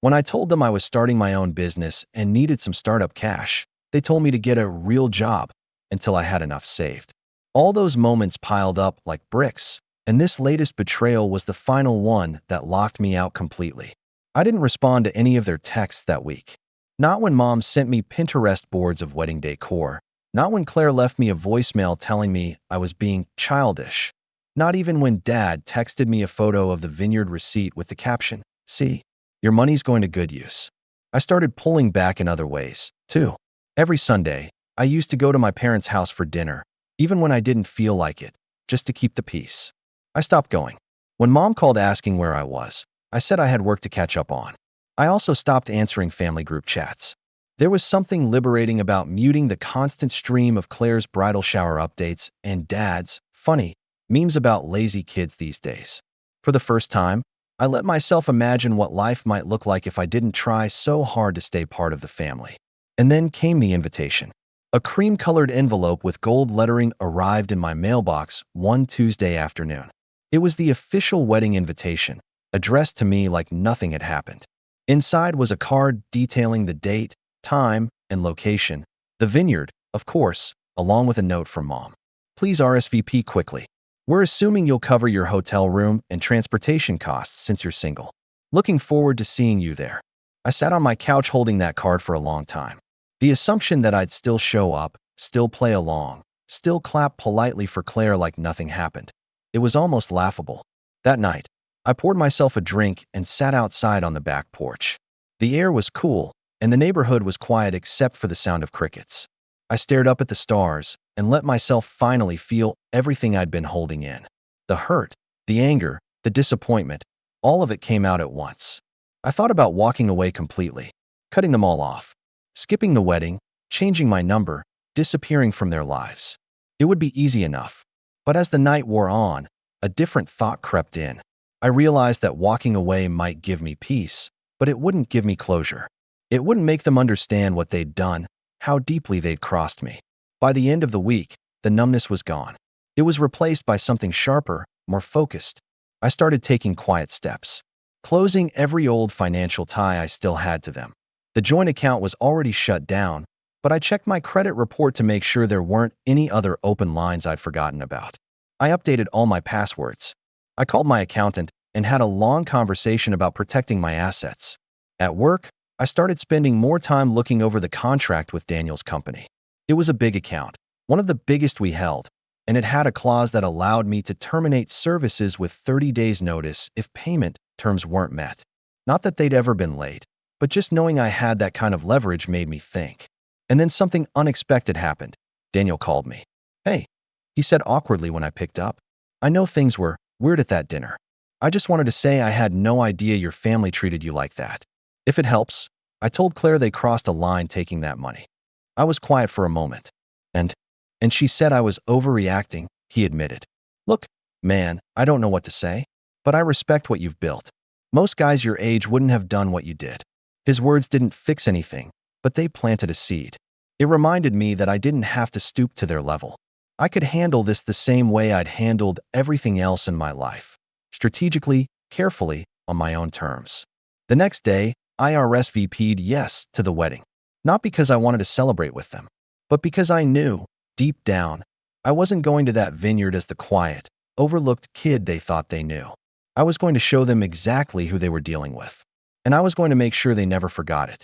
When I told them I was starting my own business and needed some startup cash, they told me to get a real job until I had enough saved. All those moments piled up like bricks, and this latest betrayal was the final one that locked me out completely. I didn't respond to any of their texts that week. Not when Mom sent me Pinterest boards of wedding decor. Not when Claire left me a voicemail telling me I was being childish. Not even when Dad texted me a photo of the vineyard receipt with the caption, "See, your money's going to good use." I started pulling back in other ways, too. Every Sunday, I used to go to my parents' house for dinner, even when I didn't feel like it, just to keep the peace. I stopped going. When Mom called asking where I was, I said I had work to catch up on. I also stopped answering family group chats. There was something liberating about muting the constant stream of Claire's bridal shower updates and Dad's, funny, memes about lazy kids these days. For the first time, I let myself imagine what life might look like if I didn't try so hard to stay part of the family. And then came the invitation. A cream-colored envelope with gold lettering arrived in my mailbox one Tuesday afternoon. It was the official wedding invitation, addressed to me like nothing had happened. Inside was a card detailing the date, time, and location. The vineyard, of course, along with a note from Mom. "Please RSVP quickly. We're assuming you'll cover your hotel room and transportation costs since you're single. Looking forward to seeing you there." I sat on my couch holding that card for a long time. The assumption that I'd still show up, still play along, still clap politely for Claire like nothing happened. It was almost laughable. That night, I poured myself a drink and sat outside on the back porch. The air was cool, and the neighborhood was quiet except for the sound of crickets. I stared up at the stars and let myself finally feel everything I'd been holding in. The hurt, the anger, the disappointment, all of it came out at once. I thought about walking away completely, cutting them all off, skipping the wedding, changing my number, disappearing from their lives. It would be easy enough. But as the night wore on, a different thought crept in. I realized that walking away might give me peace, but it wouldn't give me closure. It wouldn't make them understand what they'd done, how deeply they'd crossed me. By the end of the week, the numbness was gone. It was replaced by something sharper, more focused. I started taking quiet steps, closing every old financial tie I still had to them. The joint account was already shut down, but I checked my credit report to make sure there weren't any other open lines I'd forgotten about. I updated all my passwords. I called my accountant and had a long conversation about protecting my assets. At work, I started spending more time looking over the contract with Daniel's company. It was a big account, one of the biggest we held, and it had a clause that allowed me to terminate services with 30 days' notice if payment terms weren't met. Not that they'd ever been late, but just knowing I had that kind of leverage made me think. And then something unexpected happened. Daniel called me. "Hey," he said awkwardly when I picked up. "I know things were weird at that dinner. I just wanted to say I had no idea your family treated you like that. If it helps, I told Claire they crossed a line taking that money." I was quiet for a moment. And she said I was overreacting, he admitted. "Look, man, I don't know what to say, but I respect what you've built. Most guys your age wouldn't have done what you did." His words didn't fix anything, but they planted a seed. It reminded me that I didn't have to stoop to their level. I could handle this the same way I'd handled everything else in my life. Strategically, carefully, on my own terms. The next day, I RSVP'd yes to the wedding. Not because I wanted to celebrate with them, but because I knew, deep down, I wasn't going to that vineyard as the quiet, overlooked kid they thought they knew. I was going to show them exactly who they were dealing with. And I was going to make sure they never forgot it.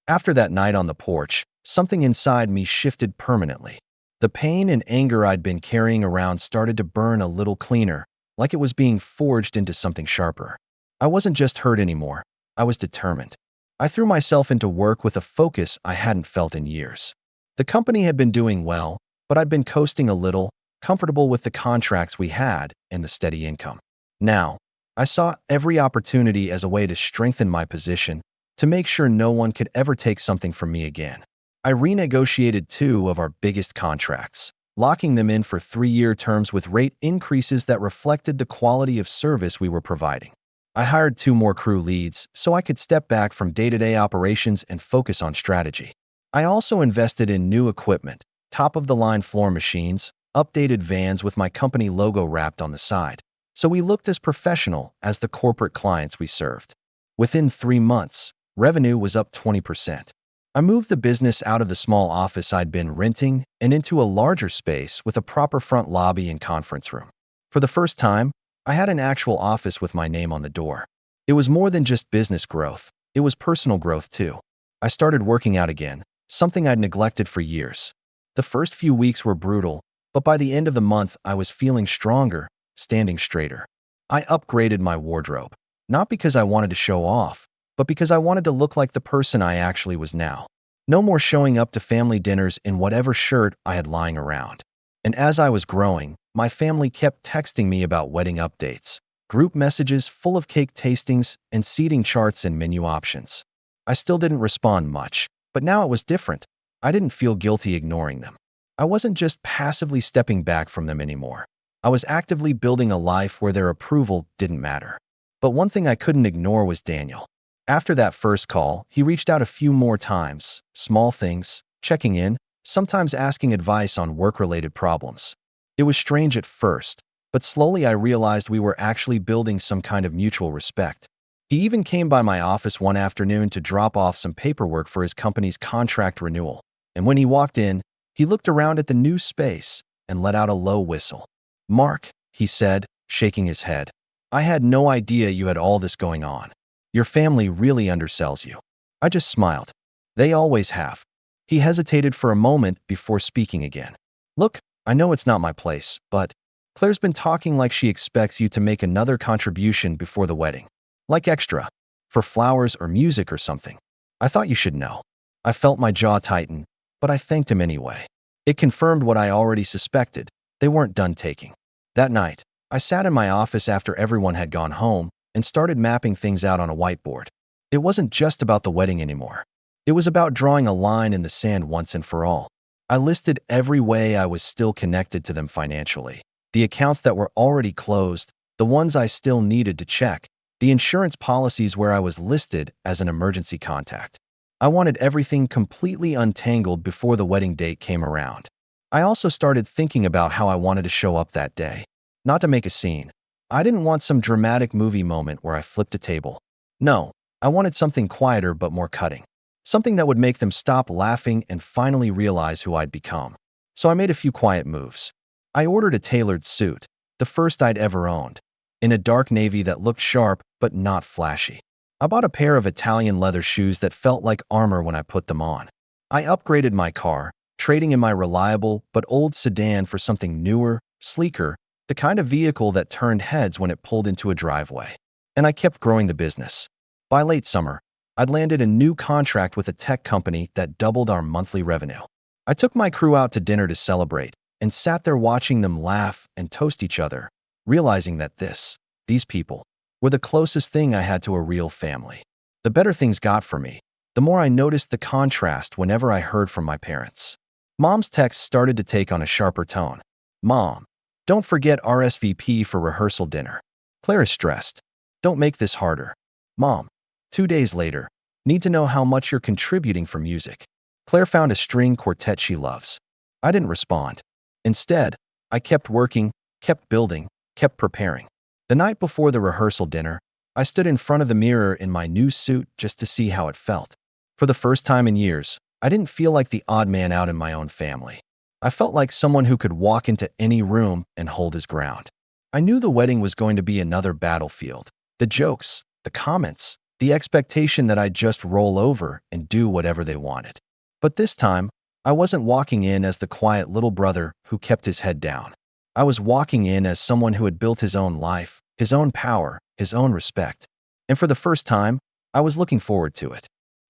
After that night on the porch, something inside me shifted permanently. The pain and anger I'd been carrying around started to burn a little cleaner, like it was being forged into something sharper. I wasn't just hurt anymore. I was determined. I threw myself into work with a focus I hadn't felt in years. The company had been doing well, but I'd been coasting a little, comfortable with the contracts we had and the steady income. Now, I saw every opportunity as a way to strengthen my position, to make sure no one could ever take something from me again. I renegotiated 2 of our biggest contracts, locking them in for 3-year terms with rate increases that reflected the quality of service we were providing. I hired 2 more crew leads so I could step back from day-to-day operations and focus on strategy. I also invested in new equipment, top-of-the-line floor machines, updated vans with my company logo wrapped on the side, so we looked as professional as the corporate clients we served. Within 3 months, revenue was up 20%. I moved the business out of the small office I'd been renting and into a larger space with a proper front lobby and conference room. For the first time, I had an actual office with my name on the door. It was more than just business growth. It was personal growth too. I started working out again, something I'd neglected for years. The first few weeks were brutal, but by the end of the month, I was feeling stronger, standing straighter. I upgraded my wardrobe, not because I wanted to show off, but because I wanted to look like the person I actually was now. No more showing up to family dinners in whatever shirt I had lying around. And as I was growing, my family kept texting me about wedding updates, group messages full of cake tastings and seating charts and menu options. I still didn't respond much, but now it was different. I didn't feel guilty ignoring them. I wasn't just passively stepping back from them anymore. I was actively building a life where their approval didn't matter. But one thing I couldn't ignore was Daniel. After that first call, he reached out a few more times, small things, checking in, sometimes asking advice on work-related problems. It was strange at first, but slowly I realized we were actually building some kind of mutual respect. He even came by my office one afternoon to drop off some paperwork for his company's contract renewal. And when he walked in, he looked around at the new space and let out a low whistle. "Mark," he said, shaking his head, "I had no idea you had all this going on. Your family really undersells you." I just smiled. They always have. He hesitated for a moment before speaking again. "Look, I know it's not my place, but Claire's been talking like she expects you to make another contribution before the wedding. Like extra, for flowers or music or something. I thought you should know." I felt my jaw tighten, but I thanked him anyway. It confirmed what I already suspected. They weren't done taking. That night, I sat in my office after everyone had gone home and started mapping things out on a whiteboard. It wasn't just about the wedding anymore. It was about drawing a line in the sand once and for all. I listed every way I was still connected to them financially. The accounts that were already closed, the ones I still needed to check, the insurance policies where I was listed as an emergency contact. I wanted everything completely untangled before the wedding date came around. I also started thinking about how I wanted to show up that day. Not to make a scene. I didn't want some dramatic movie moment where I flipped a table. No, I wanted something quieter but more cutting. Something that would make them stop laughing and finally realize who I'd become. So I made a few quiet moves. I ordered a tailored suit, the first I'd ever owned, in a dark navy that looked sharp but not flashy. I bought a pair of Italian leather shoes that felt like armor when I put them on. I upgraded my car, trading in my reliable but old sedan for something newer, sleeker, the kind of vehicle that turned heads when it pulled into a driveway. And I kept growing the business. By late summer, I'd landed a new contract with a tech company that doubled our monthly revenue. I took my crew out to dinner to celebrate and sat there watching them laugh and toast each other, realizing that these people, were the closest thing I had to a real family. The better things got for me, the more I noticed the contrast whenever I heard from my parents. Mom's texts started to take on a sharper tone. "Mom, don't forget RSVP for rehearsal dinner. Claire is stressed. Don't make this harder." "Mom, 2 days later, need to know how much you're contributing for music. Claire found a string quartet she loves." I didn't respond. Instead, I kept working, kept building, kept preparing. The night before the rehearsal dinner, I stood in front of the mirror in my new suit just to see how it felt. For the first time in years, I didn't feel like the odd man out in my own family. I felt like someone who could walk into any room and hold his ground. I knew the wedding was going to be another battlefield. The jokes, the comments, the expectation that I'd just roll over and do whatever they wanted. But this time, I wasn't walking in as the quiet little brother who kept his head down. I was walking in as someone who had built his own life, his own power, his own respect. And for the first time, I was looking forward to it.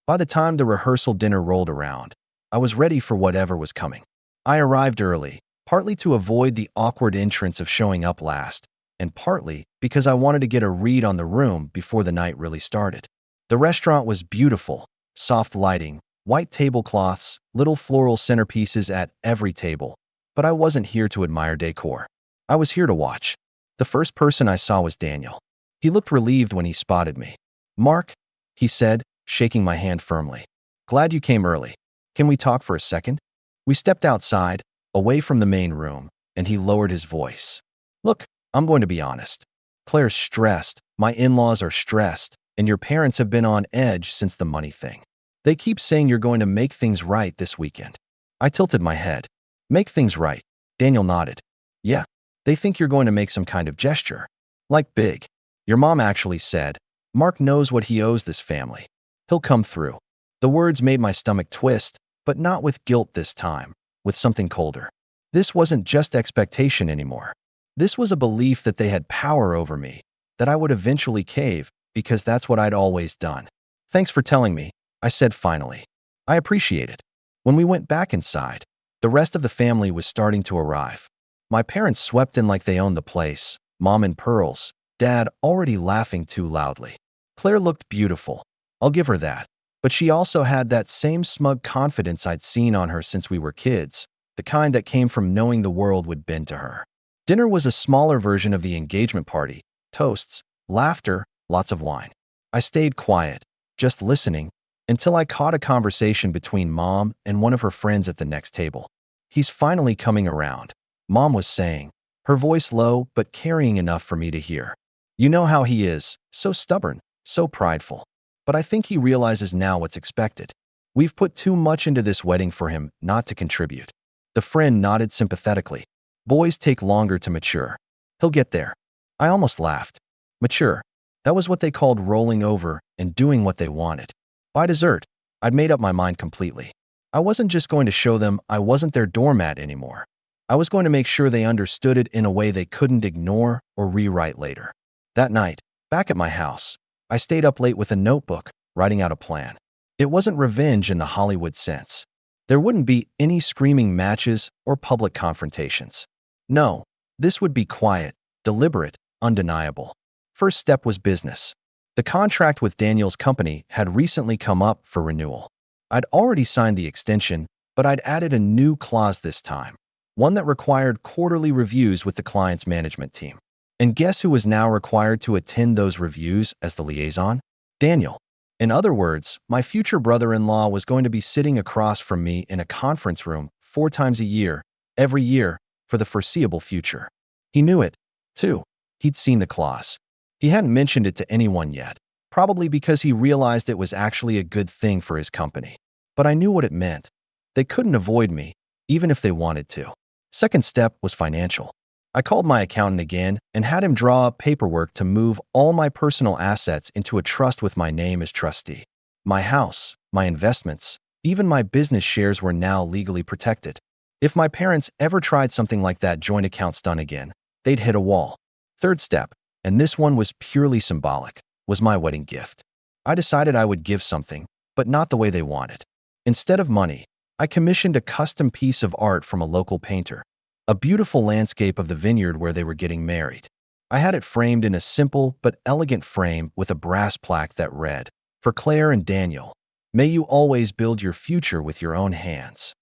By the time the rehearsal dinner rolled around, I was ready for whatever was coming. I arrived early, partly to avoid the awkward entrance of showing up last, and partly because I wanted to get a read on the room before the night really started. The restaurant was beautiful, soft lighting, white tablecloths, little floral centerpieces at every table. But I wasn't here to admire decor. I was here to watch. The first person I saw was Daniel. He looked relieved when he spotted me. "Mark," he said, shaking my hand firmly. "Glad you came early. Can we talk for a second?" We stepped outside, away from the main room, and he lowered his voice. "Look, I'm going to be honest. Claire's stressed, my in-laws are stressed, and your parents have been on edge since the money thing. They keep saying you're going to make things right this weekend." I tilted my head. "Make things right?" Daniel nodded. "Yeah, they think you're going to make some kind of gesture. Like big. Your mom actually said, Mark knows what he owes this family. He'll come through." The words made my stomach twist, but not with guilt this time, with something colder. This wasn't just expectation anymore. This was a belief that they had power over me, that I would eventually cave, because that's what I'd always done. "Thanks for telling me," I said finally. "I appreciate it." When we went back inside, the rest of the family was starting to arrive. My parents swept in like they owned the place, Mom in pearls, Dad already laughing too loudly. Claire looked beautiful, I'll give her that, but she also had that same smug confidence I'd seen on her since we were kids, the kind that came from knowing the world would bend to her. Dinner was a smaller version of the engagement party, toasts, laughter, lots of wine. I stayed quiet, just listening, until I caught a conversation between Mom and one of her friends at the next table. "He's finally coming around," Mom was saying, her voice low but carrying enough for me to hear. "You know how he is, so stubborn, so prideful. But I think he realizes now what's expected. We've put too much into this wedding for him not to contribute." The friend nodded sympathetically. "Boys take longer to mature. He'll get there." I almost laughed. Mature. That was what they called rolling over and doing what they wanted. By dessert, I'd made up my mind completely. I wasn't just going to show them I wasn't their doormat anymore. I was going to make sure they understood it in a way they couldn't ignore or rewrite later. That night, back at my house, I stayed up late with a notebook, writing out a plan. It wasn't revenge in the Hollywood sense. There wouldn't be any screaming matches or public confrontations. No, this would be quiet, deliberate, undeniable. First step was business. The contract with Daniel's company had recently come up for renewal. I'd already signed the extension, but I'd added a new clause this time, one that required quarterly reviews with the client's management team. And guess who was now required to attend those reviews as the liaison? Daniel. In other words, my future brother-in-law was going to be sitting across from me in a conference room 4 times a year, every year, for the foreseeable future. He knew it, too. He'd seen the clause. He hadn't mentioned it to anyone yet, probably because he realized it was actually a good thing for his company. But I knew what it meant. They couldn't avoid me, even if they wanted to. Second step was financial. I called my accountant again and had him draw up paperwork to move all my personal assets into a trust with my name as trustee. My house, my investments, even my business shares were now legally protected. If my parents ever tried something like that joint account stunt again, they'd hit a wall. Third step, and this one was purely symbolic, was my wedding gift. I decided I would give something, but not the way they wanted. Instead of money, I commissioned a custom piece of art from a local painter, a beautiful landscape of the vineyard where they were getting married. I had it framed in a simple but elegant frame with a brass plaque that read, "For Claire and Daniel, may you always build your future with your own hands."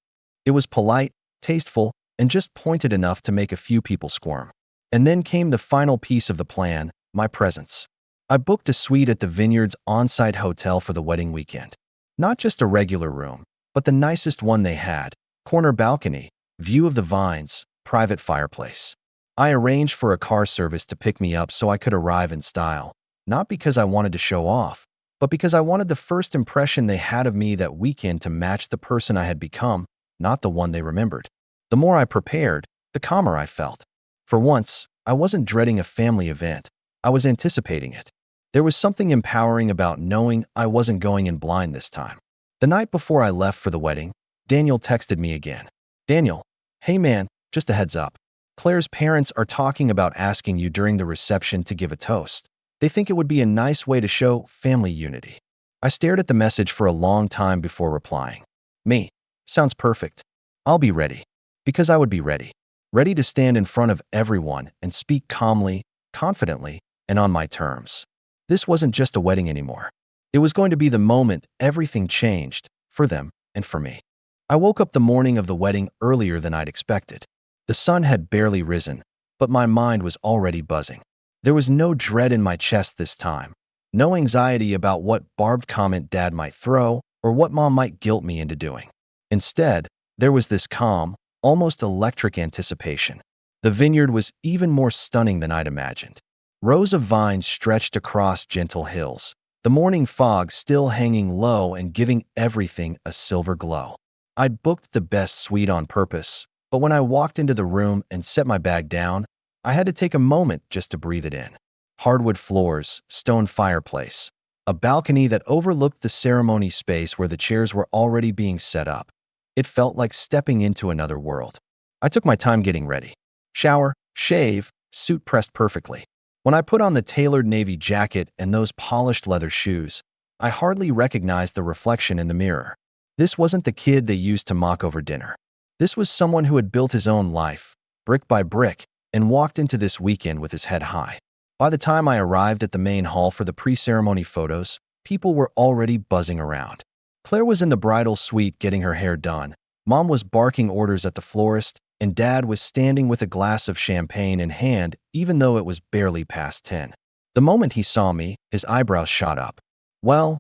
It was polite, tasteful, and just pointed enough to make a few people squirm. And then came the final piece of the plan, my presents. I booked a suite at the vineyard's on-site hotel for the wedding weekend. Not just a regular room, but the nicest one they had, corner balcony, view of the vines, private fireplace. I arranged for a car service to pick me up so I could arrive in style, not because I wanted to show off, but because I wanted the first impression they had of me that weekend to match the person I had become, not the one they remembered. The more I prepared, the calmer I felt. For once, I wasn't dreading a family event. I was anticipating it. There was something empowering about knowing I wasn't going in blind this time. The night before I left for the wedding, Daniel texted me again. "Daniel, hey man, just a heads up. Claire's parents are talking about asking you during the reception to give a toast. They think it would be a nice way to show family unity." I stared at the message for a long time before replying. Me. Sounds perfect. I'll be ready. Because I would be ready. Ready to stand in front of everyone and speak calmly, confidently, and on my terms. This wasn't just a wedding anymore. It was going to be the moment everything changed, for them and for me. I woke up the morning of the wedding earlier than I'd expected. The sun had barely risen, but my mind was already buzzing. There was no dread in my chest this time. No anxiety about what barbed comment Dad might throw or what Mom might guilt me into doing. Instead, there was this calm, almost electric anticipation. The vineyard was even more stunning than I'd imagined. Rows of vines stretched across gentle hills, the morning fog still hanging low and giving everything a silver glow. I'd booked the best suite on purpose, but when I walked into the room and set my bag down, I had to take a moment just to breathe it in. Hardwood floors, stone fireplace, a balcony that overlooked the ceremony space where the chairs were already being set up. It felt like stepping into another world. I took my time getting ready. Shower, shave, suit pressed perfectly. When I put on the tailored navy jacket and those polished leather shoes, I hardly recognized the reflection in the mirror. This wasn't the kid they used to mock over dinner. This was someone who had built his own life, brick by brick, and walked into this weekend with his head high. By the time I arrived at the main hall for the pre-ceremony photos, people were already buzzing around. Claire was in the bridal suite getting her hair done. Mom was barking orders at the florist, and Dad was standing with a glass of champagne in hand, even though it was barely past 10. The moment he saw me, his eyebrows shot up. Well,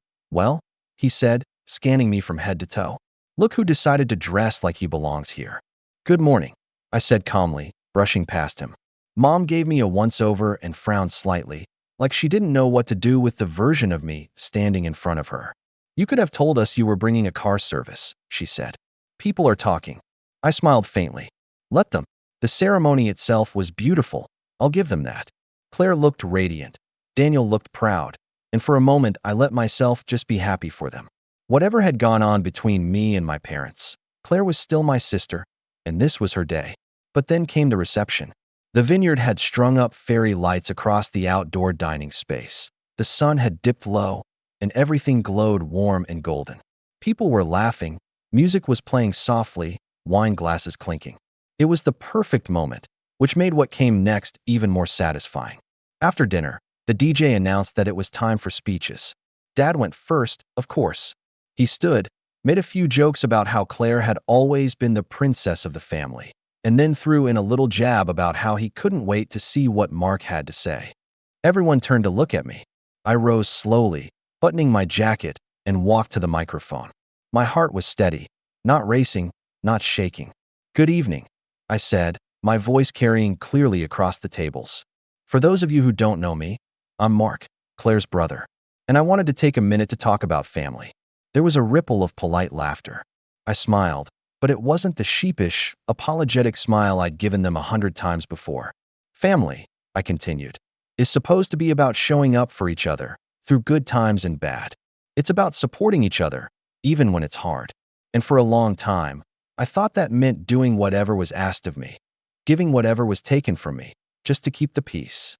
he said, scanning me from head to toe. "Look who decided to dress like he belongs here." "Good morning," I said calmly, brushing past him. Mom gave me a once-over and frowned slightly, like she didn't know what to do with the version of me standing in front of her. "You could have told us you were bringing a car service," she said. "People are talking." I smiled faintly. "Let them. The ceremony itself was beautiful. I'll give them that." Claire looked radiant. Daniel looked proud. And for a moment, I let myself just be happy for them. Whatever had gone on between me and my parents, Claire was still my sister, and this was her day. But then came the reception. The vineyard had strung up fairy lights across the outdoor dining space. The sun had dipped low, and everything glowed warm and golden. People were laughing, music was playing softly, wine glasses clinking. It was the perfect moment, which made what came next even more satisfying. After dinner, the DJ announced that it was time for speeches. Dad went first, of course. He stood, made a few jokes about how Claire had always been the princess of the family, and then threw in a little jab about how he couldn't wait to see what Mark had to say. Everyone turned to look at me. I rose slowly, buttoning my jacket, and walked to the microphone. My heart was steady, not racing, not shaking. "Good evening," I said, my voice carrying clearly across the tables. "For those of you who don't know me, I'm Mark, Claire's brother. and I wanted to take a minute to talk about family. There was a ripple of polite laughter. I smiled, but it wasn't the sheepish, apologetic smile I'd given them 100 times before. Family, I continued, is supposed to be about showing up for each other, through good times and bad. It's about supporting each other, even when it's hard. And for a long time, I thought that meant doing whatever was asked of me, giving whatever was taken from me, just to keep the peace.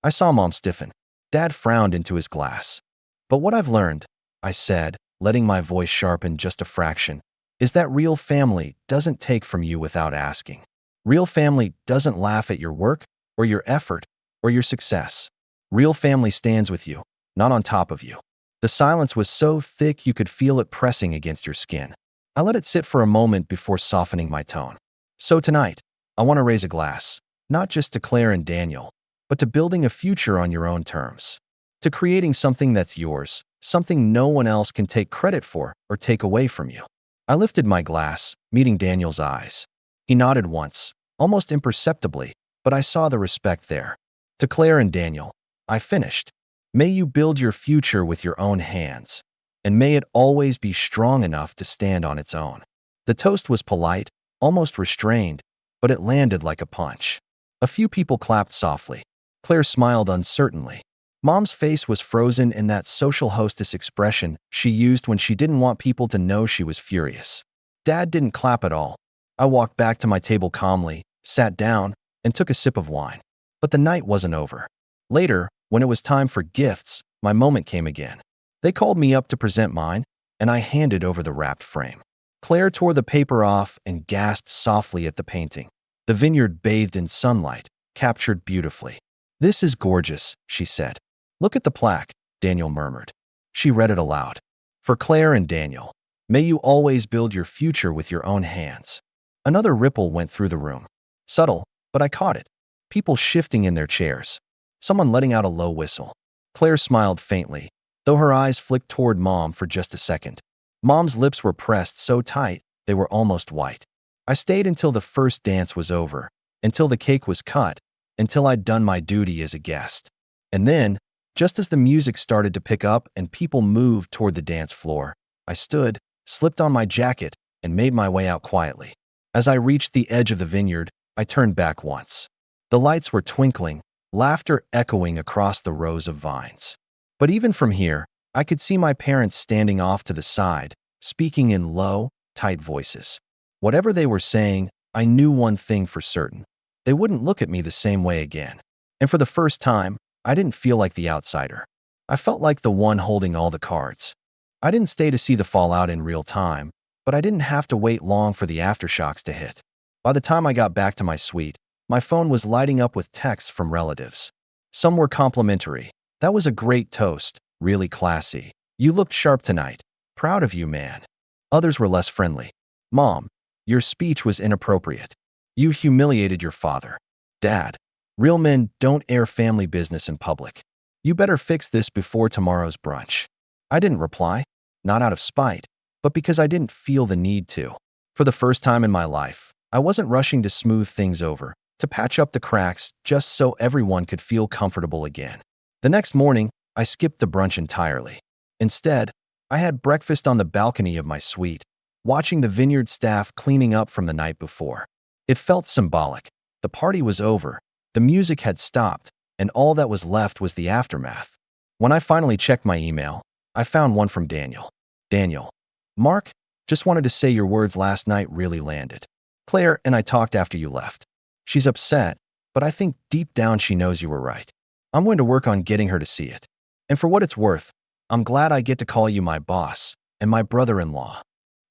I saw Mom stiffen. Dad frowned into his glass. But what I've learned, I said, letting my voice sharpen just a fraction, is that real family doesn't take from you without asking. Real family doesn't laugh at your work, or your effort, or your success. Real family stands with you, not on top of you. The silence was so thick you could feel it pressing against your skin. I let it sit for a moment before softening my tone. So tonight, I want to raise a glass, not just to Claire and Daniel, but to building a future on your own terms. To creating something that's yours, something no one else can take credit for or take away from you. I lifted my glass, meeting Daniel's eyes. He nodded once, almost imperceptibly, but I saw the respect there. To Claire and Daniel, I finished. May you build your future with your own hands, and may it always be strong enough to stand on its own. The toast was polite, almost restrained, but it landed like a punch. A few people clapped softly. Claire smiled uncertainly. Mom's face was frozen in that social hostess expression she used when she didn't want people to know she was furious. Dad didn't clap at all. I walked back to my table calmly, sat down, and took a sip of wine. But the night wasn't over. Later, when it was time for gifts, my moment came again. They called me up to present mine, and I handed over the wrapped frame. Claire tore the paper off and gasped softly at the painting. The vineyard bathed in sunlight, captured beautifully. "This is gorgeous," she said. "Look at the plaque," Daniel murmured. She read it aloud. "For Claire and Daniel, may you always build your future with your own hands." Another ripple went through the room. Subtle, but I caught it. People shifting in their chairs. Someone letting out a low whistle. Claire smiled faintly, though her eyes flicked toward Mom for just a second. Mom's lips were pressed so tight they were almost white. I stayed until the first dance was over, until the cake was cut, until I'd done my duty as a guest. And then, just as the music started to pick up and people moved toward the dance floor, I stood, slipped on my jacket, and made my way out quietly. As I reached the edge of the vineyard, I turned back once. The lights were twinkling, laughter echoing across the rows of vines. But even from here, I could see my parents standing off to the side, speaking in low, tight voices. Whatever they were saying, I knew one thing for certain. They wouldn't look at me the same way again. And for the first time, I didn't feel like the outsider. I felt like the one holding all the cards. I didn't stay to see the fallout in real time, but I didn't have to wait long for the aftershocks to hit. By the time I got back to my suite, my phone was lighting up with texts from relatives. Some were complimentary. "That was a great toast, really classy. You looked sharp tonight. Proud of you, man." Others were less friendly. "Mom, your speech was inappropriate. You humiliated your father." "Dad, real men don't air family business in public. You better fix this before tomorrow's brunch." I didn't reply, not out of spite, but because I didn't feel the need to. For the first time in my life, I wasn't rushing to smooth things over, to patch up the cracks just so everyone could feel comfortable again. The next morning, I skipped the brunch entirely. Instead, I had breakfast on the balcony of my suite, watching the vineyard staff cleaning up from the night before. It felt symbolic. The party was over, the music had stopped, and all that was left was the aftermath. When I finally checked my email, I found one from Daniel. "Daniel, Mark, just wanted to say your words last night really landed. Claire and I talked after you left. She's upset, but I think deep down she knows you were right. I'm going to work on getting her to see it. And for what it's worth, I'm glad I get to call you my boss and my brother-in-law."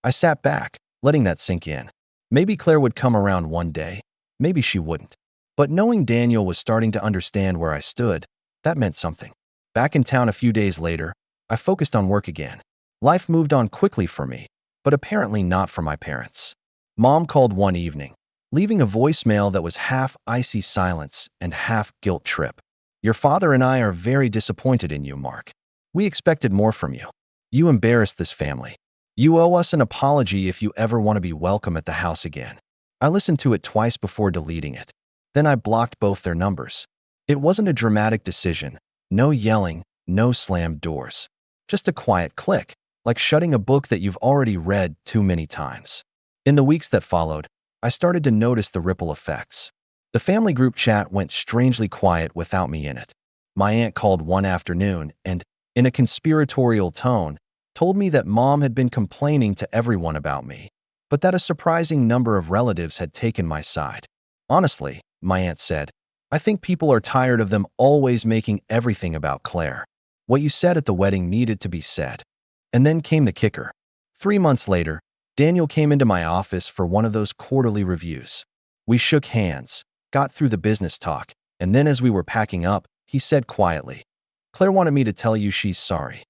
I sat back, letting that sink in. Maybe Claire would come around one day, maybe she wouldn't. But knowing Daniel was starting to understand where I stood, that meant something. Back in town a few days later, I focused on work again. Life moved on quickly for me, but apparently not for my parents. Mom called one evening, leaving a voicemail that was half icy silence and half guilt trip. "Your father and I are very disappointed in you, Mark. We expected more from you. You embarrassed this family. You owe us an apology if you ever want to be welcome at the house again." I listened to it twice before deleting it. Then I blocked both their numbers. It wasn't a dramatic decision. No yelling, No slammed doors. Just a quiet click, like shutting a book that you've already read too many times. In the weeks that followed, I started to notice the ripple effects. The family group chat went strangely quiet without me in it. My aunt called one afternoon and, in a conspiratorial tone, told me that Mom had been complaining to everyone about me, but that a surprising number of relatives had taken my side. Honestly, my aunt said, I think people are tired of them always making everything about Claire. What you said at the wedding needed to be said. And then came the kicker. 3 months later, Daniel came into my office for one of those quarterly reviews. We shook hands, got through the business talk, and then as we were packing up, he said quietly, Claire wanted me to tell you she's sorry.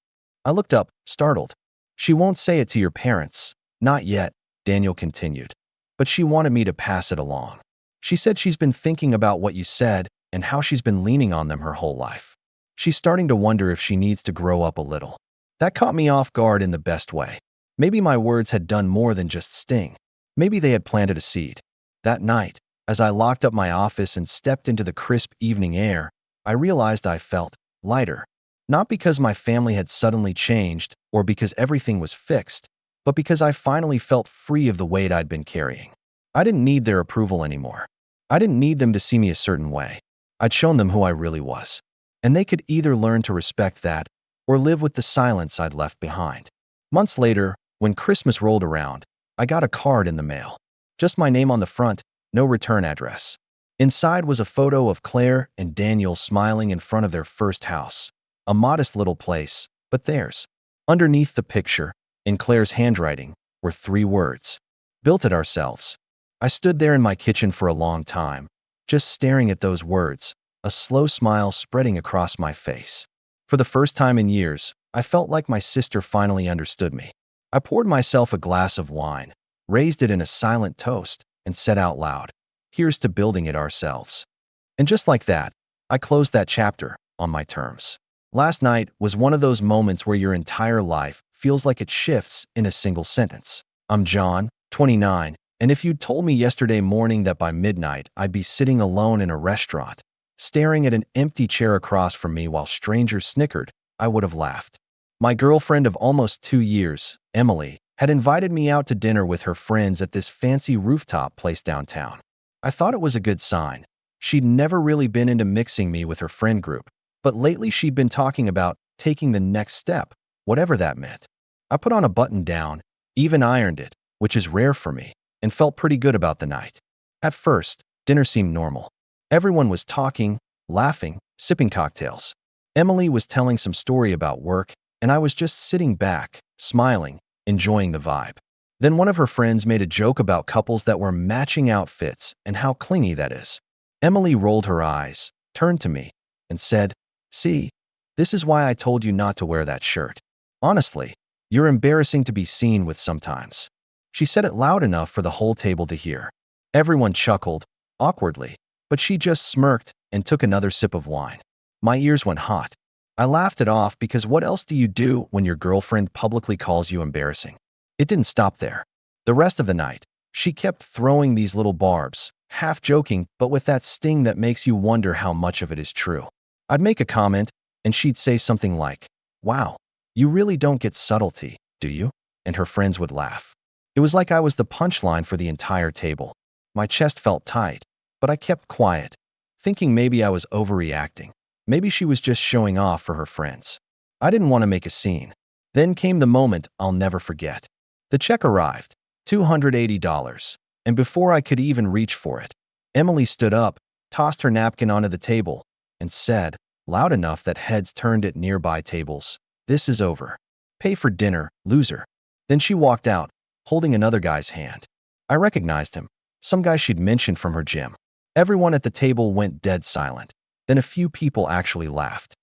I looked up, startled. She won't say it to your parents. Not yet, Daniel continued. But she wanted me to pass it along. She said she's been thinking about what you said and how she's been leaning on them her whole life. She's starting to wonder if she needs to grow up a little. That caught me off guard in the best way. Maybe my words had done more than just sting. Maybe they had planted a seed. That night, as I locked up my office and stepped into the crisp evening air, I realized I felt lighter. Not because my family had suddenly changed or because everything was fixed, but because I finally felt free of the weight I'd been carrying. I didn't need their approval anymore. I didn't need them to see me a certain way. I'd shown them who I really was. And they could either learn to respect that or live with the silence I'd left behind. Months later, when Christmas rolled around, I got a card in the mail. Just my name on the front, no return address. Inside was a photo of Claire and Daniel smiling in front of their first house. A modest little place, but theirs. Underneath the picture, in Claire's handwriting, were 3 words. Built it ourselves. I stood there in my kitchen for a long time, just staring at those words, a slow smile spreading across my face. For the first time in years, I felt like my sister finally understood me. I poured myself a glass of wine, raised it in a silent toast, and said out loud, here's to building it ourselves. And just like that, I closed that chapter on my terms. Last night was one of those moments where your entire life feels like it shifts in a single sentence. I'm John, 29, and if you'd told me yesterday morning that by midnight I'd be sitting alone in a restaurant, staring at an empty chair across from me while strangers snickered, I would have laughed. My girlfriend of almost 2 years, Emily, had invited me out to dinner with her friends at this fancy rooftop place downtown. I thought it was a good sign. She'd never really been into mixing me with her friend group, but lately she'd been talking about taking the next step, whatever that meant. I put on a button-down, even ironed it, which is rare for me, and felt pretty good about the night. At first, dinner seemed normal. Everyone was talking, laughing, sipping cocktails. Emily was telling some story about work, and I was just sitting back, smiling, enjoying the vibe. Then one of her friends made a joke about couples that were matching outfits and how clingy that is. Emily rolled her eyes, turned to me, and said, see, this is why I told you not to wear that shirt. Honestly, you're embarrassing to be seen with sometimes. She said it loud enough for the whole table to hear. Everyone chuckled, awkwardly, but she just smirked and took another sip of wine. My ears went hot. I laughed it off because what else do you do when your girlfriend publicly calls you embarrassing? It didn't stop there. The rest of the night, she kept throwing these little barbs, half joking, but with that sting that makes you wonder how much of it is true. I'd make a comment, and she'd say something like, wow, you really don't get subtlety, do you? And her friends would laugh. It was like I was the punchline for the entire table. My chest felt tight, but I kept quiet, thinking maybe I was overreacting. Maybe she was just showing off for her friends. I didn't want to make a scene. Then came the moment I'll never forget. The check arrived, $280, and before I could even reach for it, Emily stood up, tossed her napkin onto the table, and said, loud enough that heads turned at nearby tables, this is over. Pay for dinner, loser. Then she walked out, holding another guy's hand. I recognized him, some guy she'd mentioned from her gym. Everyone at the table went dead silent. Then a few people actually laughed.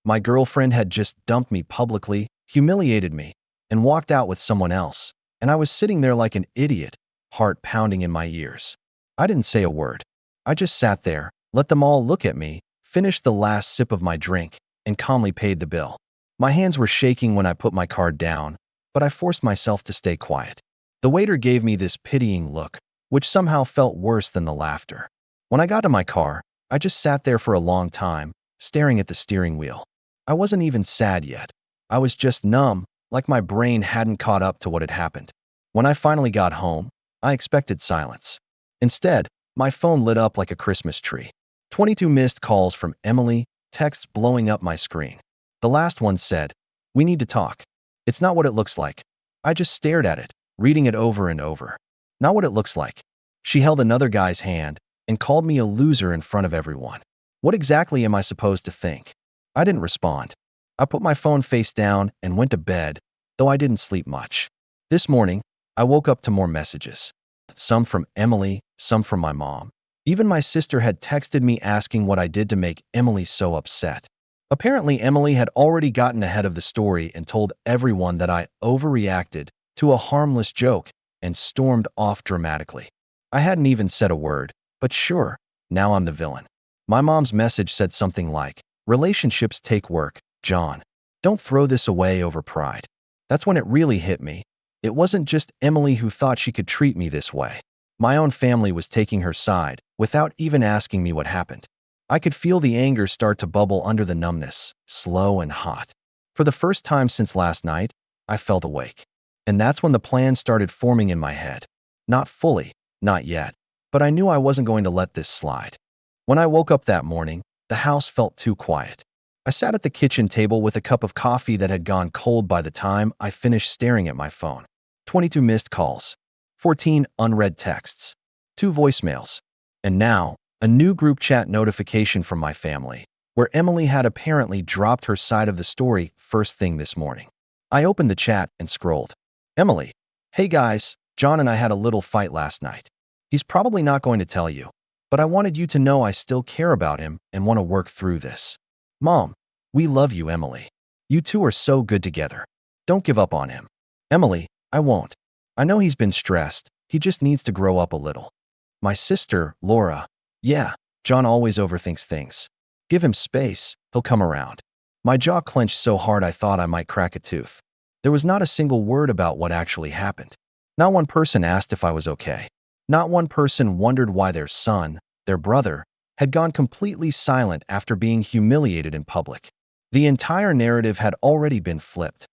My girlfriend had just dumped me publicly, humiliated me, and walked out with someone else, and I was sitting there like an idiot, heart pounding in my ears. I didn't say a word. I just sat there, let them all look at me, finished the last sip of my drink, and calmly paid the bill. My hands were shaking when I put my card down, but I forced myself to stay quiet. The waiter gave me this pitying look, which somehow felt worse than the laughter. When I got to my car, I just sat there for a long time, staring at the steering wheel. I wasn't even sad yet. I was just numb, like my brain hadn't caught up to what had happened. When I finally got home, I expected silence. Instead, my phone lit up like a Christmas tree. 22 missed calls from Emily, texts blowing up my screen. The last one said, "We need to talk." It's not what it looks like. I just stared at it, reading it over and over. Not what it looks like. She held another guy's hand and called me a loser in front of everyone. What exactly am I supposed to think? I didn't respond. I put my phone face down and went to bed, though I didn't sleep much. This morning, I woke up to more messages. Some from Emily, some from my mom. Even my sister had texted me asking what I did to make Emily so upset. Apparently, Emily had already gotten ahead of the story and told everyone that I overreacted to a harmless joke and stormed off dramatically. I hadn't even said a word, but sure, now I'm the villain. My mom's message said something like, "Relationships take work, John. Don't throw this away over pride." That's when it really hit me. It wasn't just Emily who thought she could treat me this way. My own family was taking her side without even asking me what happened. I could feel the anger start to bubble under the numbness, slow and hot. For the first time since last night, I felt awake. And that's when the plan started forming in my head. Not fully, not yet, but I knew I wasn't going to let this slide. When I woke up that morning, the house felt too quiet. I sat at the kitchen table with a cup of coffee that had gone cold by the time I finished staring at my phone. 22 missed calls, 14 unread texts, 2 voicemails, and now a new group chat notification from my family, where Emily had apparently dropped her side of the story first thing this morning. I opened the chat and scrolled. Emily, "Hey guys, John and I had a little fight last night. He's probably not going to tell you, but I wanted you to know I still care about him and want to work through this. Mom, we love you, Emily. You two are so good together. Don't give up on him." Emily, "I won't. I know he's been stressed. He just needs to grow up a little." My sister, Laura, "Yeah, John always overthinks things. Give him space, he'll come around." My jaw clenched so hard I thought I might crack a tooth. There was not a single word about what actually happened. Not one person asked if I was okay. Not one person wondered why their son, their brother, had gone completely silent after being humiliated in public. The entire narrative had already been flipped.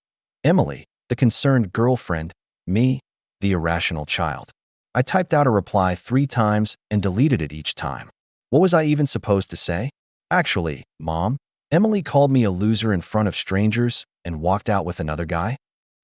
Emily, the concerned girlfriend, me, the irrational child. I typed out a reply 3 times and deleted it each time. What was I even supposed to say? Actually, Mom, Emily called me a loser in front of strangers and walked out with another guy?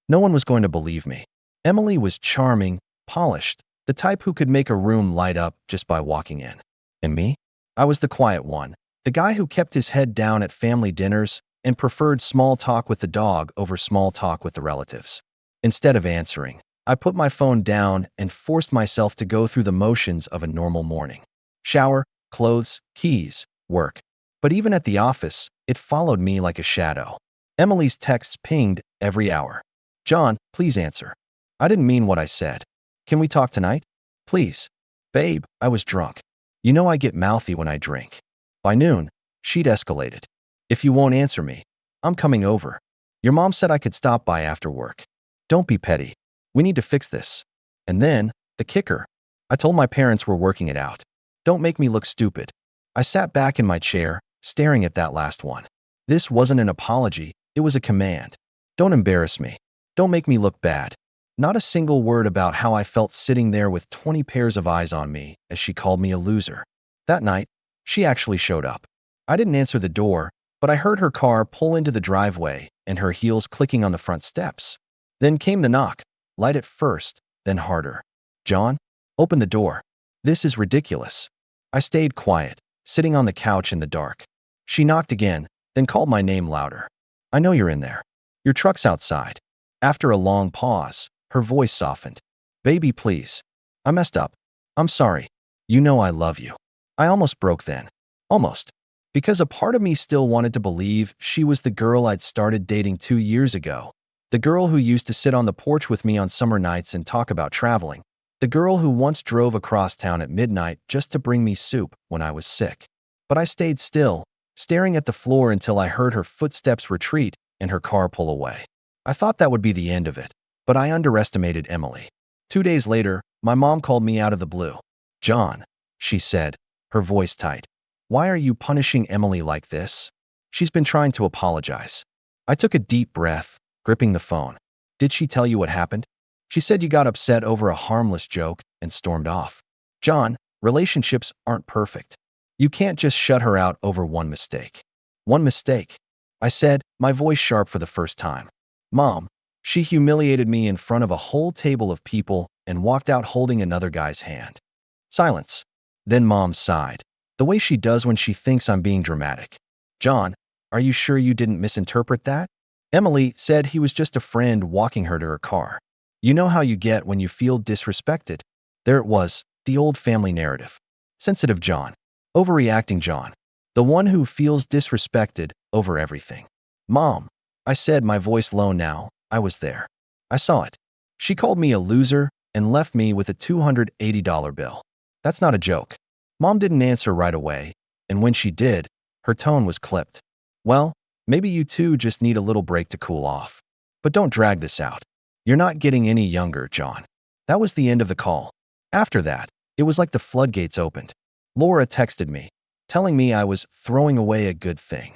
No one was going to believe me. Emily was charming, polished, the type who could make a room light up just by walking in. And me? I was the quiet one, the guy who kept his head down at family dinners and preferred small talk with the dog over small talk with the relatives. Instead of answering, I put my phone down and forced myself to go through the motions of a normal morning. Shower, clothes, keys, work. But even at the office, it followed me like a shadow. Emily's texts pinged every hour. "John, please answer. I didn't mean what I said. Can we talk tonight? Please." "Babe, I was drunk. You know I get mouthy when I drink." By noon, she'd escalated. "If you won't answer me, I'm coming over. Your mom said I could stop by after work. Don't be petty. We need to fix this." And then, the kicker. I told my parents we're working it out. Don't make me look stupid. I sat back in my chair, staring at that last one. This wasn't an apology, it was a command. Don't embarrass me. Don't make me look bad. Not a single word about how I felt sitting there with 20 pairs of eyes on me as she called me a loser. That night, she actually showed up. I didn't answer the door, but I heard her car pull into the driveway and her heels clicking on the front steps. Then came the knock, light at first, then harder. "John, open the door. This is ridiculous." I stayed quiet, sitting on the couch in the dark. She knocked again, then called my name louder. "I know you're in there. Your truck's outside." After a long pause, her voice softened. "Baby, please. I messed up. I'm sorry. You know I love you." I almost broke then. Almost. Because a part of me still wanted to believe she was the girl I'd started dating 2 years ago. The girl who used to sit on the porch with me on summer nights and talk about traveling. The girl who once drove across town at midnight just to bring me soup when I was sick. But I stayed still, staring at the floor until I heard her footsteps retreat and her car pull away. I thought that would be the end of it, but I underestimated Emily. 2 days later, my mom called me out of the blue. "John," she said, her voice tight, "why are you punishing Emily like this? She's been trying to apologize. I took a deep breath, gripping the phone. Did she tell you what happened? She said you got upset over a harmless joke and stormed off. John, relationships aren't perfect. You can't just shut her out over one mistake. One mistake, I said, my voice sharp for the first time. Mom, she humiliated me in front of a whole table of people and walked out holding another guy's hand. Silence. Then Mom sighed, the way she does when she thinks I'm being dramatic. John, are you sure you didn't misinterpret that? Emily said he was just a friend walking her to her car. You know how you get when you feel disrespected. There it was, the old family narrative. Sensitive John. Overreacting John. The one who feels disrespected over everything. Mom, I said, my voice low now. I was there. I saw it. She called me a loser and left me with a $280 bill. That's not a joke. Mom didn't answer right away, and when she did, her tone was clipped. Well, maybe you two just need a little break to cool off. But don't drag this out. You're not getting any younger, John. That was the end of the call. After that, it was like the floodgates opened. Laura texted me, telling me I was throwing away a good thing.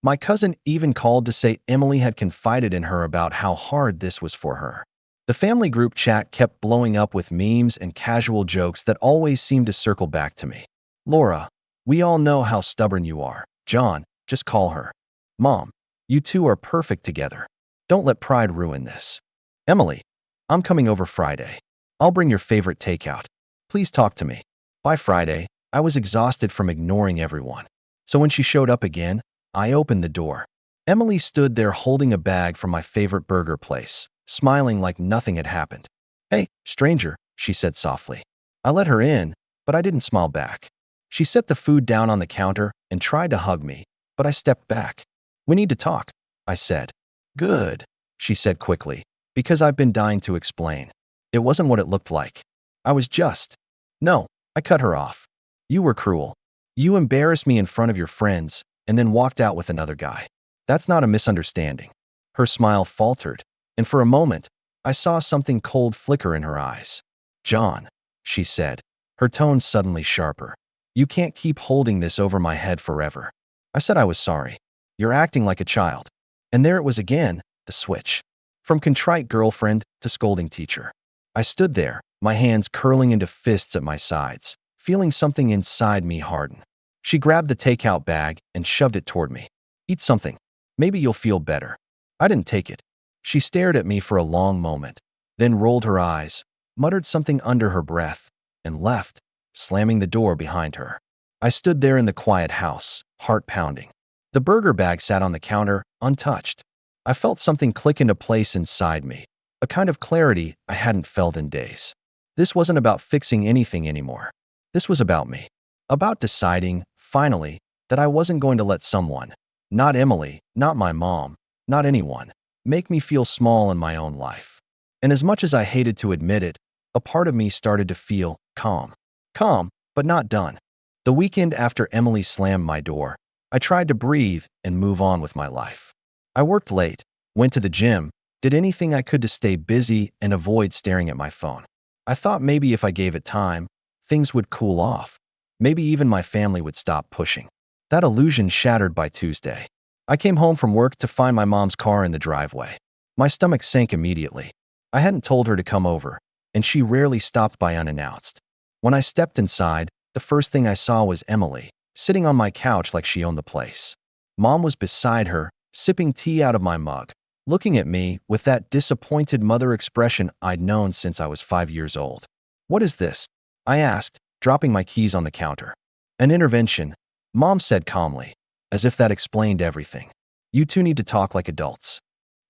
My cousin even called to say Emily had confided in her about how hard this was for her. The family group chat kept blowing up with memes and casual jokes that always seemed to circle back to me. Laura, we all know how stubborn you are. John, just call her. Mom, you two are perfect together. Don't let pride ruin this. Emily, I'm coming over Friday. I'll bring your favorite takeout. Please talk to me. By Friday, I was exhausted from ignoring everyone. So when she showed up again, I opened the door. Emily stood there holding a bag from my favorite burger place, smiling like nothing had happened. Hey, stranger, she said softly. I let her in, but I didn't smile back. She set the food down on the counter and tried to hug me, but I stepped back. We need to talk, I said. Good, she said quickly, because I've been dying to explain. It wasn't what it looked like. I was just. No, I cut her off. You were cruel. You embarrassed me in front of your friends and then walked out with another guy. That's not a misunderstanding. Her smile faltered, and for a moment, I saw something cold flicker in her eyes. John, she said, her tone suddenly sharper. You can't keep holding this over my head forever. I said I was sorry. You're acting like a child. And there it was again, the switch. From contrite girlfriend to scolding teacher. I stood there, my hands curling into fists at my sides, feeling something inside me harden. She grabbed the takeout bag and shoved it toward me. Eat something. Maybe you'll feel better. I didn't take it. She stared at me for a long moment, then rolled her eyes, muttered something under her breath, and left, slamming the door behind her. I stood there in the quiet house, heart pounding. The burger bag sat on the counter, untouched. I felt something click into place inside me, a kind of clarity I hadn't felt in days. This wasn't about fixing anything anymore. This was about me. About deciding, finally, that I wasn't going to let someone, not Emily, not my mom, not anyone, make me feel small in my own life. And as much as I hated to admit it, a part of me started to feel calm. Calm, but not done. The weekend after Emily slammed my door, I tried to breathe and move on with my life. I worked late, went to the gym, did anything I could to stay busy and avoid staring at my phone. I thought maybe if I gave it time, things would cool off. Maybe even my family would stop pushing. That illusion shattered by Tuesday. I came home from work to find my mom's car in the driveway. My stomach sank immediately. I hadn't told her to come over, and she rarely stopped by unannounced. When I stepped inside, the first thing I saw was Emily, sitting on my couch like she owned the place. Mom was beside her, sipping tea out of my mug, looking at me with that disappointed mother expression I'd known since I was 5 years old. What is this? I asked, dropping my keys on the counter. An intervention, Mom said calmly, as if that explained everything. You two need to talk like adults.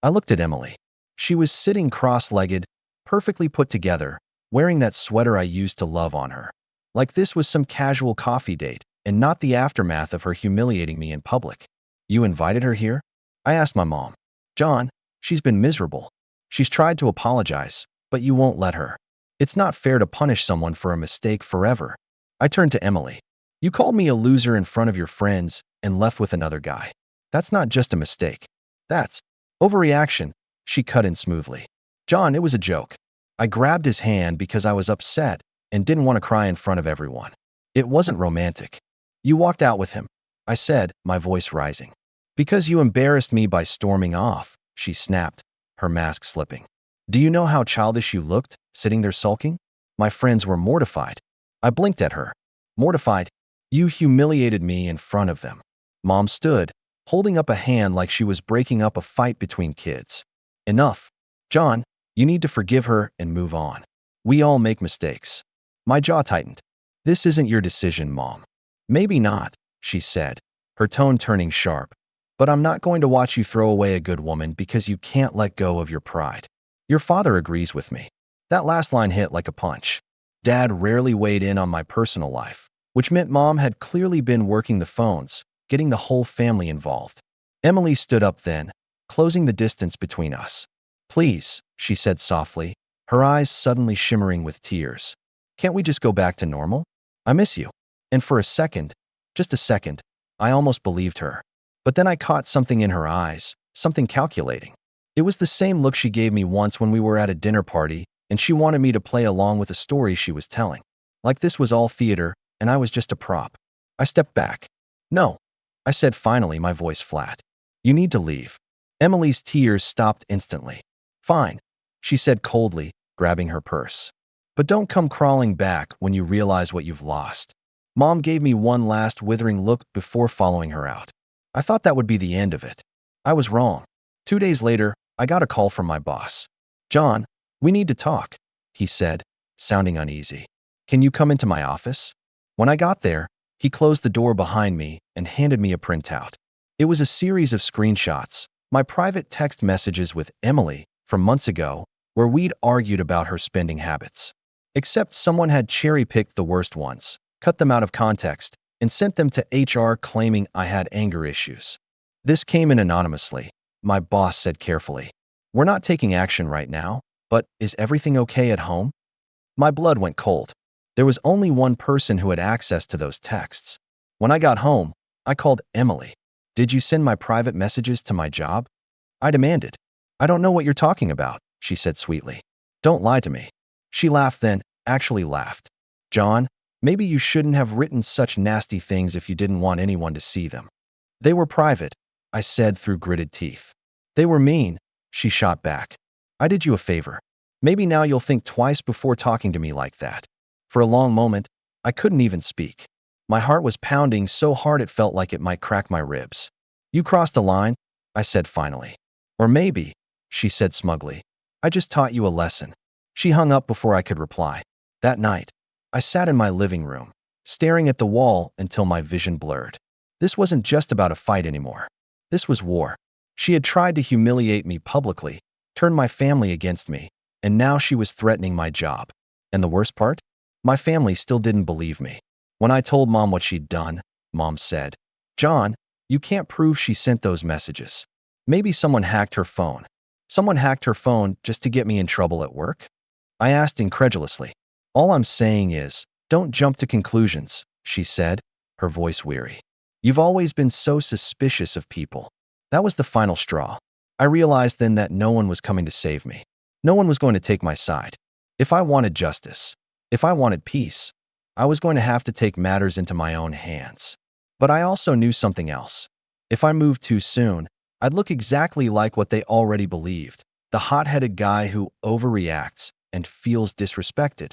I looked at Emily. She was sitting cross-legged, perfectly put together, wearing that sweater I used to love on her. Like this was some casual coffee date, and not the aftermath of her humiliating me in public. You invited her here? I asked my mom. John, she's been miserable. She's tried to apologize, but you won't let her. It's not fair to punish someone for a mistake forever. I turned to Emily. You called me a loser in front of your friends and left with another guy. That's not just a mistake. That's overreaction, she cut in smoothly. John, it was a joke. I grabbed his hand because I was upset and didn't want to cry in front of everyone. It wasn't romantic. You walked out with him, I said, my voice rising. Because you embarrassed me by storming off, she snapped, her mask slipping. Do you know how childish you looked, sitting there sulking? My friends were mortified. I blinked at her. Mortified? You humiliated me in front of them. Mom stood, holding up a hand like she was breaking up a fight between kids. Enough. John, you need to forgive her and move on. We all make mistakes. My jaw tightened. This isn't your decision, Mom. Maybe not, she said, her tone turning sharp. But I'm not going to watch you throw away a good woman because you can't let go of your pride. Your father agrees with me. That last line hit like a punch. Dad rarely weighed in on my personal life, which meant Mom had clearly been working the phones, getting the whole family involved. Emily stood up then, closing the distance between us. Please, she said softly, her eyes suddenly shimmering with tears. Can't we just go back to normal? I miss you. And for a second, just a second, I almost believed her. But then I caught something in her eyes, something calculating. It was the same look she gave me once when we were at a dinner party and she wanted me to play along with the story she was telling. Like this was all theater and I was just a prop. I stepped back. No, I said finally, my voice flat. You need to leave. Emily's tears stopped instantly. Fine, she said coldly, grabbing her purse. But don't come crawling back when you realize what you've lost. Mom gave me one last withering look before following her out. I thought that would be the end of it. I was wrong. 2 days later, I got a call from my boss. John, we need to talk, he said, sounding uneasy. Can you come into my office? When I got there, he closed the door behind me and handed me a printout. It was a series of screenshots, my private text messages with Emily from months ago, where we'd argued about her spending habits. Except someone had cherry-picked the worst ones, cut them out of context, and sent them to HR claiming I had anger issues. This came in anonymously, my boss said carefully. We're not taking action right now, but is everything okay at home? My blood went cold. There was only one person who had access to those texts. When I got home, I called Emily. Did you send my private messages to my job? I demanded. I don't know what you're talking about, she said sweetly. Don't lie to me. She laughed then, actually laughed. John, maybe you shouldn't have written such nasty things if you didn't want anyone to see them. They were private, I said through gritted teeth. They were mean, she shot back. I did you a favor. Maybe now you'll think twice before talking to me like that. For a long moment, I couldn't even speak. My heart was pounding so hard it felt like it might crack my ribs. You crossed a line, I said finally. Or maybe, she said smugly, I just taught you a lesson. She hung up before I could reply. That night, I sat in my living room, staring at the wall until my vision blurred. This wasn't just about a fight anymore. This was war. She had tried to humiliate me publicly, turn my family against me, and now she was threatening my job. And the worst part? My family still didn't believe me. When I told Mom what she'd done, Mom said, John, you can't prove she sent those messages. Maybe someone hacked her phone. Someone hacked her phone just to get me in trouble at work? I asked incredulously. All I'm saying is, don't jump to conclusions, she said, her voice weary. You've always been so suspicious of people. That was the final straw. I realized then that no one was coming to save me. No one was going to take my side. If I wanted justice, if I wanted peace, I was going to have to take matters into my own hands. But I also knew something else. If I moved too soon, I'd look exactly like what they already believed, the hot-headed guy who overreacts and feels disrespected.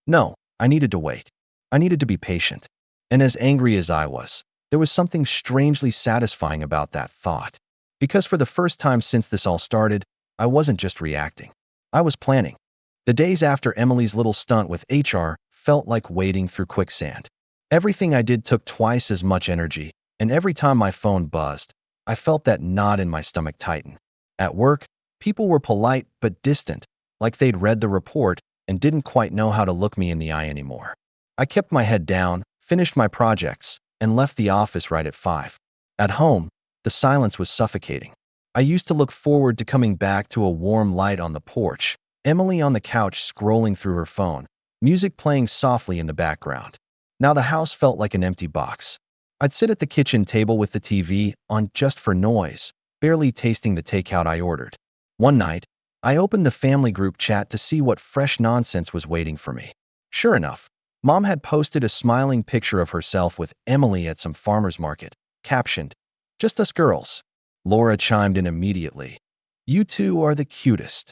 No, I needed to wait. I needed to be patient. And as angry as I was, there was something strangely satisfying about that thought. Because for the first time since this all started, I wasn't just reacting. I was planning. The days after Emily's little stunt with HR felt like wading through quicksand. Everything I did took twice as much energy, and every time my phone buzzed, I felt that knot in my stomach tighten. At work, people were polite but distant, like they'd read the report and didn't quite know how to look me in the eye anymore. I kept my head down, finished my projects, and left the office right at 5. At home, the silence was suffocating. I used to look forward to coming back to a warm light on the porch, Emily on the couch scrolling through her phone, music playing softly in the background. Now the house felt like an empty box. I'd sit at the kitchen table with the TV on just for noise, barely tasting the takeout I ordered. One night, I opened the family group chat to see what fresh nonsense was waiting for me. Sure enough, Mom had posted a smiling picture of herself with Emily at some farmer's market, captioned, "Just us girls." Laura chimed in immediately. You two are the cutest.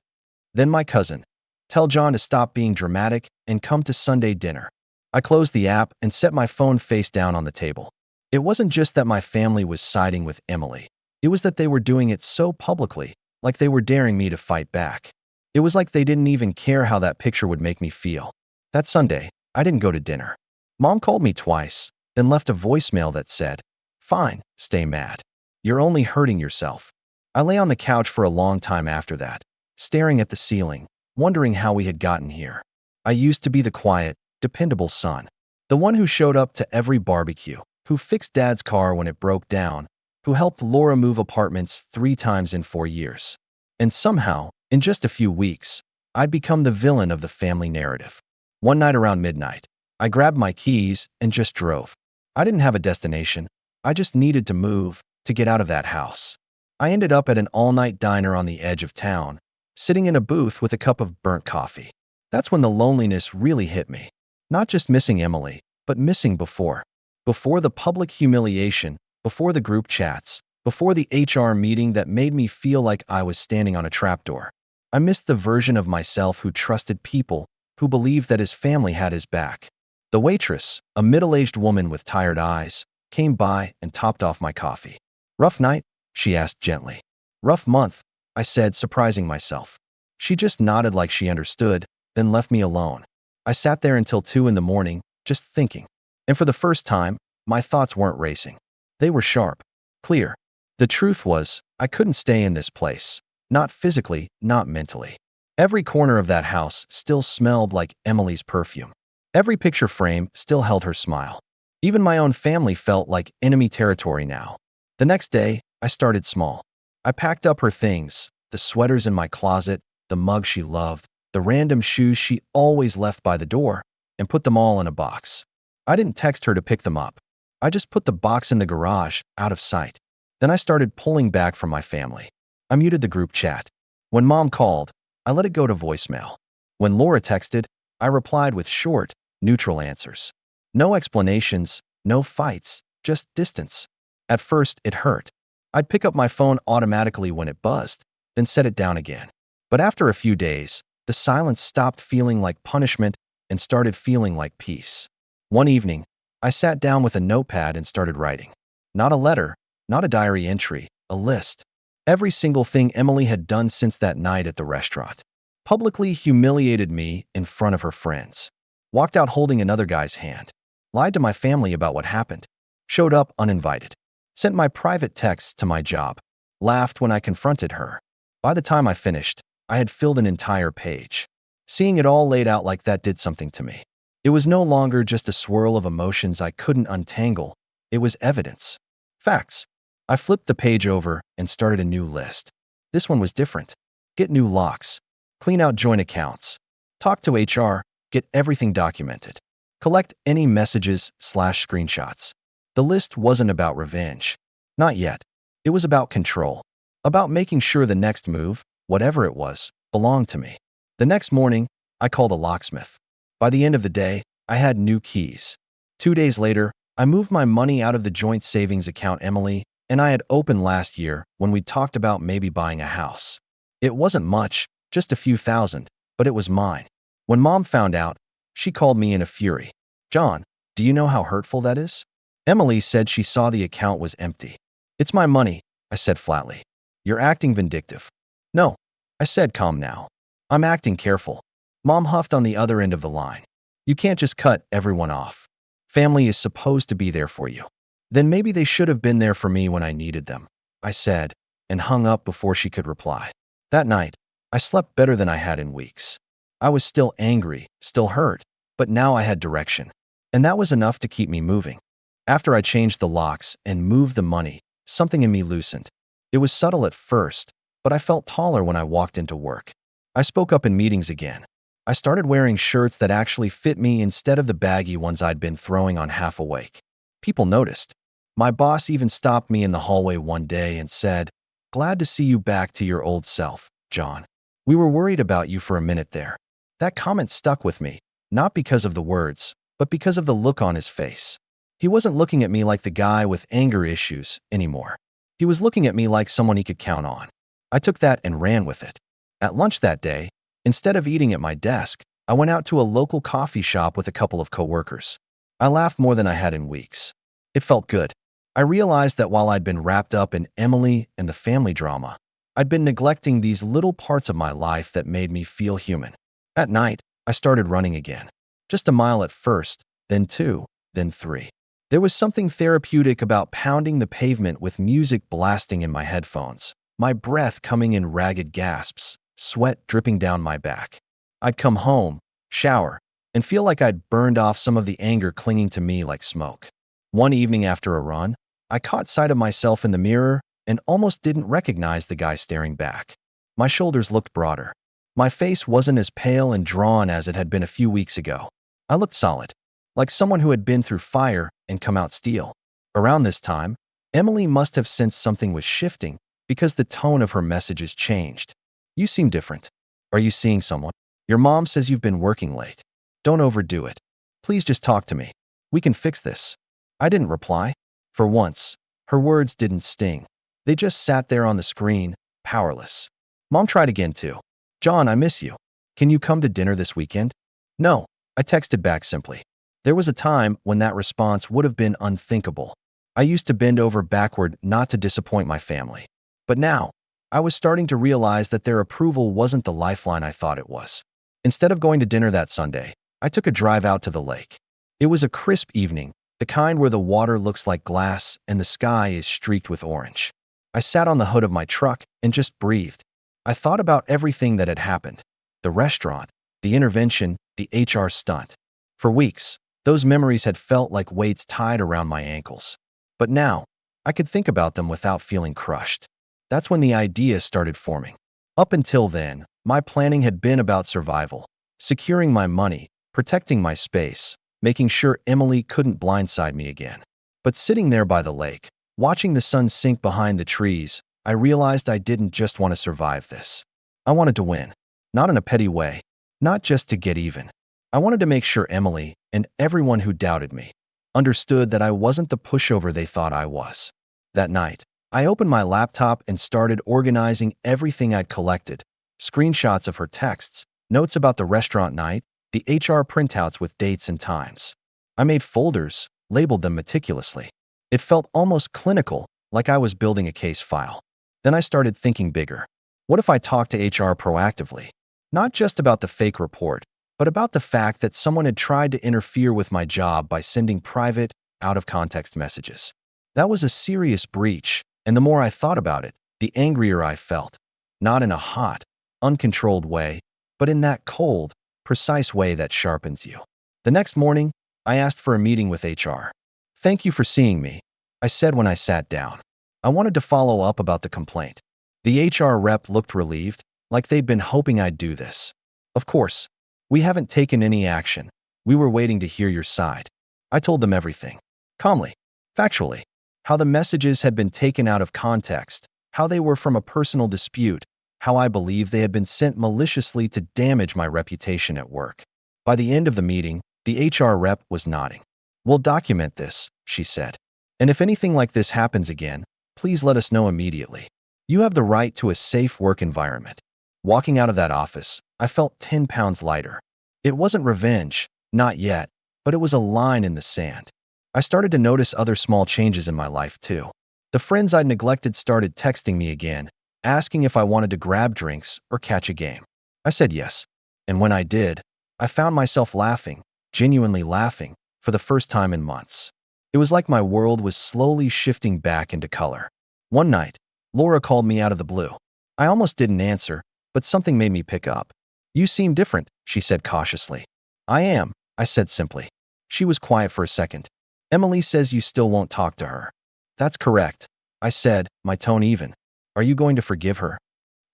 Then my cousin. Tell John to stop being dramatic and come to Sunday dinner. I closed the app and set my phone face down on the table. It wasn't just that my family was siding with Emily. It was that they were doing it so publicly, like they were daring me to fight back. It was like they didn't even care how that picture would make me feel. That Sunday, I didn't go to dinner. Mom called me twice, then left a voicemail that said, "Fine, stay mad. You're only hurting yourself." I lay on the couch for a long time after that, staring at the ceiling, wondering how we had gotten here. I used to be the quiet, dependable son, the one who showed up to every barbecue, who fixed Dad's car when it broke down, who helped Laura move apartments 3 times in 4 years. And somehow, in just a few weeks, I'd become the villain of the family narrative. One night around midnight, I grabbed my keys and just drove. I didn't have a destination. I just needed to move, to get out of that house. I ended up at an all-night diner on the edge of town, sitting in a booth with a cup of burnt coffee. That's when the loneliness really hit me. Not just missing Emily, but missing before. Before the public humiliation, before the group chats, before the HR meeting that made me feel like I was standing on a trapdoor. I missed the version of myself who trusted people, who believed that his family had his back. The waitress, a middle-aged woman with tired eyes, came by and topped off my coffee. "Rough night?" she asked gently. "Rough month," I said, surprising myself. She just nodded like she understood, then left me alone. I sat there until 2 in the morning, just thinking. And for the first time, my thoughts weren't racing. They were sharp, clear. The truth was, I couldn't stay in this place. Not physically, not mentally. Every corner of that house still smelled like Emily's perfume. Every picture frame still held her smile. Even my own family felt like enemy territory now. The next day, I started small. I packed up her things, the sweaters in my closet, the mug she loved, the random shoes she always left by the door, and put them all in a box. I didn't text her to pick them up. I just put the box in the garage, out of sight. Then I started pulling back from my family. I muted the group chat. When Mom called, I let it go to voicemail. When Laura texted, I replied with short, neutral answers. No explanations, no fights, just distance. At first, it hurt. I'd pick up my phone automatically when it buzzed, then set it down again. But after a few days, the silence stopped feeling like punishment and started feeling like peace. One evening, I sat down with a notepad and started writing. Not a letter, not a diary entry, a list. Every single thing Emily had done since that night at the restaurant. Publicly humiliated me in front of her friends. Walked out holding another guy's hand. Lied to my family about what happened. Showed up uninvited. Sent my private texts to my job. Laughed when I confronted her. By the time I finished, I had filled an entire page. Seeing it all laid out like that did something to me. It was no longer just a swirl of emotions I couldn't untangle. It was evidence. Facts. I flipped the page over and started a new list. This one was different. Get new locks. Clean out joint accounts. Talk to HR. Get everything documented. Collect any messages/screenshots. The list wasn't about revenge. Not yet. It was about control. About making sure the next move, whatever it was, belonged to me. The next morning, I called a locksmith. By the end of the day, I had new keys. 2 days later, I moved my money out of the joint savings account Emily and I had opened last year when we talked about maybe buying a house. It wasn't much, just a few thousand, but it was mine. When Mom found out, she called me in a fury. "John, do you know how hurtful that is?" Emily said she saw the account was empty. "It's my money," I said flatly. "You're acting vindictive." "No," I said, calm now. "I'm acting careful." Mom huffed on the other end of the line. "You can't just cut everyone off. Family is supposed to be there for you." "Then maybe they should have been there for me when I needed them," I said, and hung up before she could reply. That night, I slept better than I had in weeks. I was still angry, still hurt, but now I had direction. And that was enough to keep me moving. After I changed the locks and moved the money, something in me loosened. It was subtle at first, but I felt taller when I walked into work. I spoke up in meetings again. I started wearing shirts that actually fit me instead of the baggy ones I'd been throwing on half awake. People noticed. My boss even stopped me in the hallway one day and said, "Glad to see you back to your old self, John. We were worried about you for a minute there." That comment stuck with me, not because of the words, but because of the look on his face. He wasn't looking at me like the guy with anger issues anymore. He was looking at me like someone he could count on. I took that and ran with it. At lunch that day, instead of eating at my desk, I went out to a local coffee shop with a couple of coworkers. I laughed more than I had in weeks. It felt good. I realized that while I'd been wrapped up in Emily and the family drama, I'd been neglecting these little parts of my life that made me feel human. At night, I started running again. Just a mile at first, then 2, then 3. There was something therapeutic about pounding the pavement with music blasting in my headphones, my breath coming in ragged gasps, sweat dripping down my back. I'd come home, shower, and feel like I'd burned off some of the anger clinging to me like smoke. One evening after a run, I caught sight of myself in the mirror and almost didn't recognize the guy staring back. My shoulders looked broader. My face wasn't as pale and drawn as it had been a few weeks ago. I looked solid, like someone who had been through fire and come out steel. Around this time, Emily must have sensed something was shifting because the tone of her messages changed. "You seem different. Are you seeing someone? Your mom says you've been working late. Don't overdo it. Please just talk to me. We can fix this." I didn't reply. For once, her words didn't sting. They just sat there on the screen, powerless. Mom tried again too. "John, I miss you. Can you come to dinner this weekend?" "No," I texted back simply. There was a time when that response would have been unthinkable. I used to bend over backward not to disappoint my family. But now, I was starting to realize that their approval wasn't the lifeline I thought it was. Instead of going to dinner that Sunday, I took a drive out to the lake. It was a crisp evening, the kind where the water looks like glass and the sky is streaked with orange. I sat on the hood of my truck and just breathed. I thought about everything that had happened. The restaurant, the intervention, the HR stunt. For weeks, those memories had felt like weights tied around my ankles. But now, I could think about them without feeling crushed. That's when the idea started forming. Up until then, my planning had been about survival, securing my money, protecting my space, making sure Emily couldn't blindside me again. But sitting there by the lake, watching the sun sink behind the trees, I realized I didn't just want to survive this. I wanted to win. Not in a petty way, not just to get even. I wanted to make sure Emily, and everyone who doubted me, understood that I wasn't the pushover they thought I was. That night, I opened my laptop and started organizing everything I'd collected. Screenshots of her texts, notes about the restaurant night, the HR printouts with dates and times. I made folders, labeled them meticulously. It felt almost clinical, like I was building a case file. Then I started thinking bigger. What if I talked to HR proactively? Not just about the fake report, but about the fact that someone had tried to interfere with my job by sending private, out-of-context messages. That was a serious breach, and the more I thought about it, the angrier I felt. Not in a hot, uncontrolled way, but in that cold, precise way that sharpens you. The next morning, I asked for a meeting with HR. "Thank you for seeing me," I said when I sat down. I wanted to follow up about the complaint. The HR rep looked relieved, like they'd been hoping I'd do this. "Of course, we haven't taken any action. We were waiting to hear your side." I told them everything. Calmly, factually. How the messages had been taken out of context, how they were from a personal dispute, how I believed they had been sent maliciously to damage my reputation at work. By the end of the meeting, the HR rep was nodding. "We'll document this," she said. "And if anything like this happens again, please let us know immediately. You have the right to a safe work environment." Walking out of that office, I felt 10 pounds lighter. It wasn't revenge, not yet, but it was a line in the sand. I started to notice other small changes in my life too. The friends I'd neglected started texting me again, asking if I wanted to grab drinks or catch a game. I said yes, and when I did, I found myself laughing, genuinely laughing, for the first time in months. It was like my world was slowly shifting back into color. One night, Laura called me out of the blue. I almost didn't answer, but something made me pick up. "You seem different," she said cautiously. "I am," I said simply. She was quiet for a second. "Emily says you still won't talk to her." "That's correct," I said, my tone even. "Are you going to forgive her?"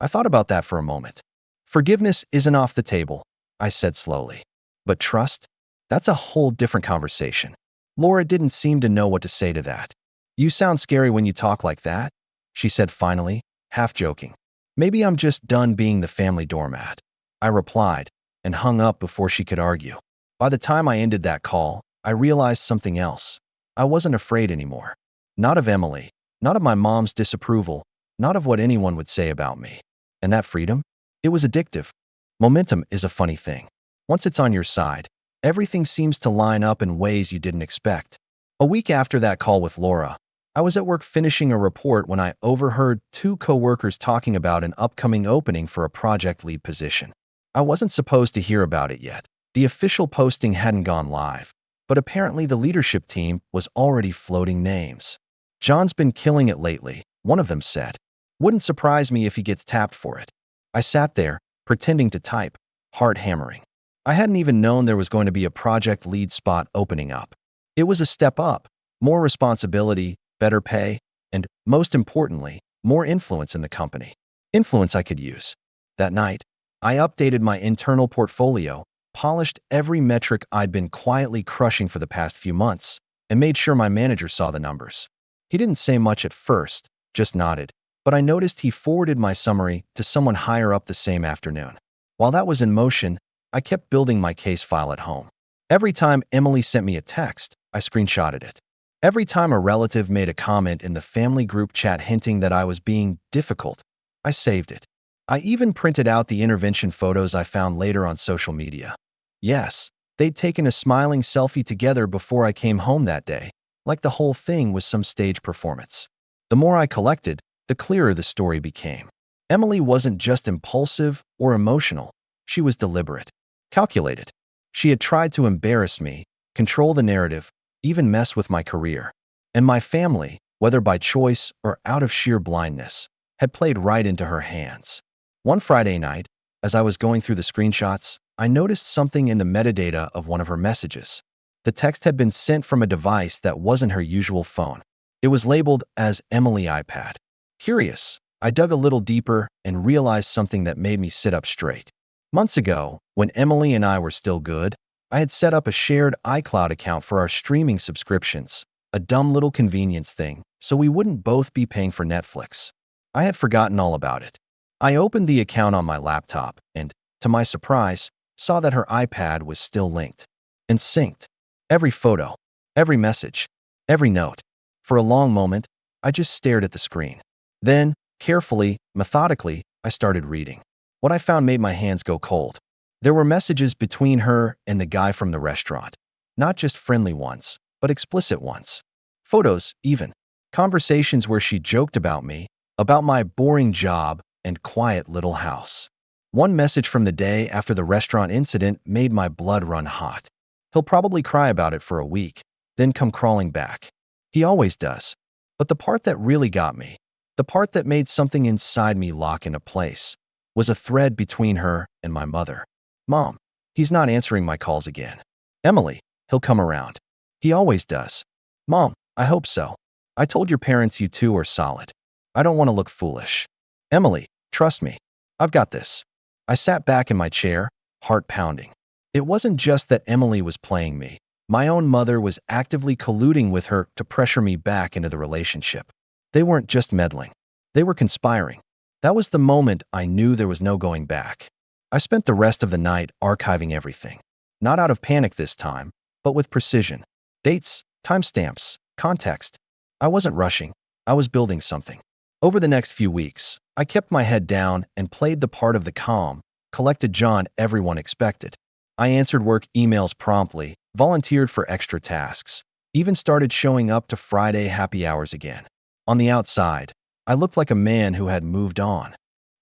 I thought about that for a moment. "Forgiveness isn't off the table," I said slowly. "But trust? That's a whole different conversation." Laura didn't seem to know what to say to that. "You sound scary when you talk like that," she said finally, half joking. "Maybe I'm just done being the family doormat," I replied, and hung up before she could argue. By the time I ended that call, I realized something else. I wasn't afraid anymore. Not of Emily, not of my mom's disapproval, not of what anyone would say about me. And that freedom? It was addictive. Momentum is a funny thing. Once it's on your side, everything seems to line up in ways you didn't expect. A week after that call with Laura, I was at work finishing a report when I overheard two coworkers talking about an upcoming opening for a project lead position. I wasn't supposed to hear about it yet. The official posting hadn't gone live, but apparently the leadership team was already floating names. "John's been killing it lately," one of them said. "Wouldn't surprise me if he gets tapped for it." I sat there, pretending to type, heart hammering. I hadn't even known there was going to be a project lead spot opening up. It was a step up, more responsibility, better pay, and, most importantly, more influence in the company. Influence I could use. That night, I updated my internal portfolio, polished every metric I'd been quietly crushing for the past few months, and made sure my manager saw the numbers. He didn't say much at first, just nodded, but I noticed he forwarded my summary to someone higher up the same afternoon. While that was in motion, I kept building my case file at home. Every time Emily sent me a text, I screenshotted it. Every time a relative made a comment in the family group chat hinting that I was being difficult, I saved it. I even printed out the intervention photos I found later on social media. Yes, they'd taken a smiling selfie together before I came home that day, like the whole thing was some stage performance. The more I collected, the clearer the story became. Emily wasn't just impulsive or emotional, she was deliberate, calculated. She had tried to embarrass me, control the narrative, even mess with my career. And my family, whether by choice or out of sheer blindness, had played right into her hands. One Friday night, as I was going through the screenshots, I noticed something in the metadata of one of her messages. The text had been sent from a device that wasn't her usual phone. It was labeled as Emily iPad. Curious, I dug a little deeper and realized something that made me sit up straight. Months ago, when Emily and I were still good, I had set up a shared iCloud account for our streaming subscriptions, a dumb little convenience thing, so we wouldn't both be paying for Netflix. I had forgotten all about it. I opened the account on my laptop and, to my surprise, saw that her iPad was still linked and synced. Every photo, every message, every note. For a long moment, I just stared at the screen. Then, carefully, methodically, I started reading. What I found made my hands go cold. There were messages between her and the guy from the restaurant. Not just friendly ones, but explicit ones. Photos, even. Conversations where she joked about me, about my boring job and quiet little house. One message from the day after the restaurant incident made my blood run hot. "He'll probably cry about it for a week, then come crawling back. He always does." But the part that really got me, the part that made something inside me lock into place, was a thread between her and my mother. "Mom, he's not answering my calls again." "Emily, he'll come around. He always does." "Mom, I hope so. I told your parents you two are solid. I don't want to look foolish." "Emily, trust me. I've got this." I sat back in my chair, heart pounding. It wasn't just that Emily was playing me. My own mother was actively colluding with her to pressure me back into the relationship. They weren't just meddling. They were conspiring. That was the moment I knew there was no going back. I spent the rest of the night archiving everything. Not out of panic this time, but with precision. Dates, timestamps, context. I wasn't rushing. I was building something. Over the next few weeks, I kept my head down and played the part of the calm, collected John everyone expected. I answered work emails promptly, volunteered for extra tasks, even started showing up to Friday happy hours again. On the outside, I looked like a man who had moved on.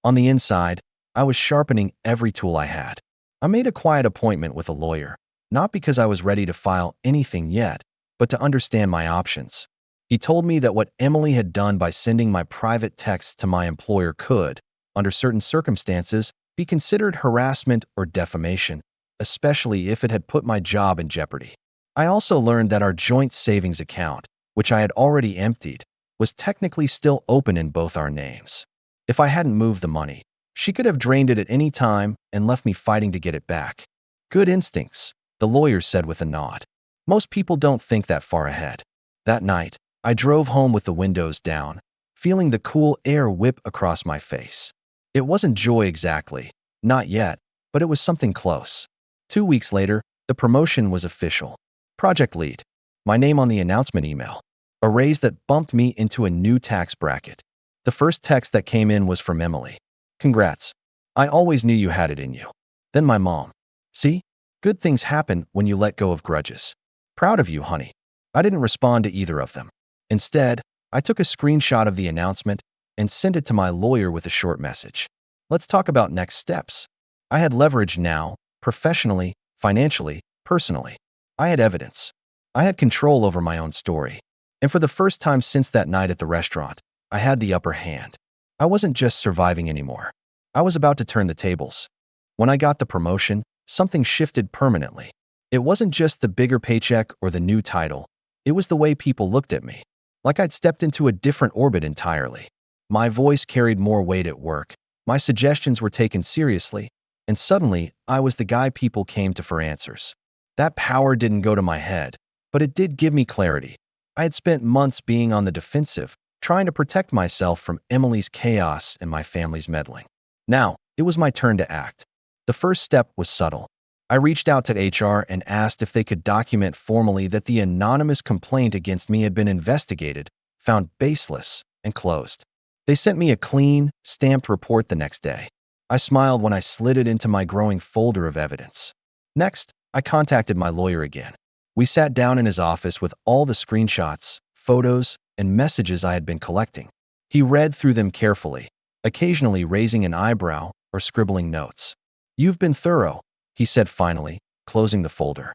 On the inside, I was sharpening every tool I had. I made a quiet appointment with a lawyer, not because I was ready to file anything yet, but to understand my options. He told me that what Emily had done by sending my private texts to my employer could, under certain circumstances, be considered harassment or defamation, especially if it had put my job in jeopardy. I also learned that our joint savings account, which I had already emptied, was technically still open in both our names. If I hadn't moved the money, she could have drained it at any time and left me fighting to get it back. "Good instincts," the lawyer said with a nod. "Most people don't think that far ahead." That night, I drove home with the windows down, feeling the cool air whip across my face. It wasn't joy exactly, not yet, but it was something close. 2 weeks later, the promotion was official. Project lead. My name on the announcement email. a raise that bumped me into a new tax bracket. The first text that came in was from Emily. Congrats. I always knew you had it in you. Then my mom. See? Good things happen when you let go of grudges. Proud of you, honey. I didn't respond to either of them. Instead, I took a screenshot of the announcement and sent it to my lawyer with a short message. Let's talk about next steps. I had leverage now, professionally, financially, personally. I had evidence. I had control over my own story. And for the first time since that night at the restaurant, I had the upper hand. I wasn't just surviving anymore. I was about to turn the tables. When I got the promotion, something shifted permanently. It wasn't just the bigger paycheck or the new title. It was the way people looked at me. Like I'd stepped into a different orbit entirely. My voice carried more weight at work. My suggestions were taken seriously. And suddenly, I was the guy people came to for answers. That power didn't go to my head, but it did give me clarity. I had spent months being on the defensive, trying to protect myself from Emily's chaos and my family's meddling. Now, it was my turn to act. The first step was subtle. I reached out to HR and asked if they could document formally that the anonymous complaint against me had been investigated, found baseless, and closed. They sent me a clean, stamped report the next day. I smiled when I slid it into my growing folder of evidence. Next, I contacted my lawyer again. We sat down in his office with all the screenshots, photos, and messages I had been collecting. He read through them carefully, occasionally raising an eyebrow or scribbling notes. You've been thorough, he said finally, closing the folder.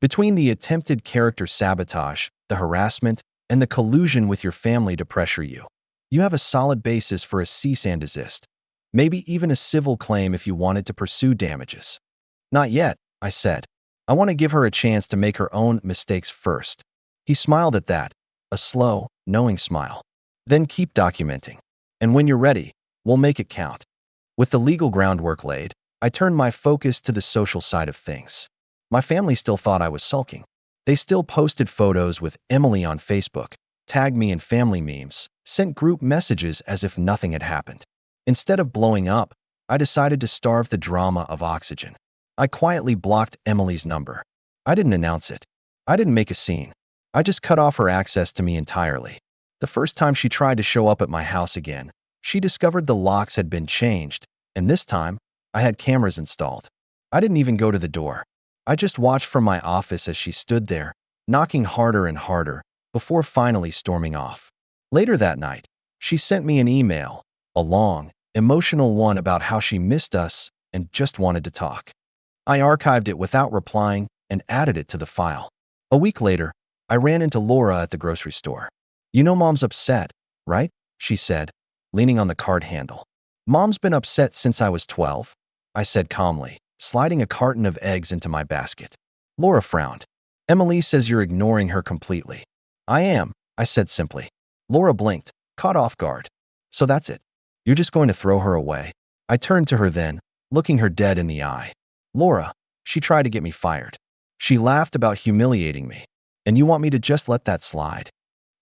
Between the attempted character sabotage, the harassment, and the collusion with your family to pressure you, you have a solid basis for a cease and desist. Maybe even a civil claim if you wanted to pursue damages. Not yet, I said. I want to give her a chance to make her own mistakes first. He smiled at that, a slow, knowing smile. Then keep documenting. And when you're ready, we'll make it count. With the legal groundwork laid, I turned my focus to the social side of things. My family still thought I was sulking. They still posted photos with Emily on Facebook, tagged me in family memes, sent group messages as if nothing had happened. Instead of blowing up, I decided to starve the drama of oxygen. I quietly blocked Emily's number. I didn't announce it. I didn't make a scene. I just cut off her access to me entirely. The first time she tried to show up at my house again, she discovered the locks had been changed, and this time, I had cameras installed. I didn't even go to the door. I just watched from my office as she stood there, knocking harder and harder, before finally storming off. Later that night, she sent me an email, a long, emotional one about how she missed us and just wanted to talk. I archived it without replying and added it to the file. A week later, I ran into Laura at the grocery store. You know Mom's upset, right? She said, leaning on the cart handle. Mom's been upset since I was 12, I said calmly, sliding a carton of eggs into my basket. Laura frowned. Emily says you're ignoring her completely. I am, I said simply. Laura blinked, caught off guard. So that's it. You're just going to throw her away? I turned to her then, looking her dead in the eye. Laura, she tried to get me fired. She laughed about humiliating me. And you want me to just let that slide?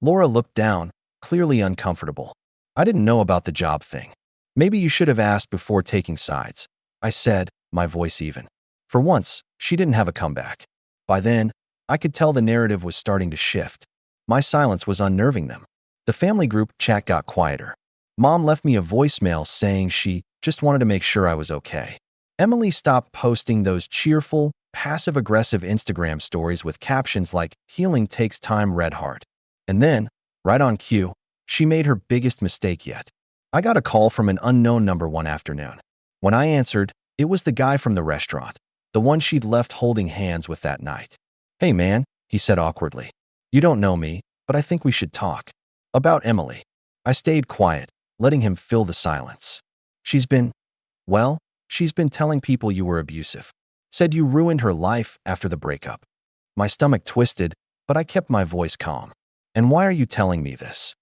Laura looked down, clearly uncomfortable. I didn't know about the job thing. Maybe you should have asked before taking sides, I said, my voice even. For once, she didn't have a comeback. By then, I could tell the narrative was starting to shift. My silence was unnerving them. The family group chat got quieter. Mom left me a voicemail saying she just wanted to make sure I was okay. Emily stopped posting those cheerful, passive-aggressive Instagram stories with captions like, "Healing takes time, red heart." And then, right on cue, she made her biggest mistake yet. I got a call from an unknown number one afternoon. When I answered, it was the guy from the restaurant, the one she'd left holding hands with that night. Hey man, he said awkwardly. You don't know me, but I think we should talk. About Emily. I stayed quiet, letting him fill the silence. She's been telling people you were abusive. Said you ruined her life after the breakup. My stomach twisted, but I kept my voice calm. And why are you telling me this?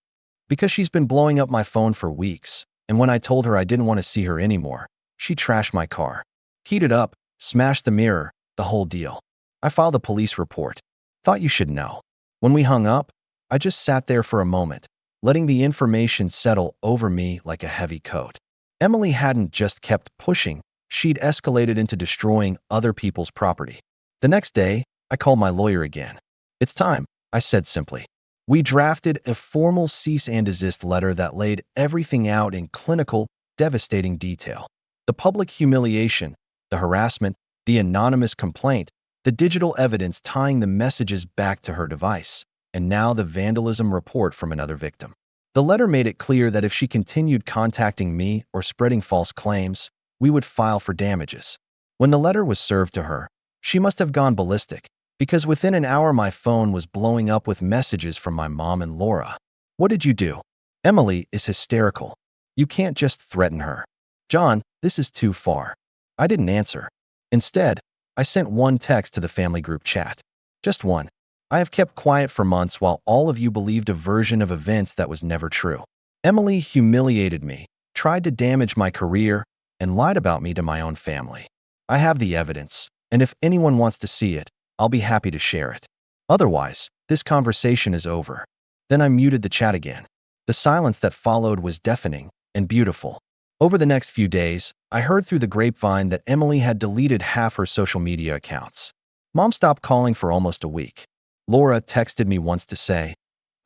Because she's been blowing up my phone for weeks, and when I told her I didn't want to see her anymore, she trashed my car. Keyed it up, smashed the mirror, the whole deal. I filed a police report. Thought you should know. When we hung up, I just sat there for a moment, letting the information settle over me like a heavy coat. Emily hadn't just kept pushing, she'd escalated into destroying other people's property. The next day, I called my lawyer again. It's time, I said simply. We drafted a formal cease and desist letter that laid everything out in clinical, devastating detail. The public humiliation, the harassment, the anonymous complaint, the digital evidence tying the messages back to her device, and now the vandalism report from another victim. The letter made it clear that if she continued contacting me or spreading false claims, we would file for damages. When the letter was served to her, she must have gone ballistic, because within an hour my phone was blowing up with messages from my mom and Laura. "What did you do? Emily is hysterical. You can't just threaten her. John, this is too far." I didn't answer. Instead, I sent one text to the family group chat. Just one. "I have kept quiet for months while all of you believed a version of events that was never true. Emily humiliated me, tried to damage my career, and lied about me to my own family. I have the evidence, and if anyone wants to see it, I'll be happy to share it. Otherwise, this conversation is over." Then I muted the chat again. The silence that followed was deafening and beautiful. Over the next few days, I heard through the grapevine that Emily had deleted half her social media accounts. Mom stopped calling for almost a week. Laura texted me once to say,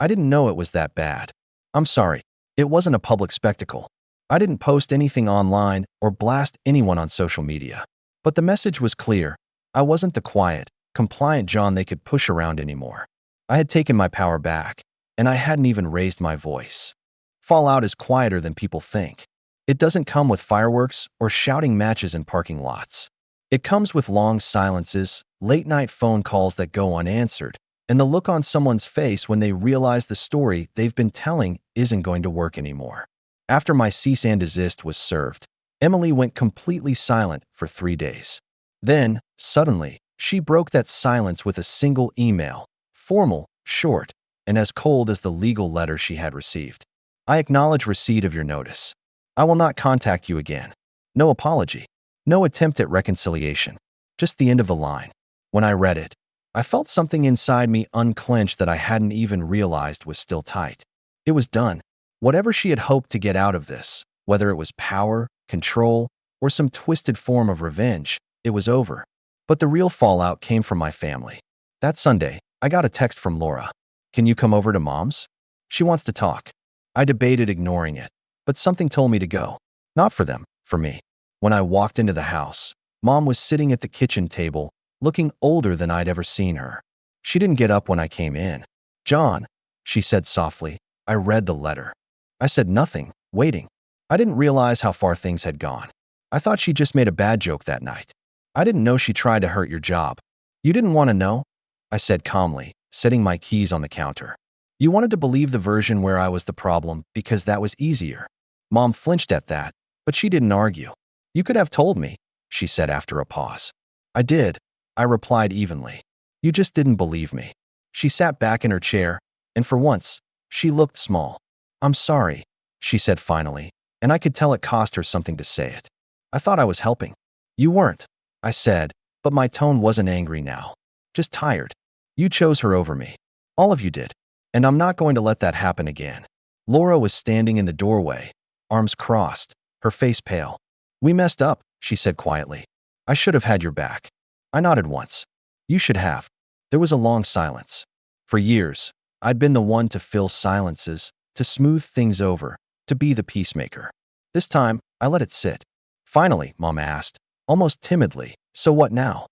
"I didn't know it was that bad. I'm sorry. It wasn't a public spectacle. I didn't post anything online or blast anyone on social media." But the message was clear. I wasn't the quiet, compliant John they could push around anymore. I had taken my power back, and I hadn't even raised my voice. Fallout is quieter than people think. It doesn't come with fireworks or shouting matches in parking lots. It comes with long silences, late-night phone calls that go unanswered, and the look on someone's face when they realize the story they've been telling isn't going to work anymore. After my cease and desist was served, Emily went completely silent for 3 days. Then, suddenly, she broke that silence with a single email, formal, short, and as cold as the legal letter she had received. "I acknowledge receipt of your notice. I will not contact you again." No apology. No attempt at reconciliation. Just the end of the line. When I read it, I felt something inside me unclench that I hadn't even realized was still tight. It was done. Whatever she had hoped to get out of this, whether it was power, control, or some twisted form of revenge, it was over. But the real fallout came from my family. That Sunday, I got a text from Laura. "Can you come over to Mom's? She wants to talk." I debated ignoring it, but something told me to go. Not for them, for me. When I walked into the house, Mom was sitting at the kitchen table, looking older than I'd ever seen her. She didn't get up when I came in. "John," she said softly. I read the letter. I said nothing, waiting. I didn't realize how far things had gone. I thought she just made a bad joke that night. "I didn't know she tried to hurt your job." "You didn't want to know?" I said calmly, setting my keys on the counter. "You wanted to believe the version where I was the problem because that was easier." Mom flinched at that, but she didn't argue. "You could have told me," she said after a pause. "I did," I replied evenly. "You just didn't believe me." She sat back in her chair, and for once, she looked small. "I'm sorry," she said finally, and I could tell it cost her something to say it. "I thought I was helping." "You weren't," I said, but my tone wasn't angry now. Just tired. "You chose her over me. All of you did. And I'm not going to let that happen again." Laura was standing in the doorway, arms crossed, her face pale. "We messed up," she said quietly. "I should have had your back." I nodded once. "You should have." There was a long silence. For years, I'd been the one to fill silences, to smooth things over, to be the peacemaker. This time, I let it sit. Finally, Mom asked, almost timidly, "So what now?"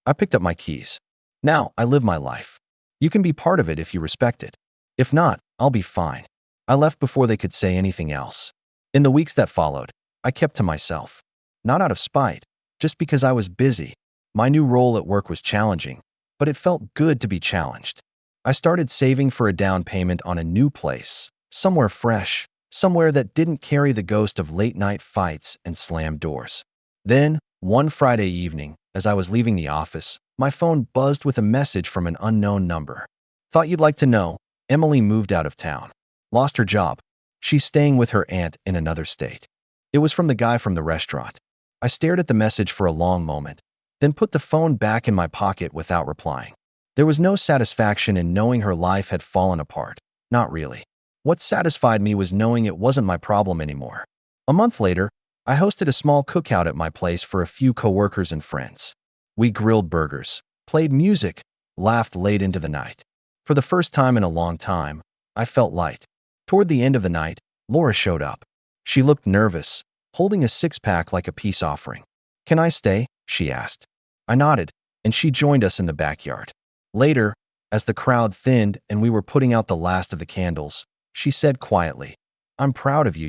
I picked up my keys. "Now, I live my life. You can be part of it if you respect it. If not, I'll be fine." I left before they could say anything else. In the weeks that followed, I kept to myself. Not out of spite, just because I was busy. My new role at work was challenging, but it felt good to be challenged. I started saving for a down payment on a new place, somewhere fresh, somewhere that didn't carry the ghost of late-night fights and slammed doors. Then, one Friday evening, as I was leaving the office, my phone buzzed with a message from an unknown number. "Thought you'd like to know, Emily moved out of town. Lost her job. She's staying with her aunt in another state." It was from the guy from the restaurant. I stared at the message for a long moment, then put the phone back in my pocket without replying. There was no satisfaction in knowing her life had fallen apart. Not really. What satisfied me was knowing it wasn't my problem anymore. A month later, I hosted a small cookout at my place for a few coworkers and friends. We grilled burgers, played music, laughed late into the night. For the first time in a long time, I felt light. Toward the end of the night, Laura showed up. She looked nervous, holding a six-pack like a peace offering. "Can I stay?" she asked. I nodded, and she joined us in the backyard. Later, as the crowd thinned and we were putting out the last of the candles, she said quietly, "I'm proud of you,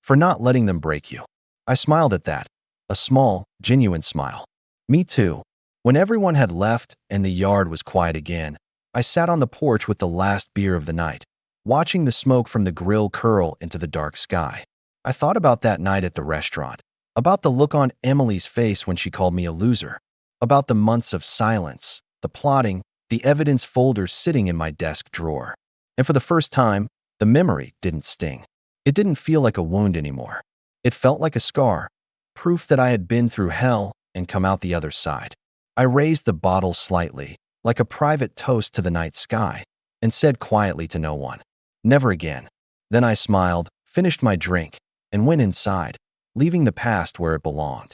for not letting them break you." I smiled at that, a small, genuine smile. Me too. When everyone had left and the yard was quiet again, I sat on the porch with the last beer of the night, watching the smoke from the grill curl into the dark sky. I thought about that night at the restaurant, about the look on Emily's face when she called me a loser, about the months of silence, the plotting, the evidence folders sitting in my desk drawer. And for the first time, the memory didn't sting. It didn't feel like a wound anymore. It felt like a scar, proof that I had been through hell and come out the other side. I raised the bottle slightly, like a private toast to the night sky, and said quietly to no one, "Never again." Then I smiled, finished my drink, and went inside, leaving the past where it belonged.